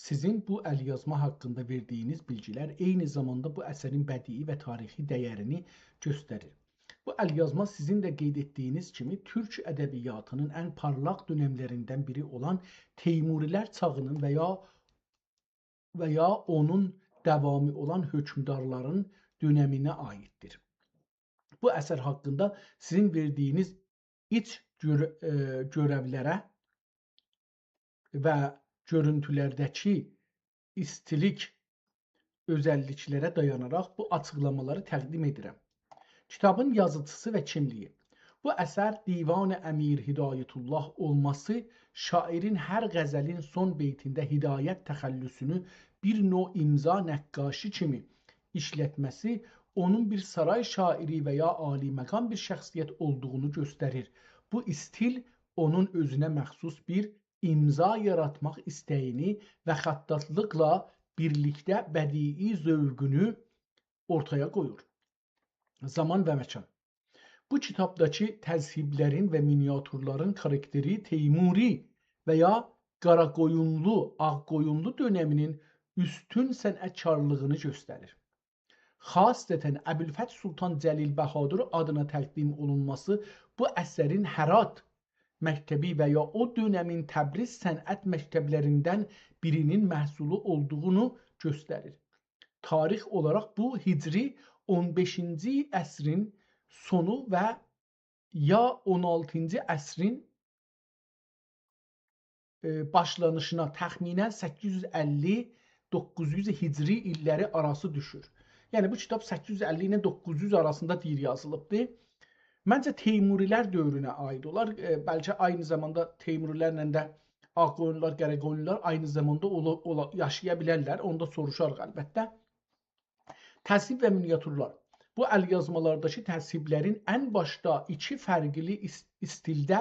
A: Sizin bu əlyazma haqqında verdiyiniz bilgilər eyni zamanda bu əsərin bədii və tarixi dəyərini göstərir. Bu əlyazma sizin də qeyd etdiyiniz kimi türk ədəbiyyatının ən parlaq dönəmlərindən biri olan Teymurilər çağının və ya onun davamı olan hökmdarların dönəminə aiddir. Bu əsər haqqında sizin verdiyiniz iç görevlərə və görüntülərdəki istilik özəlliklərə dayanaraq bu açıqlamaları təqdim edirəm. Kitabın yazıcısı və kimliyi. Bu əsər Divan-ı Əmir Hidayətullah olması, şairin hər qəzəlin son beytində hidayət təxəllüsünü bir növ imza nəqqaşı kimi işlətməsi, onun bir saray şairi və ya aliməqam bir şəxsiyyət olduğunu göstərir. Bu stil onun özünə məxsus bir imza yaratmaq istəyini və xəttatlıqla birlikdə bədii zövqünü ortaya qoyur. Zaman və məkan. Bu kitabdakı təzhiblərin və miniatürlərin xarakteri Teymuri və ya Qaraqoyunlu, Ağqoyunlu dönəminin üstün sənətkarlığını göstərir. Xassətən Əbülfət Sultan Cəlil Bəhadur adına təqdim olunması bu əsərin Hərat məktəbi və ya o dönəmin Təbriz sənət məktəblərindən birinin məhsulu olduğunu göstərir. Tarix olaraq bu Hicri 15-ci əsrin sonu və ya 16-cı əsrin başlanışına təxminən 850-900 hicri illəri arası düşür. Yəni bu kitab 850 ilə 900 arasında deyir yazılıbdır. Məncə Teymurilər dövrünə aid olar. Bəlkə aynı zamanda Teymurilərlə də Ağqoyunlular, Qaraqoyunlular aynı zamanda yaşaya bilərlər. Onda soruşarıq əlbəttə. Təsvib və miniatürlər. Bu əlyazmalardakı təsviblərin ən başda iki fərqli stildə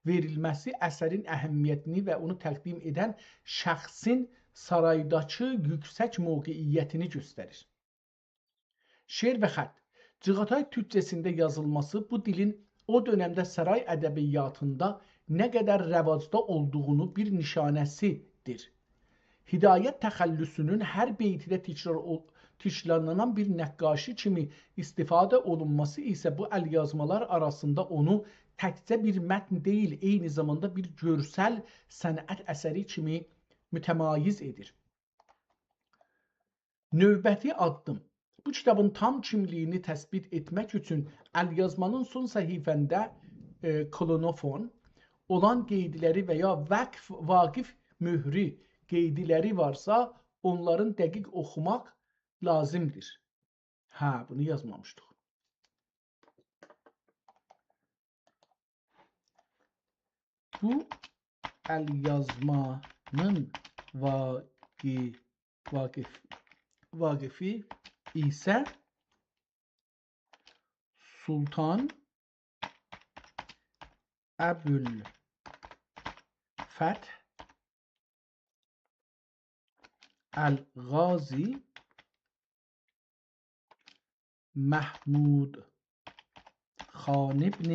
A: verilməsi əsərin əhəmiyyətini və onu təqdim edən şəxsin saraydakı yüksək mövqeyiyyətini göstərir. Şeir və xətt. Cığatay türkcəsində yazılması bu dilin o dönəmdə saray ədəbiyyatında nə qədər rəvacda olduğunu bir nişanəsidir. Hidayət təxəllüsünün hər beytidə təkrarlanan bir nəqqaşi kimi istifadə olunması isə bu əlyazmalar arasında onu təkcə bir mətn deyil, eyni zamanda bir görsəl sənət əsəri kimi mütəmayiz edir. Növbəti addım. Bu kitabın tam kimliyini təsbit etmək üçün əlyazmanın son səhifəndə klonofon olan qeydləri və ya vaqif mührü qeydləri varsa, onların dəqiq oxumaq lazımdır. Hə, bunu yazmamışdıq. Bu əlyazmanın vaqifi isə Sultan Əbülfəth Əl-Qazi Məhmud Xan ibn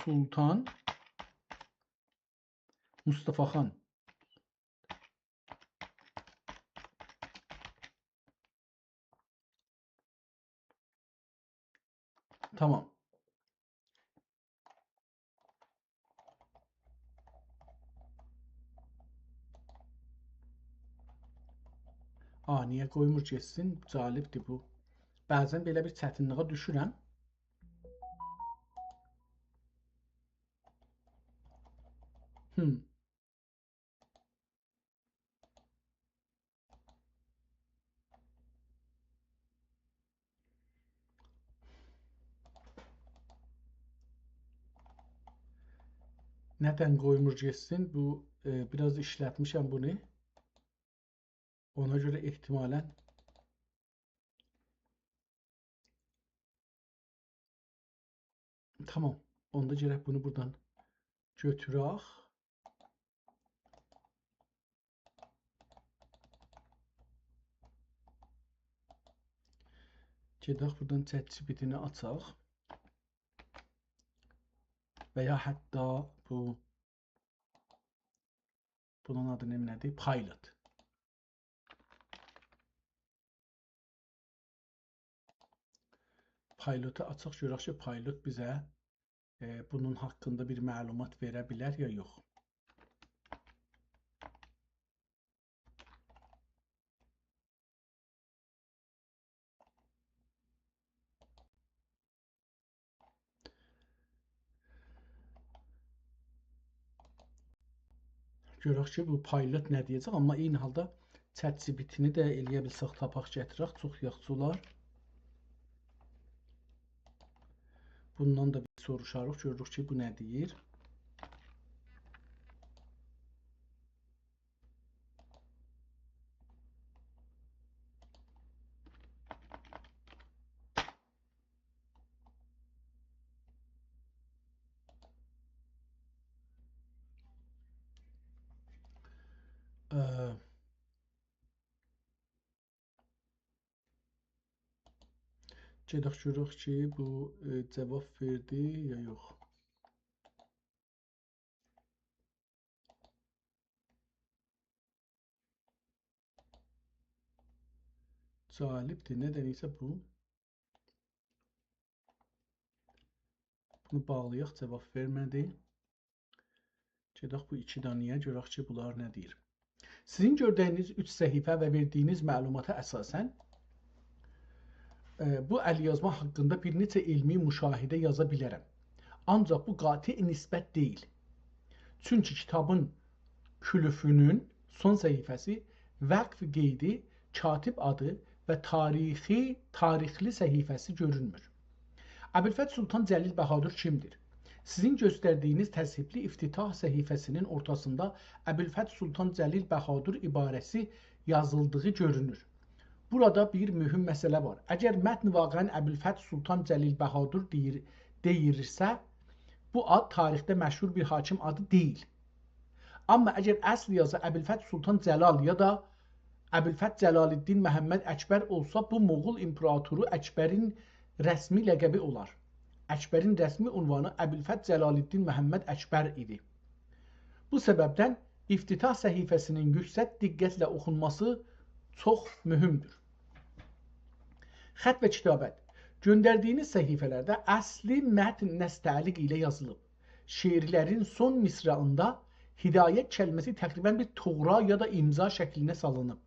A: Sultan Mustafa Xan. Tamam. Niyə qoymur geçsin? Calibdir bu. Bəzən belə bir çətinliyə düşürəm. Nədən qoymur geçsin? Bu biraz işlətmişəm bunu. Ona görə ehtimalən tamam. Onda gərək bunu buradan götürək. Gedək buradan ChatGPT-ni açaq. Və ya hətta bunun adı nədir? Pilot. Pilotu açıq görək ki, Pilot bizə bunun haqqında bir məlumat verə bilər ya yox. Görək ki, bu Pilot nə deyəcək, amma eyni halda ChatGPT-ni də eləyə bilsək tapaq gətirək, çox yaxşı olar. Bundan da bir soruşarıq, görürük ki, bu nə deyir. Gedək görək ki, bu cavab verdi ya yox. Calibdir, nədənsə bu. Bunu bağlayaq, cavab vermədi. Gedək bu iki danıya görək ki, bunlar nə deyir. Sizin gördüyünüz 3 səhifə və verdiyiniz məlumata əsasən bu əlyazma haqqında bir neçə elmi müşahidə yaza bilərəm. Ancaq bu qati nisbət deyil. Çünki kitabın külüfünün son səhifəsi vəqf qeydi, katib adı və tarixli səhifəsi görünmür. Əbülfət Sultan Cəlil Bəhadur kimdir? Sizin göstərdiyiniz təzhibli iftitah səhifəsinin ortasında Əbülfət Sultan Cəlil Bəhadur ibarəsi yazıldığı görünür. Burada bir mühüm məsələ var. Əgər mətn vaqəən Əbülfət Sultan Cəlil Bəhadur deyirsə, bu ad tarixdə məşhur bir hakim adı deyil. Amma əgər əsl yazı Əbülfət Sultan Cəlal ya da Əbülfət Cəlaləddin Məhəmməd Əkbər olsa, bu Moğol imperatoru Əkbərin rəsmi ləqəbi olar. Əkbərin rəsmi unvanı Əbülfət Cəlaləddin Məhəmməd Əkbər idi. Bu səbəbdən iftitah səhifəsinin yüksək diqqətlə oxunması çox mühümdür. Xətt və kitabət. Göndərdiyiniz səhifələrdə əsli mətn nəstəliq ilə yazılıb. Şeirlərin son misraında hidayət kəlməsi təqribən bir toğra ya da imza şəklinə salınıb.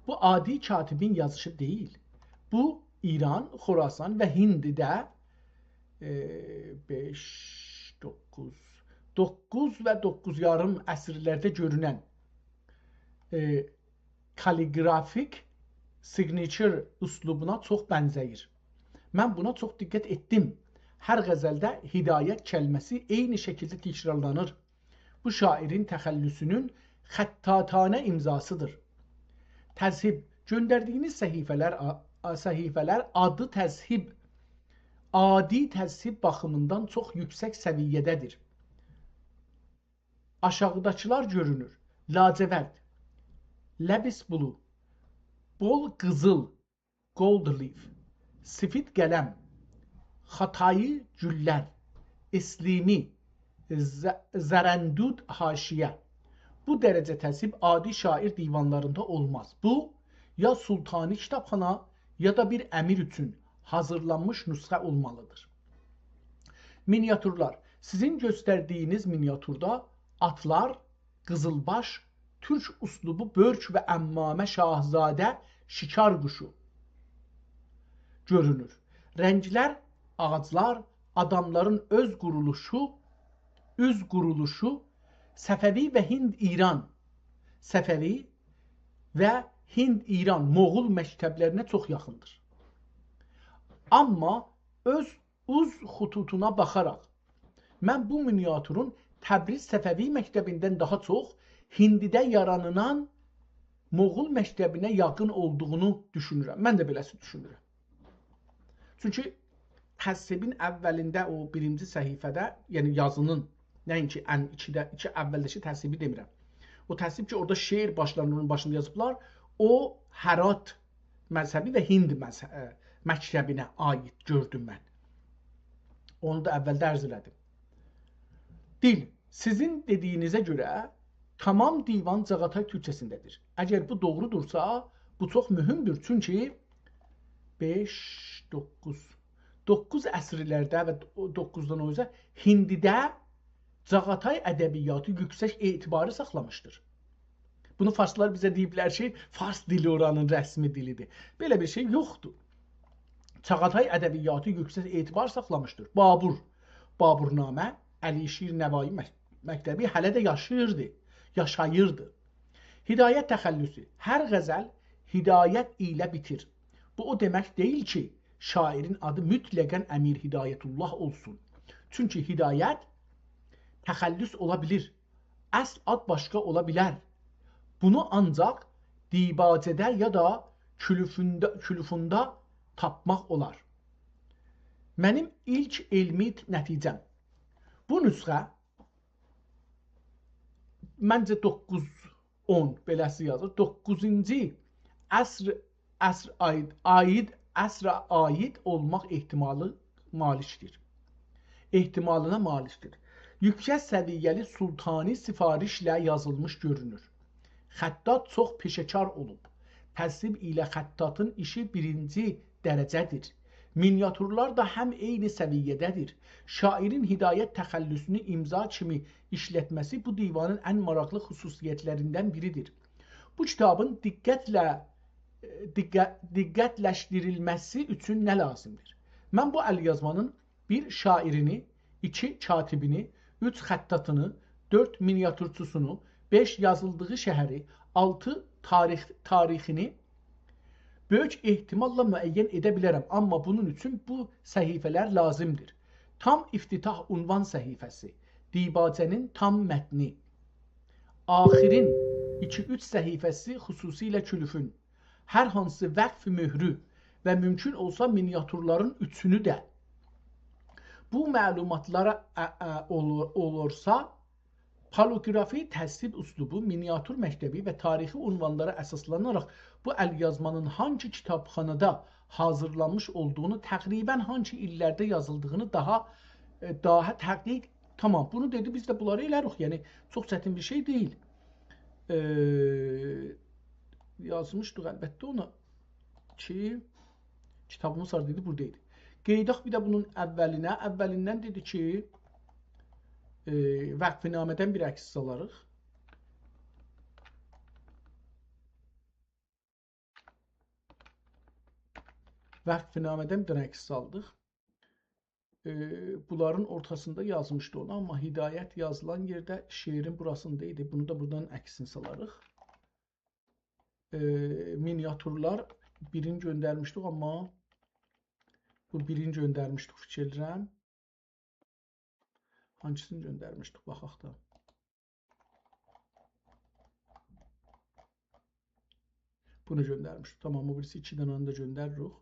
A: Bu adi katibin yazışı deyil. Bu İran, Xorasan və Hindidə 5, 9 və 9,5 əsrlərdə görünən kaligrafik signature üslubuna çox bənzəyir. Mən buna çox diqqət etdim. Hər qəzəldə hidayət kəlməsi eyni şəkildə təkrarlanır. Bu şairin təxəllüsünün xəttatanə imzasıdır. Təzhib. Göndərdiyiniz səhifələr adı təzhib, adi təzhib baxımından çox yüksək səviyyədədir. Aşağıdakılar görünür. Lacivərd, Ləbis bulu, bol qızıl, gold leaf, sifid qələm, xatayı güllər, islimi, zərəndud haşiyə. Bu dərəcə təzhib adi şair divanlarında olmaz. Bu, ya sultani kitabxana ya da bir əmir üçün hazırlanmış nüsxə olmalıdır. Miniatürlər. Sizin göstərdiyiniz miniatürda atlar, qızılbaş, türk uslubu börk və əmmamə şahzadə şikar quşu görünür. Rənglər, ağaclar, adamların üz quruluşu Səfəvi və Hind-İran, Səfəvi və Hind-İran Moğol məktəblərinə çox yaxındır. Amma öz xututuna baxaraq, mən bu miniatürün Təbriz Səfəvi məktəbindən daha çox Hindidə yaranılan Moğol məktəbinə yaxın olduğunu düşünürəm. Mən də beləsi düşünürəm. Çünki təzhibin əvvəlində o birinci səhifədə, yəni yazının, nəinki ən iki əvvəldəki təzhibi demirəm. O təzhib ki, orada şeir başlarının başında yazıblar, o Hərat məzhəbi və Hind məktəbinə aid gördüm mən. Onu da əvvəldə ərz elədim. Dil. Sizin dediyinizə görə tamam divan Cağatay türkçəsindədir. Əgər bu doğrudursa, bu çox mühümdür. Çünki 5, 9 əsrlərdə və 9-dan o üzə Hindidə Cağatay ədəbiyyatı yüksək etibarı saxlamışdır. Bunu farslar bizə deyiblər ki, fars dili oranın rəsmi dilidir. Belə bir şey yoxdur. Çağatay ədəbiyyatı yüksək etibar saxlamışdır. Baburnamə, Əlişir Nəvai məktəbi hələ də yaşayırdı. Hidayət təxəllüsü. Hər qəzəl hidayət ilə bitir. Bu o demək deyil ki, şairin adı mütləqən Əmir Hidayətullah olsun. Çünki hidayət təxəllüs ola bilir. Əsl ad başqa ola bilər. Bunu ancaq dibacədə ya da külüfunda tapmaq olar. Mənim ilk elmi nəticəm. Bu nüsxə məncə 9-10 beləsi yazır. 9-cu əsrə aid olmaq ehtimalına malikdir. Yüksək səviyyəli sultani sifarişlə yazılmış görünür. Xəttat çox peşəkar olub. Təzhib ilə xəttatın işi birinci dərəcədir. Miniatürlər də həm eyni səviyyədədir. Şairin hidayət təxəllüsünü imza kimi işlətməsi bu divanın ən maraqlı xüsusiyyətlərindən biridir. Bu kitabın diqqətlə diqqətləşdirilməsi üçün nə lazımdır? Mən bu əlyazmanın bir şairini, iki katibini, üç xəttatını, dörd miniatürçüsünü, beş yazıldığı şəhəri, altı tarixini böyük ehtimalla müəyyən edə bilərəm. Amma bunun üçün bu səhifələr lazımdır. Tam iftitah unvan səhifəsi, dibacənin tam mətni, axirin 2-3 səhifəsi xüsusilə külüfün, hər hansı vəqf möhrü və mümkün olsa miniatürların üçünü də bu məlumatlara olursa, paloqrafi təsvir üslubu, miniatür məktəbi və tarixi ünvanlara əsaslanaraq bu əlyazmanın hangi kitabxanada hazırlanmış olduğunu, təqribən hangi illərdə yazıldığını daha təqiq. Tamam, bunu dedi, biz də bunları elərik. Yəni çox çətin bir şey deyil. Yazmışdıq əlbəttə ona ki, kitabımız var dedi, buradaydı. Qeydaq bir də bunun əvvəlinə. Əvvəlindən dedi ki, vəqfinamədən bir əks alarıq. Vəqfinamədən bir əks aldıq. Bunların ortasında yazmışdı onu, amma hidayət yazılan yerdə şeirin burasında idi. Bunu da buradan əksini salarıq. Miniatürlər birini göndərmişdik, amma bu birini göndərmişdik, fikir edirəm. Hangisini göndərmişdik, baxaq da. Bunu göndərmişdik. Tamam, o birisi 2 dənəni də göndəririk.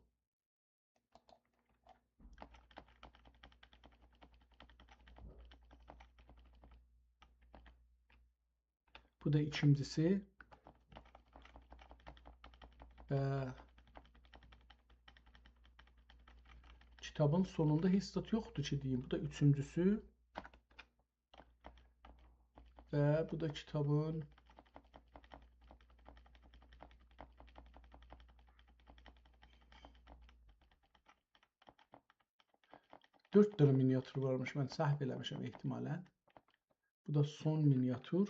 A: Bu da ikincisi. Və kitabın sonunda heç zat yoxdur ki, deyim. Bu da üçüncüsü. Və bu da kitabın dörd dənə miniatür varmış. Mən səhv eləmişəm ehtimalən. Bu da son miniatür.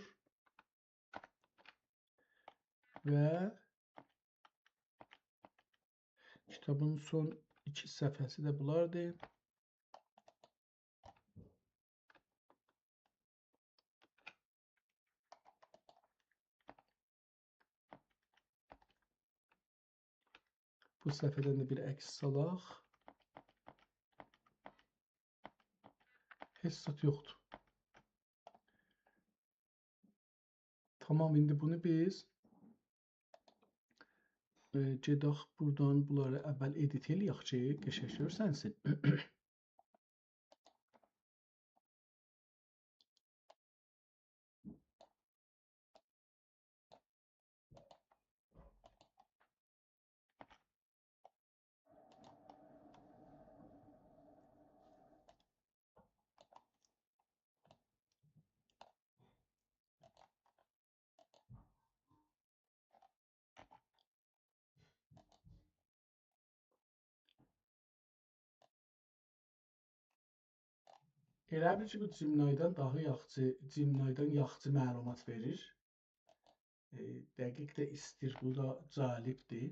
A: Və kitabın son 2 səhifəsi də bunlardır. Bu səhifədən də bir əks salaq. Heç zat yoxdur. Tamam, indi bunu biz gedək buradan bunları əvvəl edit eləyək ki, qəşəng görsənsin. Elə bil ki, bu Cimnaydan yaxçı məlumat verir. Dəqiq də istir, bu da calibdir.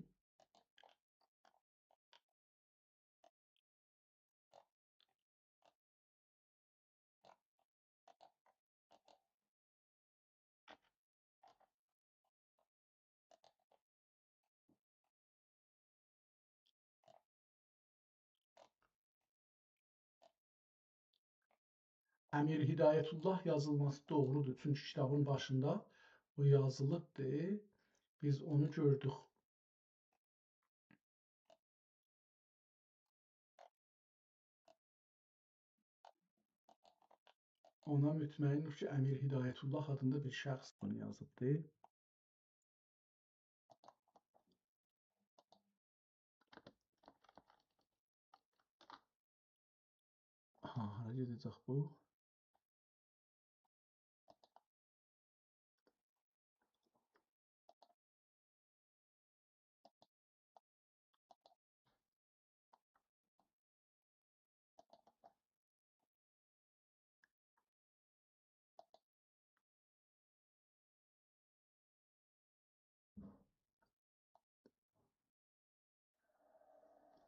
A: Əmir Hidayətullah yazılması doğrudur. Çünki kitabın başında o yazılıbdır. Biz onu gördük. Ona mütməyinik ki, Əmir Hidayətullah adında bir şəxs bunu yazıbdır. Hara gedəcək bu?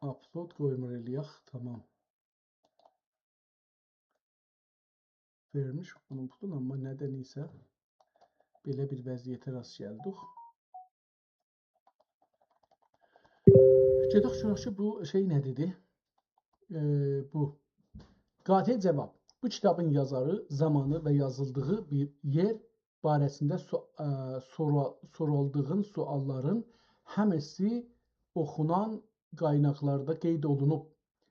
A: Upload qoymur eləyək. Tamam. Vermiş bunun pulunu, amma nədən isə belə bir vəziyyətə rast gəldik. Gedək görək ki, bu şey nə dedi? Bu qatil cavab. Bu kitabın yazarı, zamanı və yazıldığı bir yer barəsində soraldığın sualların həmisi oxunan qaynaqlarda qeyd olunub.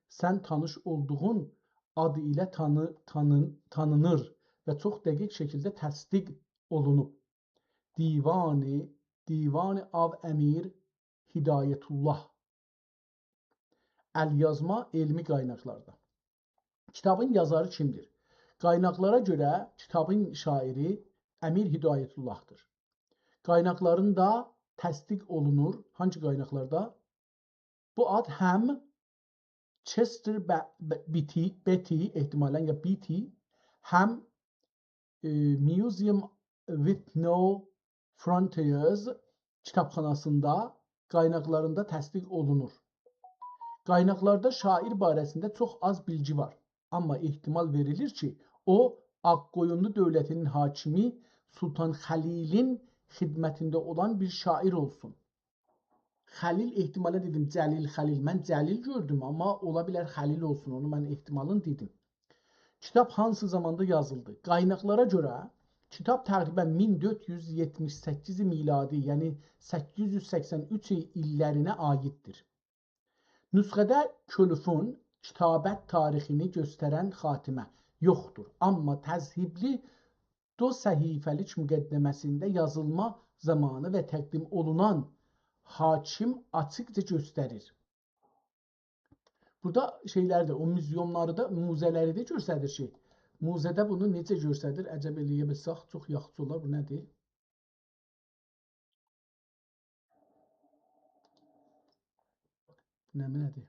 A: Sən tanış olduğun adı ilə tanınır və çox dəqiq şəkildə təsdiq olunub. Divanı Av Əmir Hidayətullah. Əlyazma elmi qaynaqlarda. Kitabın yazarı kimdir? Qaynaqlara görə kitabın şairi Əmir Hidayətullahdır. Qaynaqlarında təsdiq olunur. Hangi qaynaqlarda? Bu ad həm Chester Beatty ehtimalən ya Beatty, həm Museum with No Frontiers kitabxanasında qaynaqlarında təsdiq olunur. Qaynaqlarda şair barəsində çox az bilgi var. Amma ehtimal verilir ki, o Ağqoyunlu dövlətinin hakimi Sultan Xəlilin xidmətində olan bir şair olsun. Xəlil ehtimalə dedim, Cəlil Xəlil. Mən Cəlil gördüm, amma ola bilər Xəlil olsun. Onu mən ehtimalını dedim. Kitab hansı zamanda yazıldı? Qaynaqlara görə kitab təqribən 1478 miladi, yəni 883 illərinə aiddir. Nüsxədə Kölfün kitabət tarixini göstərən xatimə yoxdur. Amma təzhibli 2 səhifəlik müqəddəməsində yazılma zamanı və təqdim olunan hakim açıqca göstərir. Burada şeylər də, o müzyomları da, muzələri də göstərir ki, muzədə bunu necə göstərir, əcəb eləyə bilsək, çox yaxşı olar. Bu nədir? Bu nədir?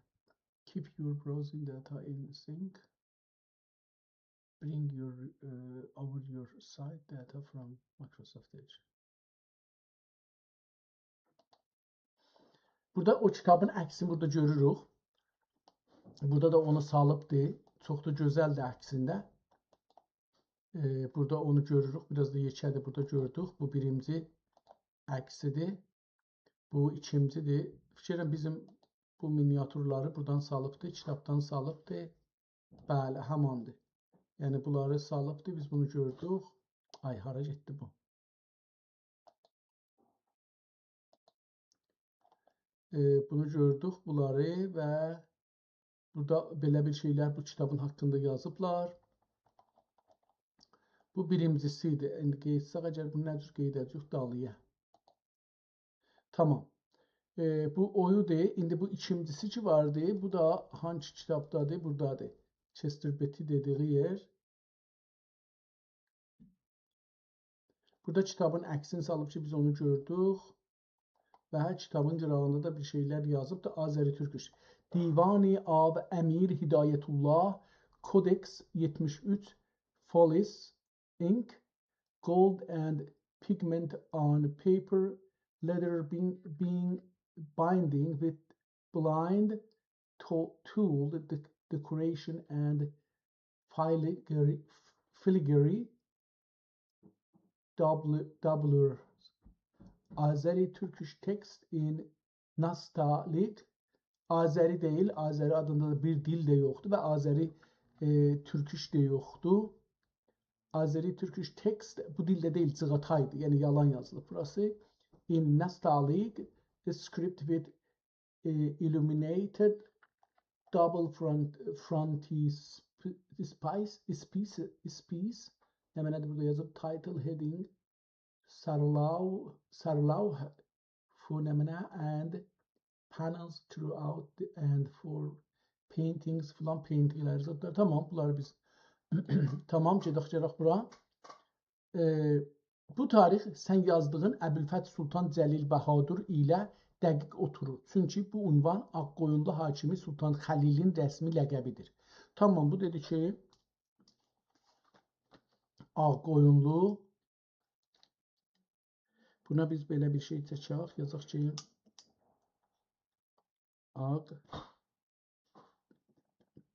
A: Keep your browsing data in sync. Bring over your site data from Microsoft Edge. Burada o kitabın əksini burada görürük. Burada da onu salıbdır. Çox da gözəldir əksində. Burada onu görürük. Biraz da yekədir. Burada gördük. Bu birinci əksidir. Bu ikincidir. Fikirəm bizim bu miniatürləri buradan salıbdır. Kitabdan salıbdır. Bəli, həmandır. Yəni bunları salıbdır. Biz bunu gördük. Ay, hara getdi bu? Bunu gördük bunları və burada belə bir şeylər bu kitabın haqqında yazıblar. Bu birincisidir. İndi qeysək, əgər bunu necə qeyd edəcək dalıya. Tamam. Bu oyudur. İndi bu ikincisi ki vardı. Bu da hangi kitabdadır? Buradadır. Chester Beatty dediği yer. Burada kitabın əksini salıb ki biz onu gördük. Və kitabın qırağında da bir şeylər yazıb da Azəri Türküş. Divani Av Əmir Hidayətullah Codex 73 Follis Ink Gold and Pigment on Paper Leather being Binding with Blind Tool Decoration and Filigree Doubler Azeri Turkish text in Nastaliq. Azeri değil, Azeri adında da bir dil de yoktu ve Azeri Turkish de yoktu. Azeri Turkish text bu dilde değil, Çığatay'dı. Yani yalan yazılı burası. In Nastaliq, a script with illuminated double frontispiece. Hemen burada yazıp title heading Sarlav phenomena and panels throughout and for paintings falan paintingler zaten tamam bunları biz tamam gedək bura. Bu tarix sən yazdığın Əbülfət Sultan Cəlil Bəhadur ilə dəqiq oturur. Çünki bu unvan Ağqoyunlu hakimi Sultan Xəlilin rəsmi ləqəbidir. Tamam bu dedi ki Ağqoyunlu. Buna biz belə bir şey çəkək, yazaq ki Ağ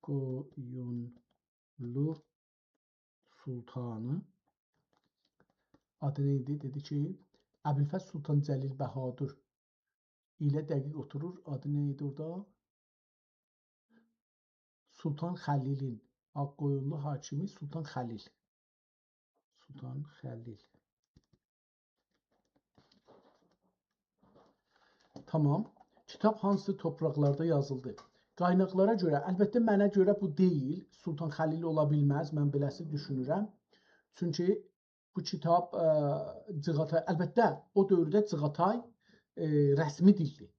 A: Akkoyunlu Sultanı adı neydi? Dedi ki Əbülfəz Sultan Cəlil Bəhadur ilə dəqiq oturur. Adı neydi orada? Sultan Xəlilin Akkoyunlu hakimi Sultan Xəlil. Sultan Xəlil. Tamam. Kitab hansı topraklarda yazıldı? Qaynaqlara görə, əlbəttə mənə görə bu deyil. Sultan Xəlil ola bilməz. Mən beləsi düşünürəm. Çünki bu kitab Cığatay, əlbəttə o dövrdə Cığatay rəsmi dildir.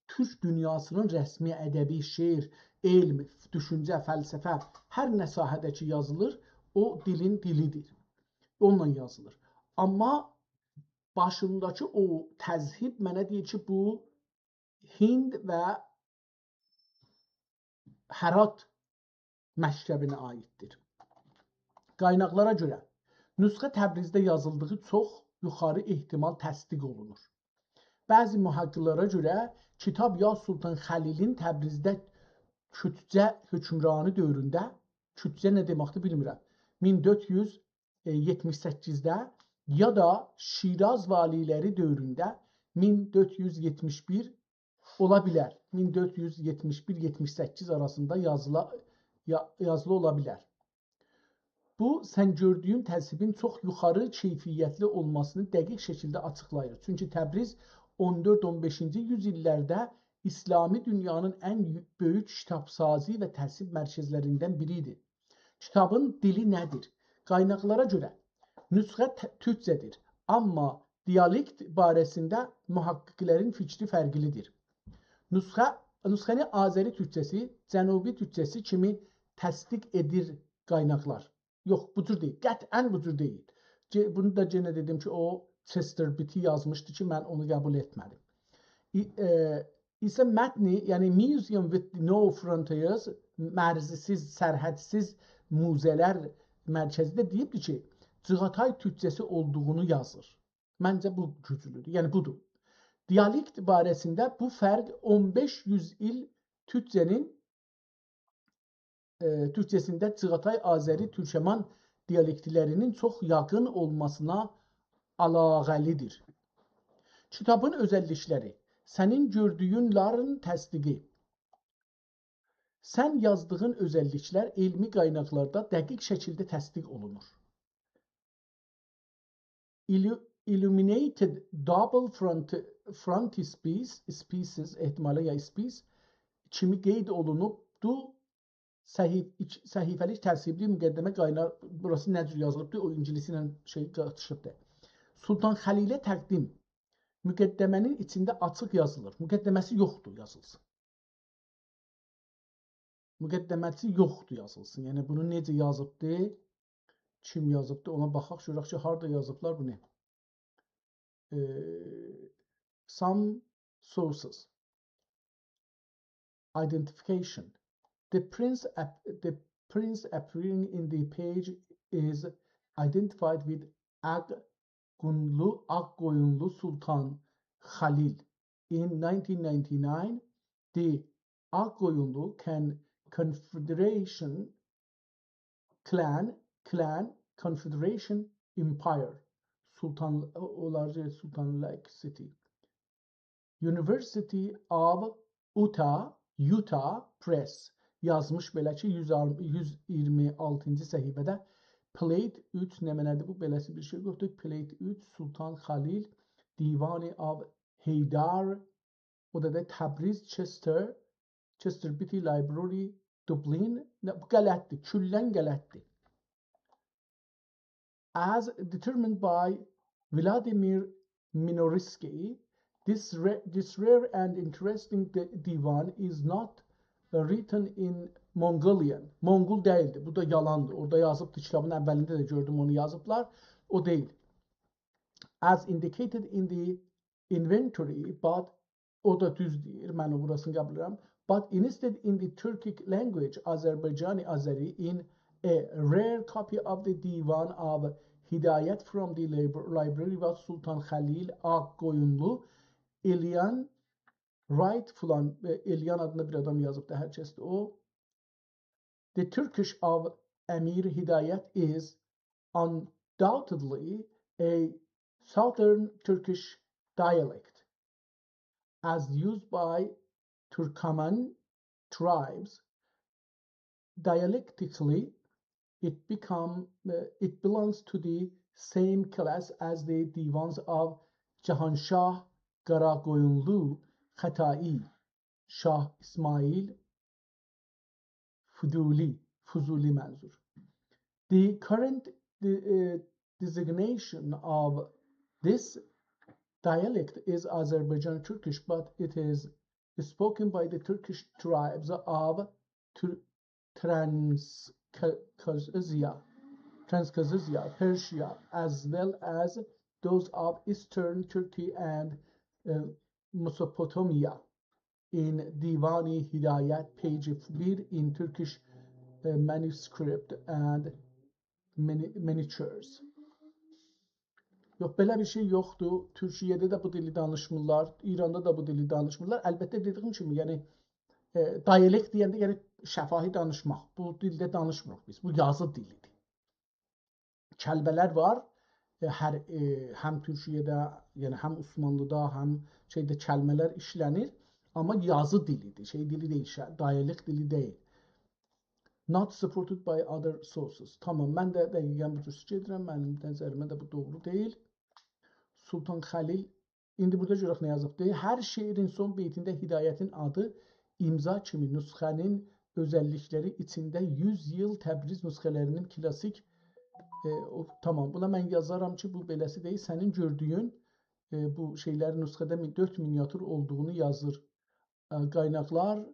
A: Türk dünyasının rəsmi ədəbi, şeir, elm, düşüncə, fəlsəfə, hər nə sahədəki yazılır, o dilin dilidir. Onunla yazılır. Amma başındakı o təzhib mənə deyir ki, bu Hind və Hərat məktəbinə aiddir. Qaynaqlara görə nüsxə Təbrizdə yazıldığı çox yuxarı ehtimal təsdiq olunur. Bəzi mühəqqqiqlərə görə kitab ya Sultan Xəlilin Təbrizdə kütcə hökmranı dövründə, kütcə nə deməkdir bilmirəm, 1478-də ya da Şiraz valiləri dövründə 1471 ola bilər. 1471-78 arasında yazılı ola bilər. Bu, sən gördüyün təzhibin çox yuxarı keyfiyyətli olmasını dəqiq şəkildə açıqlayır. Çünki Təbriz 14-15-ci yüzillərdə İslami dünyanın ən böyük kitabsazi və təzhib mərkəzlərindən biridir. Kitabın dili nədir? Qaynaqlara görə nüsxə türkcədir, amma dialekt barəsində mühəqqqiqlərin fikri fərqlidir. Nüsxəni Azəri türkçəsi, Cənubi türkçəsi kimi təsdiq edir qaynaqlar. Yox, bu cür deyil. Qətən bu cür deyil. Bunu da yenə dedim ki, o Chester Beatty yazmışdı ki, mən onu qəbul etmədim. İsə mətni, yəni Museum with No Frontiers, mərzisiz, sərhədsiz muzələr mərkəzində deyibdir ki, Cığatay türkçəsi olduğunu yazır. Məncə bu güclüdür. Yəni budur. Dialekt barəsində bu fərq 15-100 il türkçəsində Cığatay, Azəri, Türkəman dialektlərinin çox yaxın olmasına əlaqəlidir. Kitabın özəllikləri, sənin gördüyünlərin təsdiqi. Sən yazdığın özəlliklər elmi qaynaqlarda dəqiq şəkildə təsdiq olunur. Illuminated double frontispiece ehtimalə ya spice kimi qeyd olunubdur. Səhifəlik tərsibli müqəddəmə qaynar, burası nə cür yazılıbdır, o İngilisi ilə qatışıbdır. Sultan Xəlilə təqdim müqəddəmənin içində açıq yazılır. Müqəddəməsi yoxdur, yazılsın. Müqəddəməsi yoxdur, yazılsın. Yəni bunu necə yazıbdır, kim yazıbdır, ona baxaq, görək ki, harada yazıblar bu nə? Some sources. Identification. The prince appearing in the page is identified with Akkoyunlu Sultan Xəlil. In 1999, the Akkoyunlu Confederation Clan Confederation Empire Sultan Lake City. University of Utah Press yazmış belə ki 126-cı səhifədə Plate 3 nə mənədir bu beləsi bir şey yoxdur. Plate 3 Sultan Xəlil Divani of Heydar, o da Təbriz Chester Beatty Library Dublin. Bu qələtdir, küllən qələtdir. As determined by Vladimir Minorsky, this rare and interesting divan is not written in Mongolian. Mongol değildi. Bu da yalandır. Orada yazıbdı. Kitabın əvvəlində də gördüm onu yazıblar. O değil. As indicated in the inventory, but o da düz deyir. Mən o burasını qəbul edirəm. But instead in the Turkic language, Azerbaijani Azeri, in a rare copy of the Divan of Hidayet from the library was Sultan Xəlil Akkoyunlu, Elyan Wright filan, Elyan adında bir adam yazıbdı, hər kəsdir o.
B: The Turkish of Emir Hidayat is undoubtedly a southern Turkish dialect, as used by Turkoman tribes. Dialectically, it belongs to the same class as the divans of Jahanshah Karakoyunlu Khatai, Shah Ismail Fuzuli manzur. The current designation of this dialect is Azerbaijan Turkish, but it is spoken by the Turkish tribes of Transcaucasia, Persia, as well as those of Eastern Turkey and Mesopotamia. In Divani Hidayat, page 1 in Turkish manuscript and miniatures. Yox, belə bir şey yoxdur. Türkiyədə də bu dili danışmırlar, İranda da bu dili danışmırlar. Əlbəttə dediyim kimi, yəni dialekt deyəndə yəni şəfahi danışmaq. Bu dildə danışmırıq biz. Bu yazı dilidir. Kəlbələr var. Həm Türkiyədə, yəni həm Osmanlıda, həm şeydə kəlmələr işlənir, amma yazı dilidir. Şey dili deyil, dialekt dili deyil. Not supported by other sources. Tamam, mən də dəqiqən bu cür gedirəm. Mənim nəzərimə də bu doğru deyil. Sultan Xəlil, indi burada görək nə yazıbdır. Hər şeirin son beytində Hidayətin adı imza kimi nüsxənin özəllikləri içində 100 yıl Təbriz nüsxələrinin klasik tamam, buna mən yazaram ki, bu beləsi deyil. Sənin gördüyün bu şeylərin nüsxədə 4 miniatür olduğunu yazır. Qaynaqlar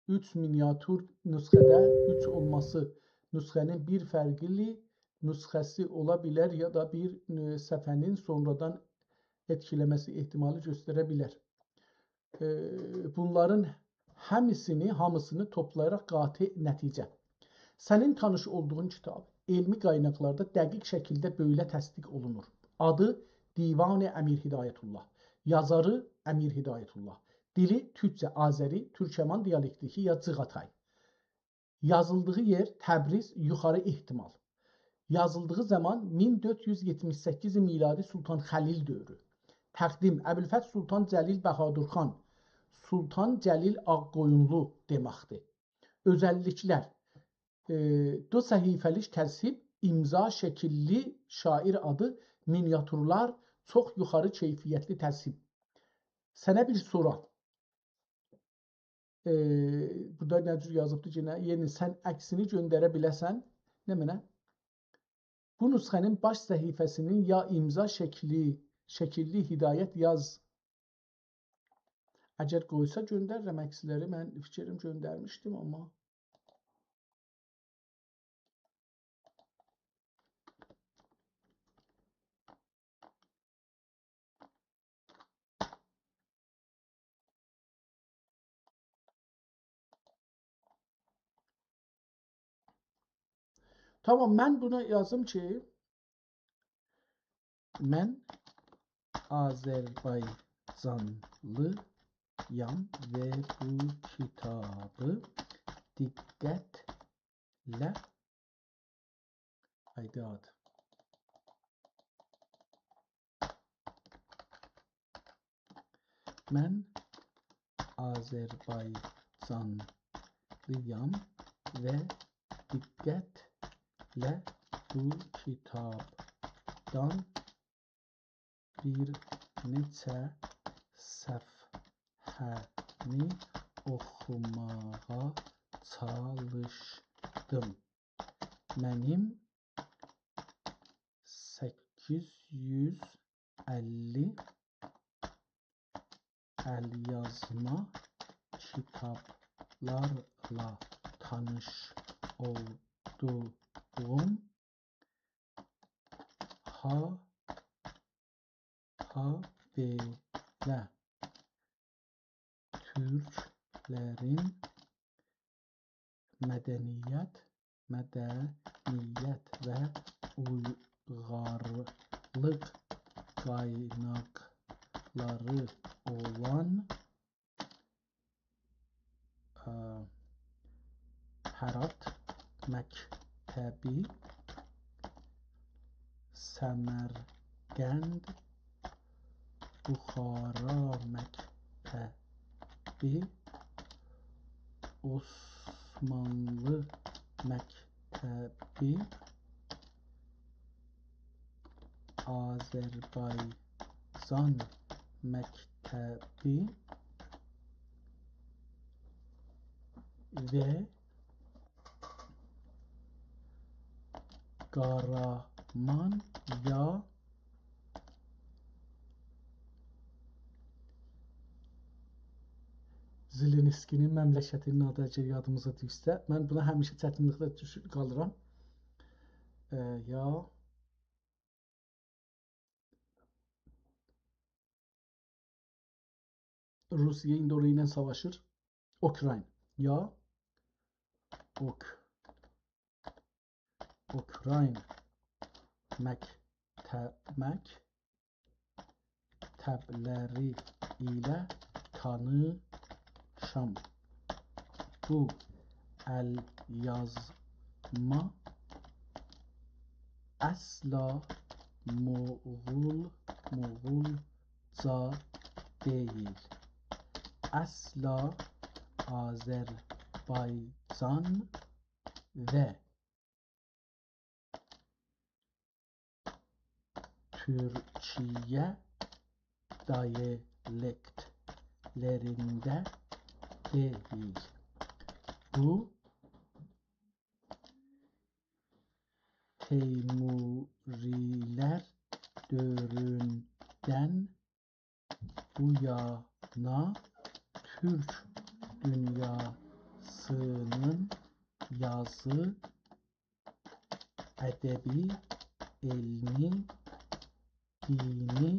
B: 3 miniatür nüsxədə 3 olması nüsxənin bir fərqli nüsxəsi ola bilər ya da bir səfənin sonradan etkiləməsi ehtimalı göstərə bilər. Bunların hamısını toplayaraq qati nəticə. Sənin tanış olduğun kitab elmi qaynaqlarda dəqiq şəkildə belə təsdiq olunur. Adı Divan-ı Əmir Hidayətullah. Yazarı Əmir Hidayətullah. Dili türkcə, Azəri, Türkəman dialektiki ya Cığatay. Yazıldığı yer Təbriz, yuxarı ehtimal. Yazıldığı zaman 1478 miladi Sultan Xəlil dövrü. Təqdim Əbülfət Sultan Cəlil Bəhadurxan, Sultan Cəlil Ağqoyunlu deməkdir. Özəlliklər, do səhifəlik təzhib, imza şəkilli şair adı, miniatürlər, çox yuxarı keyfiyyətli təzhib. Sənə bir soru. Burada nə cür yazıbdır yenə? Yəni, sən əksini göndərə biləsən. Nə mənə? Bu nüsxənin baş səhifəsinin ya imza şəkilli hidayət yaz. Əgər qoysa göndərirəm əksləri. Mən fikrim göndərmişdim, amma tamam, mən buna yazım ki, mən Azərbaycanlıyam və bu kitabı diqqətlə mən Azərbaycanlıyam və diqqətlə bu kitabdan bir neçə səhifəni oxumağa çalışdım. Mənim 850 əlyazma kitablarla tanış olduğum belə türklərin mədəniyyət və uyğarlıq qaynaqları olan Hərat məktəbi, Səmərqənd, Buxara məktəbi, Osmanlı məktəbi, Azərbaycan məktəbi və Qaraman ya Zelenskinin məmləkətinin adı əgər yadımıza düşsə, mən buna həmişə çətinliklə qalıram. Ya Rusiya indi orayı ilə savaşır. Ukrayna. Ya Ukrayna məktəbləri ilə tanışam. Bu əlyazma əsla Moğolca deyil. Əsla Azərbaycan və Türkiyə dialektlərində deyil. Bu Teymurilər dövründən bu yana Türk dünyasının yazı, ədəbi, elmi, dini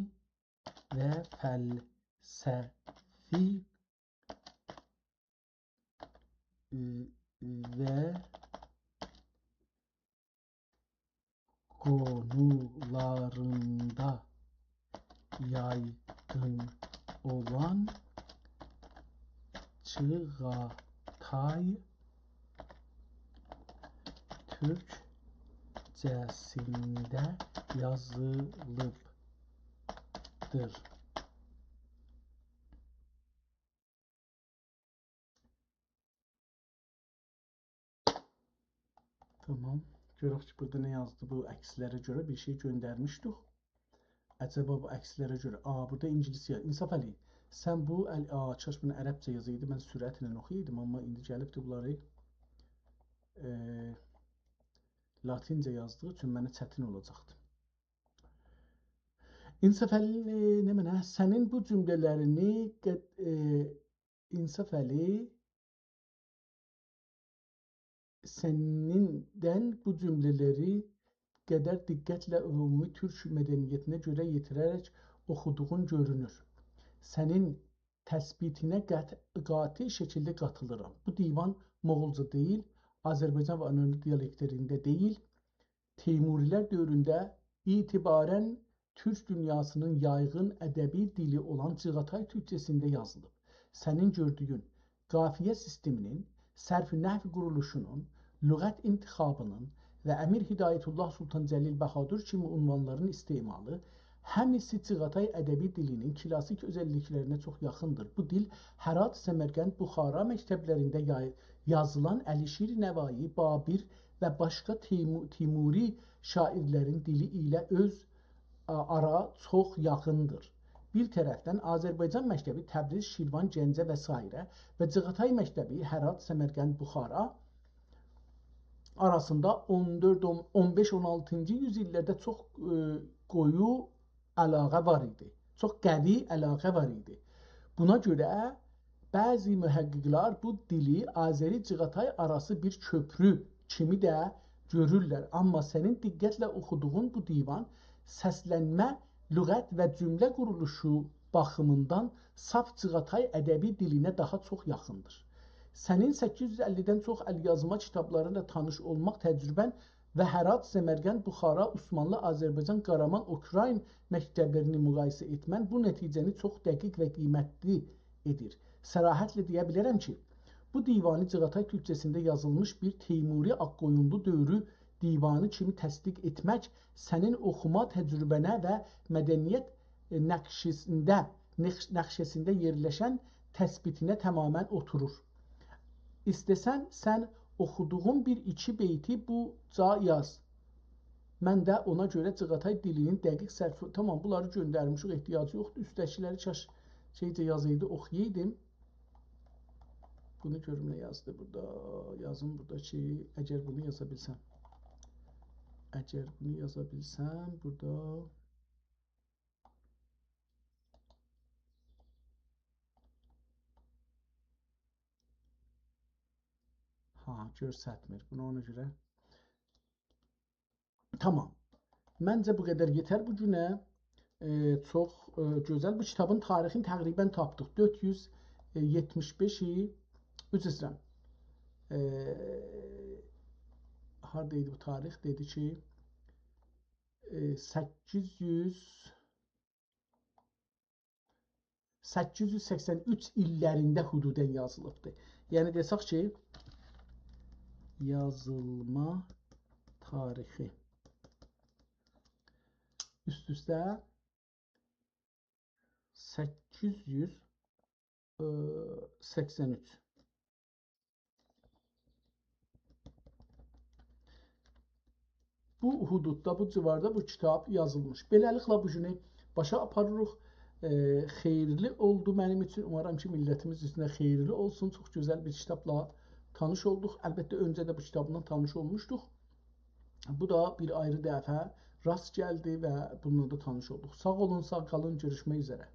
B: və fəlsəfi və qonularında yaygın olan Çığatay türkcəsində yazılıbdır. Tamam. Görək ki, burada nə yazdı bu əkslərə görə bir şey göndərmişdik. Əcəba bu əkslərə görə. Burada ingilis yazı. İnsaf Əli, sən bu kaş bunu ərəbcə yazıydı. Mən sürətlə oxuyaydım, amma indi gəlibdi bunları latincə yazdığı üçün mənə çətin olacaqdı. İnsaf Əli, nə mənə? Sənin bu cümlələrini İnsaf Əli, səndən bu cümlələri qədər diqqətlə ümumi türk mədəniyyətinə görə yetirərək oxuduğun görünür. Sənin təsbitinə qati şəkildə qatılıram. Bu divan Moğolca deyil, Azərbaycan və Anadolu dialektlərində deyil, Teymurilər dövründə itibarən türk dünyasının yaygın ədəbi dili olan Çığatay türkcəsində yazılıb. Sənin gördüyün qafiyə sisteminin, sərf-i nəhv quruluşunun, lüğət intixabının və Əmir Hidayətullah Sultan Cəlil Bəhadur kimi unvanların istemalı həmisi Çığatay ədəbi dilinin klasik özəlliklərinə çox yaxındır. Bu dil Hərat, Səmərqənd, Buxara məktəblərində yazılan Əlişir, Nəvai, Babir və başqa Timuri şairlərin dili ilə öz ara çox yaxındır. Bir tərəfdən Azərbaycan məktəbi Təbriz, Şirvan, Gəncə və s. və Çığatay məktəbi Hərat, Səmərqənd, Buxara arasında 15-16-cı yüzillərdə çox qoyu əlaqə var idi. Çox qəvi əlaqə var idi. Buna görə bəzi mühəqqiqlər bu dili Azəri-Çığatay arası bir köprü kimi də görürlər. Amma sənin diqqətlə oxuduğun bu divan səslənmə, lüğət və cümlə quruluşu baxımından saf Çığatay ədəbi dilinə daha çox yaxındır. Sənin 850-dən çox əlyazma kitabları ilə tanış olmaq təcrübən və Hərat, Səmərqənd, Buxara, Osmanlı, Azərbaycan, Qaraman, Ukrayna məktəblərini müqayisə etmən bu nəticəni çox dəqiq və qiymətli edir. Sərahətlə deyə bilərəm ki, Bu divani Cığatay türkçəsində yazılmış bir Teymuri Ağqoyunlu dövrü divanı kimi təsdiq etmək sənin oxuma təcrübənə və mədəniyyət nəqşəsində yerləşən təsbitinə tamamən oturur. İstəsən sən oxuduğun bir iki beyti buca yaz. Mən də ona görə Cığatay dilinin dəqiq sərfi... Tamam, bunları göndərmişik, ehtiyacı yoxdur. Üstəkiləri şeycə yazıydı, oxuyaydım. Bunu görüm nə yazdı burada. Yazım burada ki, əgər bunu yaza bilsəm. Burada... görsətmir. Bunu ona görə... Tamam. Məncə bu qədər yetər bu günə. Çox gözəl. Bu kitabın tarixini təqribən tapdıq. 475-i üzr istəyirəm. Haradaydı bu tarix? Dedi ki 883 illərində hududən yazılıbdır. Yəni desək ki, yazılma tarixi üst-üstə 883. Bu hududda, bu civarda bu kitab yazılmış. Beləliklə bu günü başa aparırıq. Xeyirli oldu mənim üçün. Umarım ki, millətimiz üstünə xeyirli olsun. Çox gözəl bir kitabla tanış olduq. Əlbəttə, öncə də bu kitabla tanış olmuşduq. Bu da bir ayrı dəfə rast gəldi və bununla da tanış olduq. Sağ olun, sağ qalın, görüşmək üzərə.